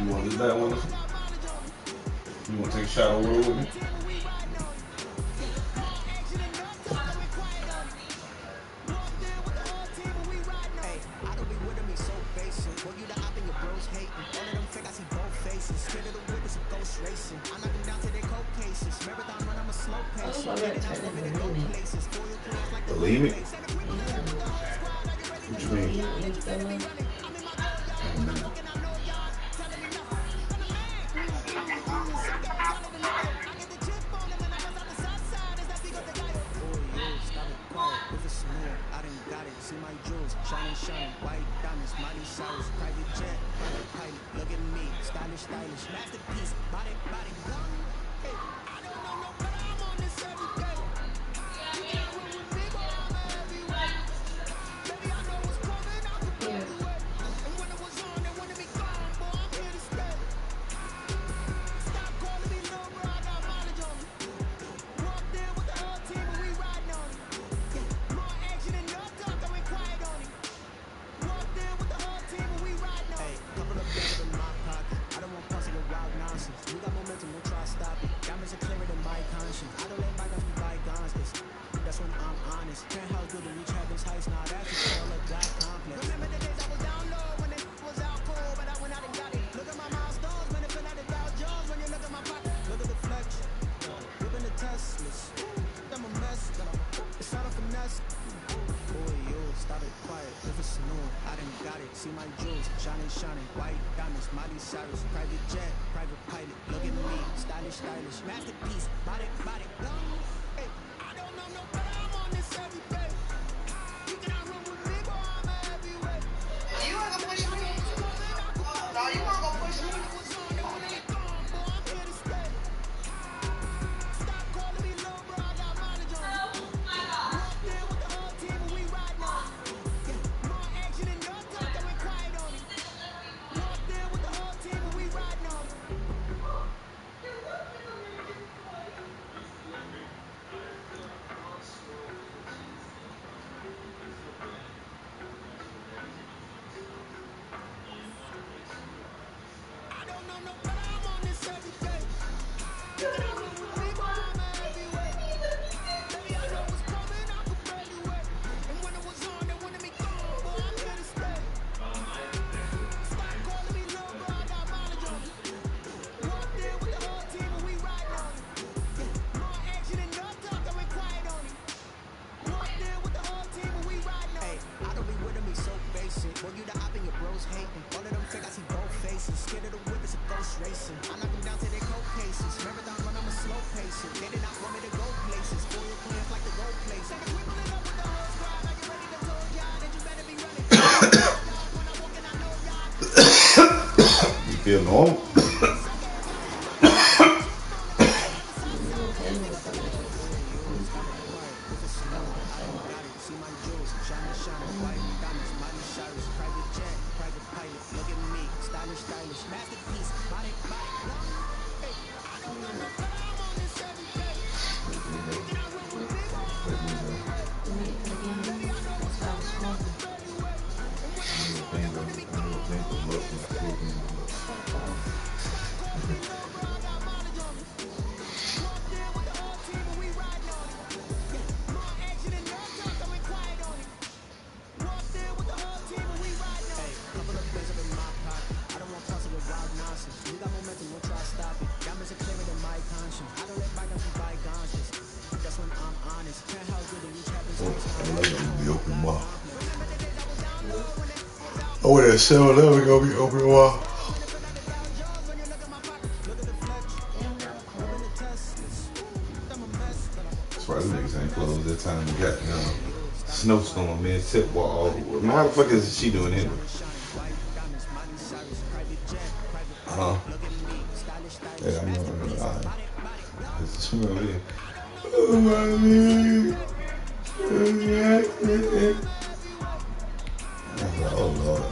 You want this that one? You want to take a shot over with me? Believe it? What you mean? No. Oh, that 7-Eleven gonna be open a while. That's right, them niggas ain't closed that time. We got snowstorm, man. Tip wall. Man, how the fuck is she doing anyway? Yeah, I know. Alright. It's a smell here. Oh, my man. Oh, Lord.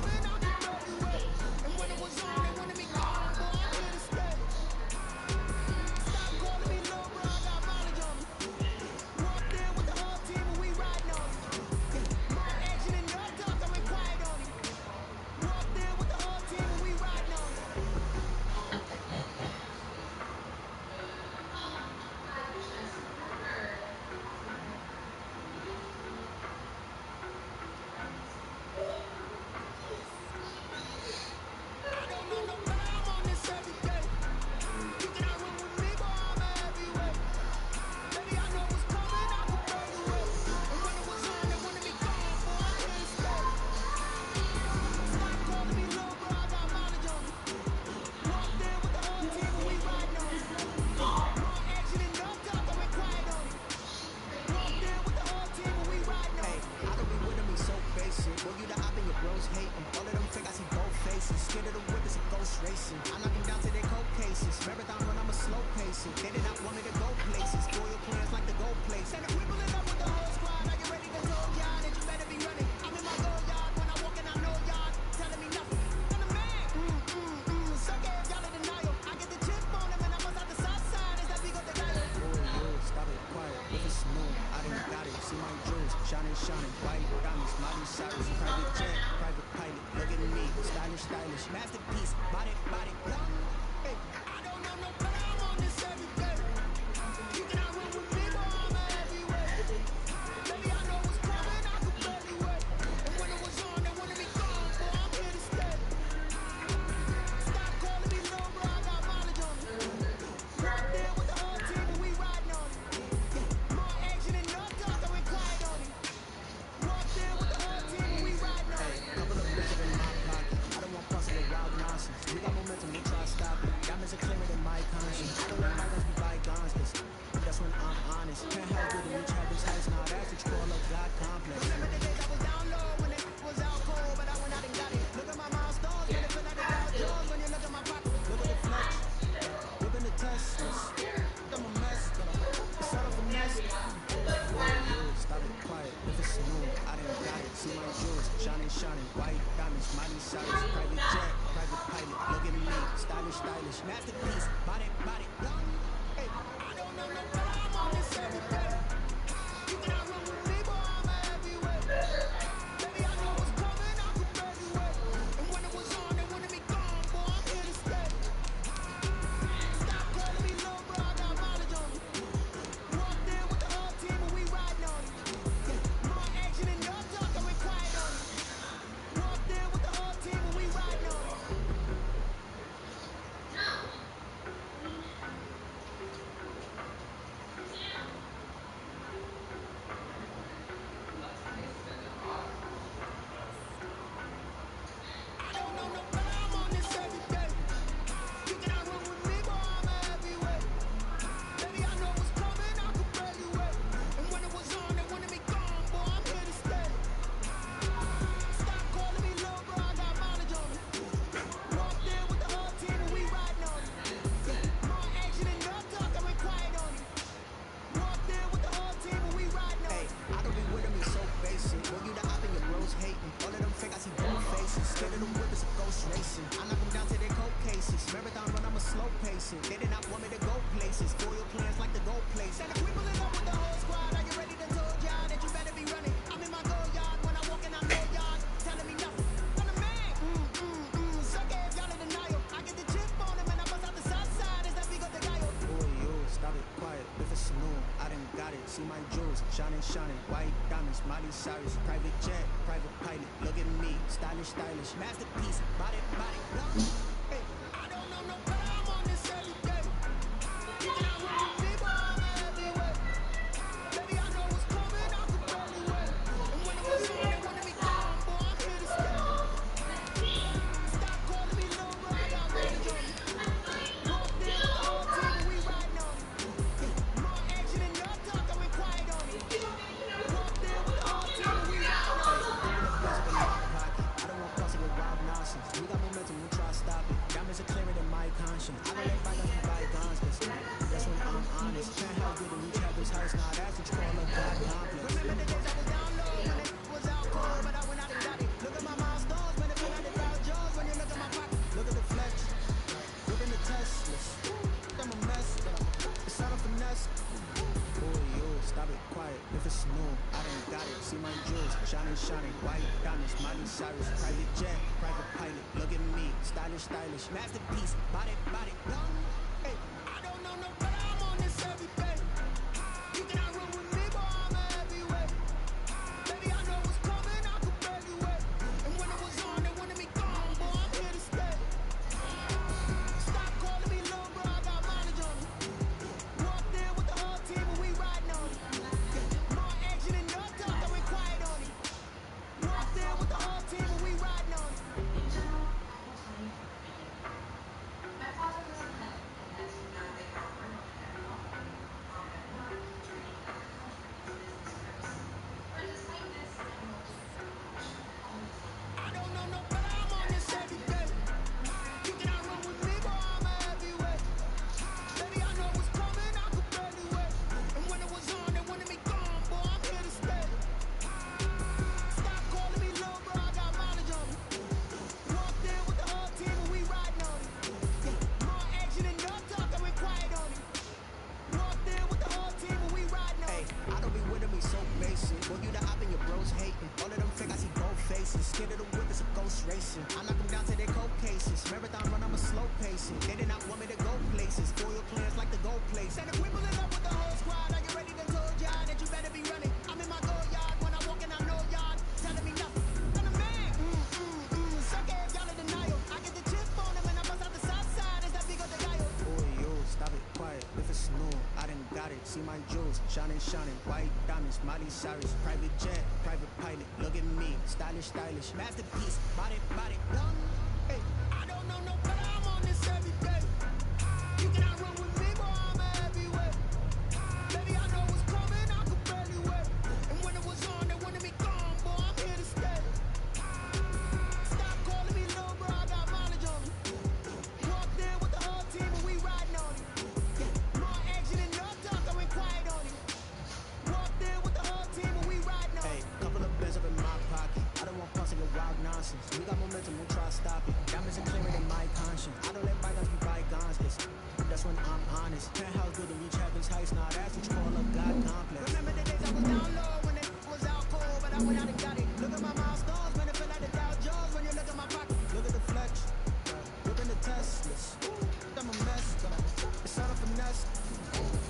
got it. See my jewels, shining, shining. White diamonds, Miley Cyrus. Private jet, private pilot. Look at me, stylish, stylish. Masterpiece, body, body. Hey, I don't know no better. I'm on this every day. You cannot run with me, boy. I'm everywhere. Baby, I know what's coming. I could barely wait. And when it was on, they wanted me gone, boy. I'm here to stay. Stop calling me little bro. I got mileage on me. Walk there with the whole team and we riding on it. More action and no talk, I went quiet on it. Walk there with the whole team and we riding on it. I don't want crossing with wild nonsense. We got momentum, we try to stop it. Diamonds are clearer than my conscience. I don't let bygones be bygones, cause that's when I'm honest. Penthouse didn't reach heaven's heights, now that's what you call a God complex. Remember the days I was down low when it was out cold, but I went out and got it. Look at my milestones, man, it's like the Dow Jones when you look at my pocket. Look at the flex, look in the Teslas. I'm a mess, it's not a finesse. Boy, yo, stop it, quiet, if it's new, I done got it. See my jewels, shining, shining, white diamonds, Miley Cyrus, private jet, private pilot. Look at me, stylish, stylish, masterpiece, body, body. Hey, I don't know no better. I'm on this every day. You cannot run with me, boy. I'm everywhere. Baby, I know what's coming. I could barely wait. And when it was on, they wanted me gone, boy. I'm here to stay. Stop calling me little bro. I got mileage on me. Walk there with the whole team and we riding on it. More action and no talk, I went quiet on it. Walk there with the whole team and we riding on it. I don't know no better. I'm on this every day. You cannot run with me, boy. I'm everywhere. Baby, I know what's coming. I could barely wait. And when it was on, they wanted me gone, boy. I'm here to stay. Stop calling me little bro. I got mileage on me. Walk there with the whole team and we riding on it. More action and no talk, I went quiet on it. Walk there with the whole team and we riding on it. I don't be with me so basic. Well, you the op and your bros hating. All of them fake, I see both faces. Scared of the whip, it's a ghost racing. I knock them down to their cold cases. Marathon run, I'm a slow pacing. They did not want me to go places. Foil plans like the gold place. And if we pulling up with the whole squad, are you ready to told y'all that you better be running? I'm in my go yard. When I walk in, I know y'all telling me nothing. I'm the man. Suck ass, y'all in denial. I get the chip on them and I bust out the south side. Is that big of the guy? Boy, yo, stop it, quiet. If it's new, I done got it. See my jewels, shining, shining. White diamonds, Miley Cyrus. Private jet, private pilot. Look at me, stylish, stylish. Masterpiece, body, body. Hey, I don't know no better. I'm on this every day. You cannot run with me, boy. I'm everywhere. Baby, I know what's coming. I could barely wait. And when it was on, they wanted me gone, boy. I'm here to stay. Stop calling me little bro. I got mileage on me. Walk there with the whole team and we riding on it. More action and no talk, I went quiet on it. Walk there with the whole team and we riding on it. Hey, couple of bands up in my pocket. I don't want passing with wild nonsense. We got momentum, we'll try to stop it. Diamonds are clearer than my conscience. I don't let bygones be bygones, cause that's when I'm honest. Penthouse didn't reach heaven's heights, now that's what you call a God complex. Remember the days I was down low when it was out cold, but I went out and got it. Look at my milestones, man, it feel like the Dow Jones when you look at my pocket. Look at the flex, look in the Teslas. I'm a mess, it's not a finesse.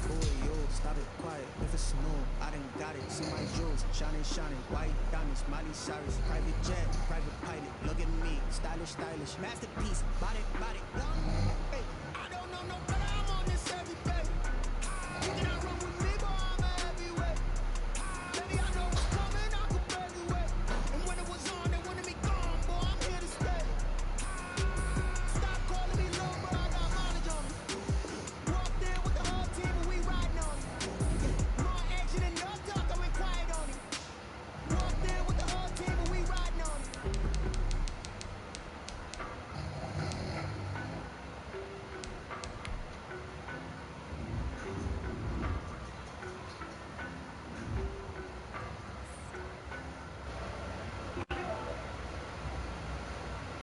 Boy, yo, stop it, quiet, if it's new, I done got it. See my jewels, shining, shining, white diamonds, Miley Cyrus, private jet, private pilot. Look at me, stylish, stylish, masterpiece, body, body. Hey.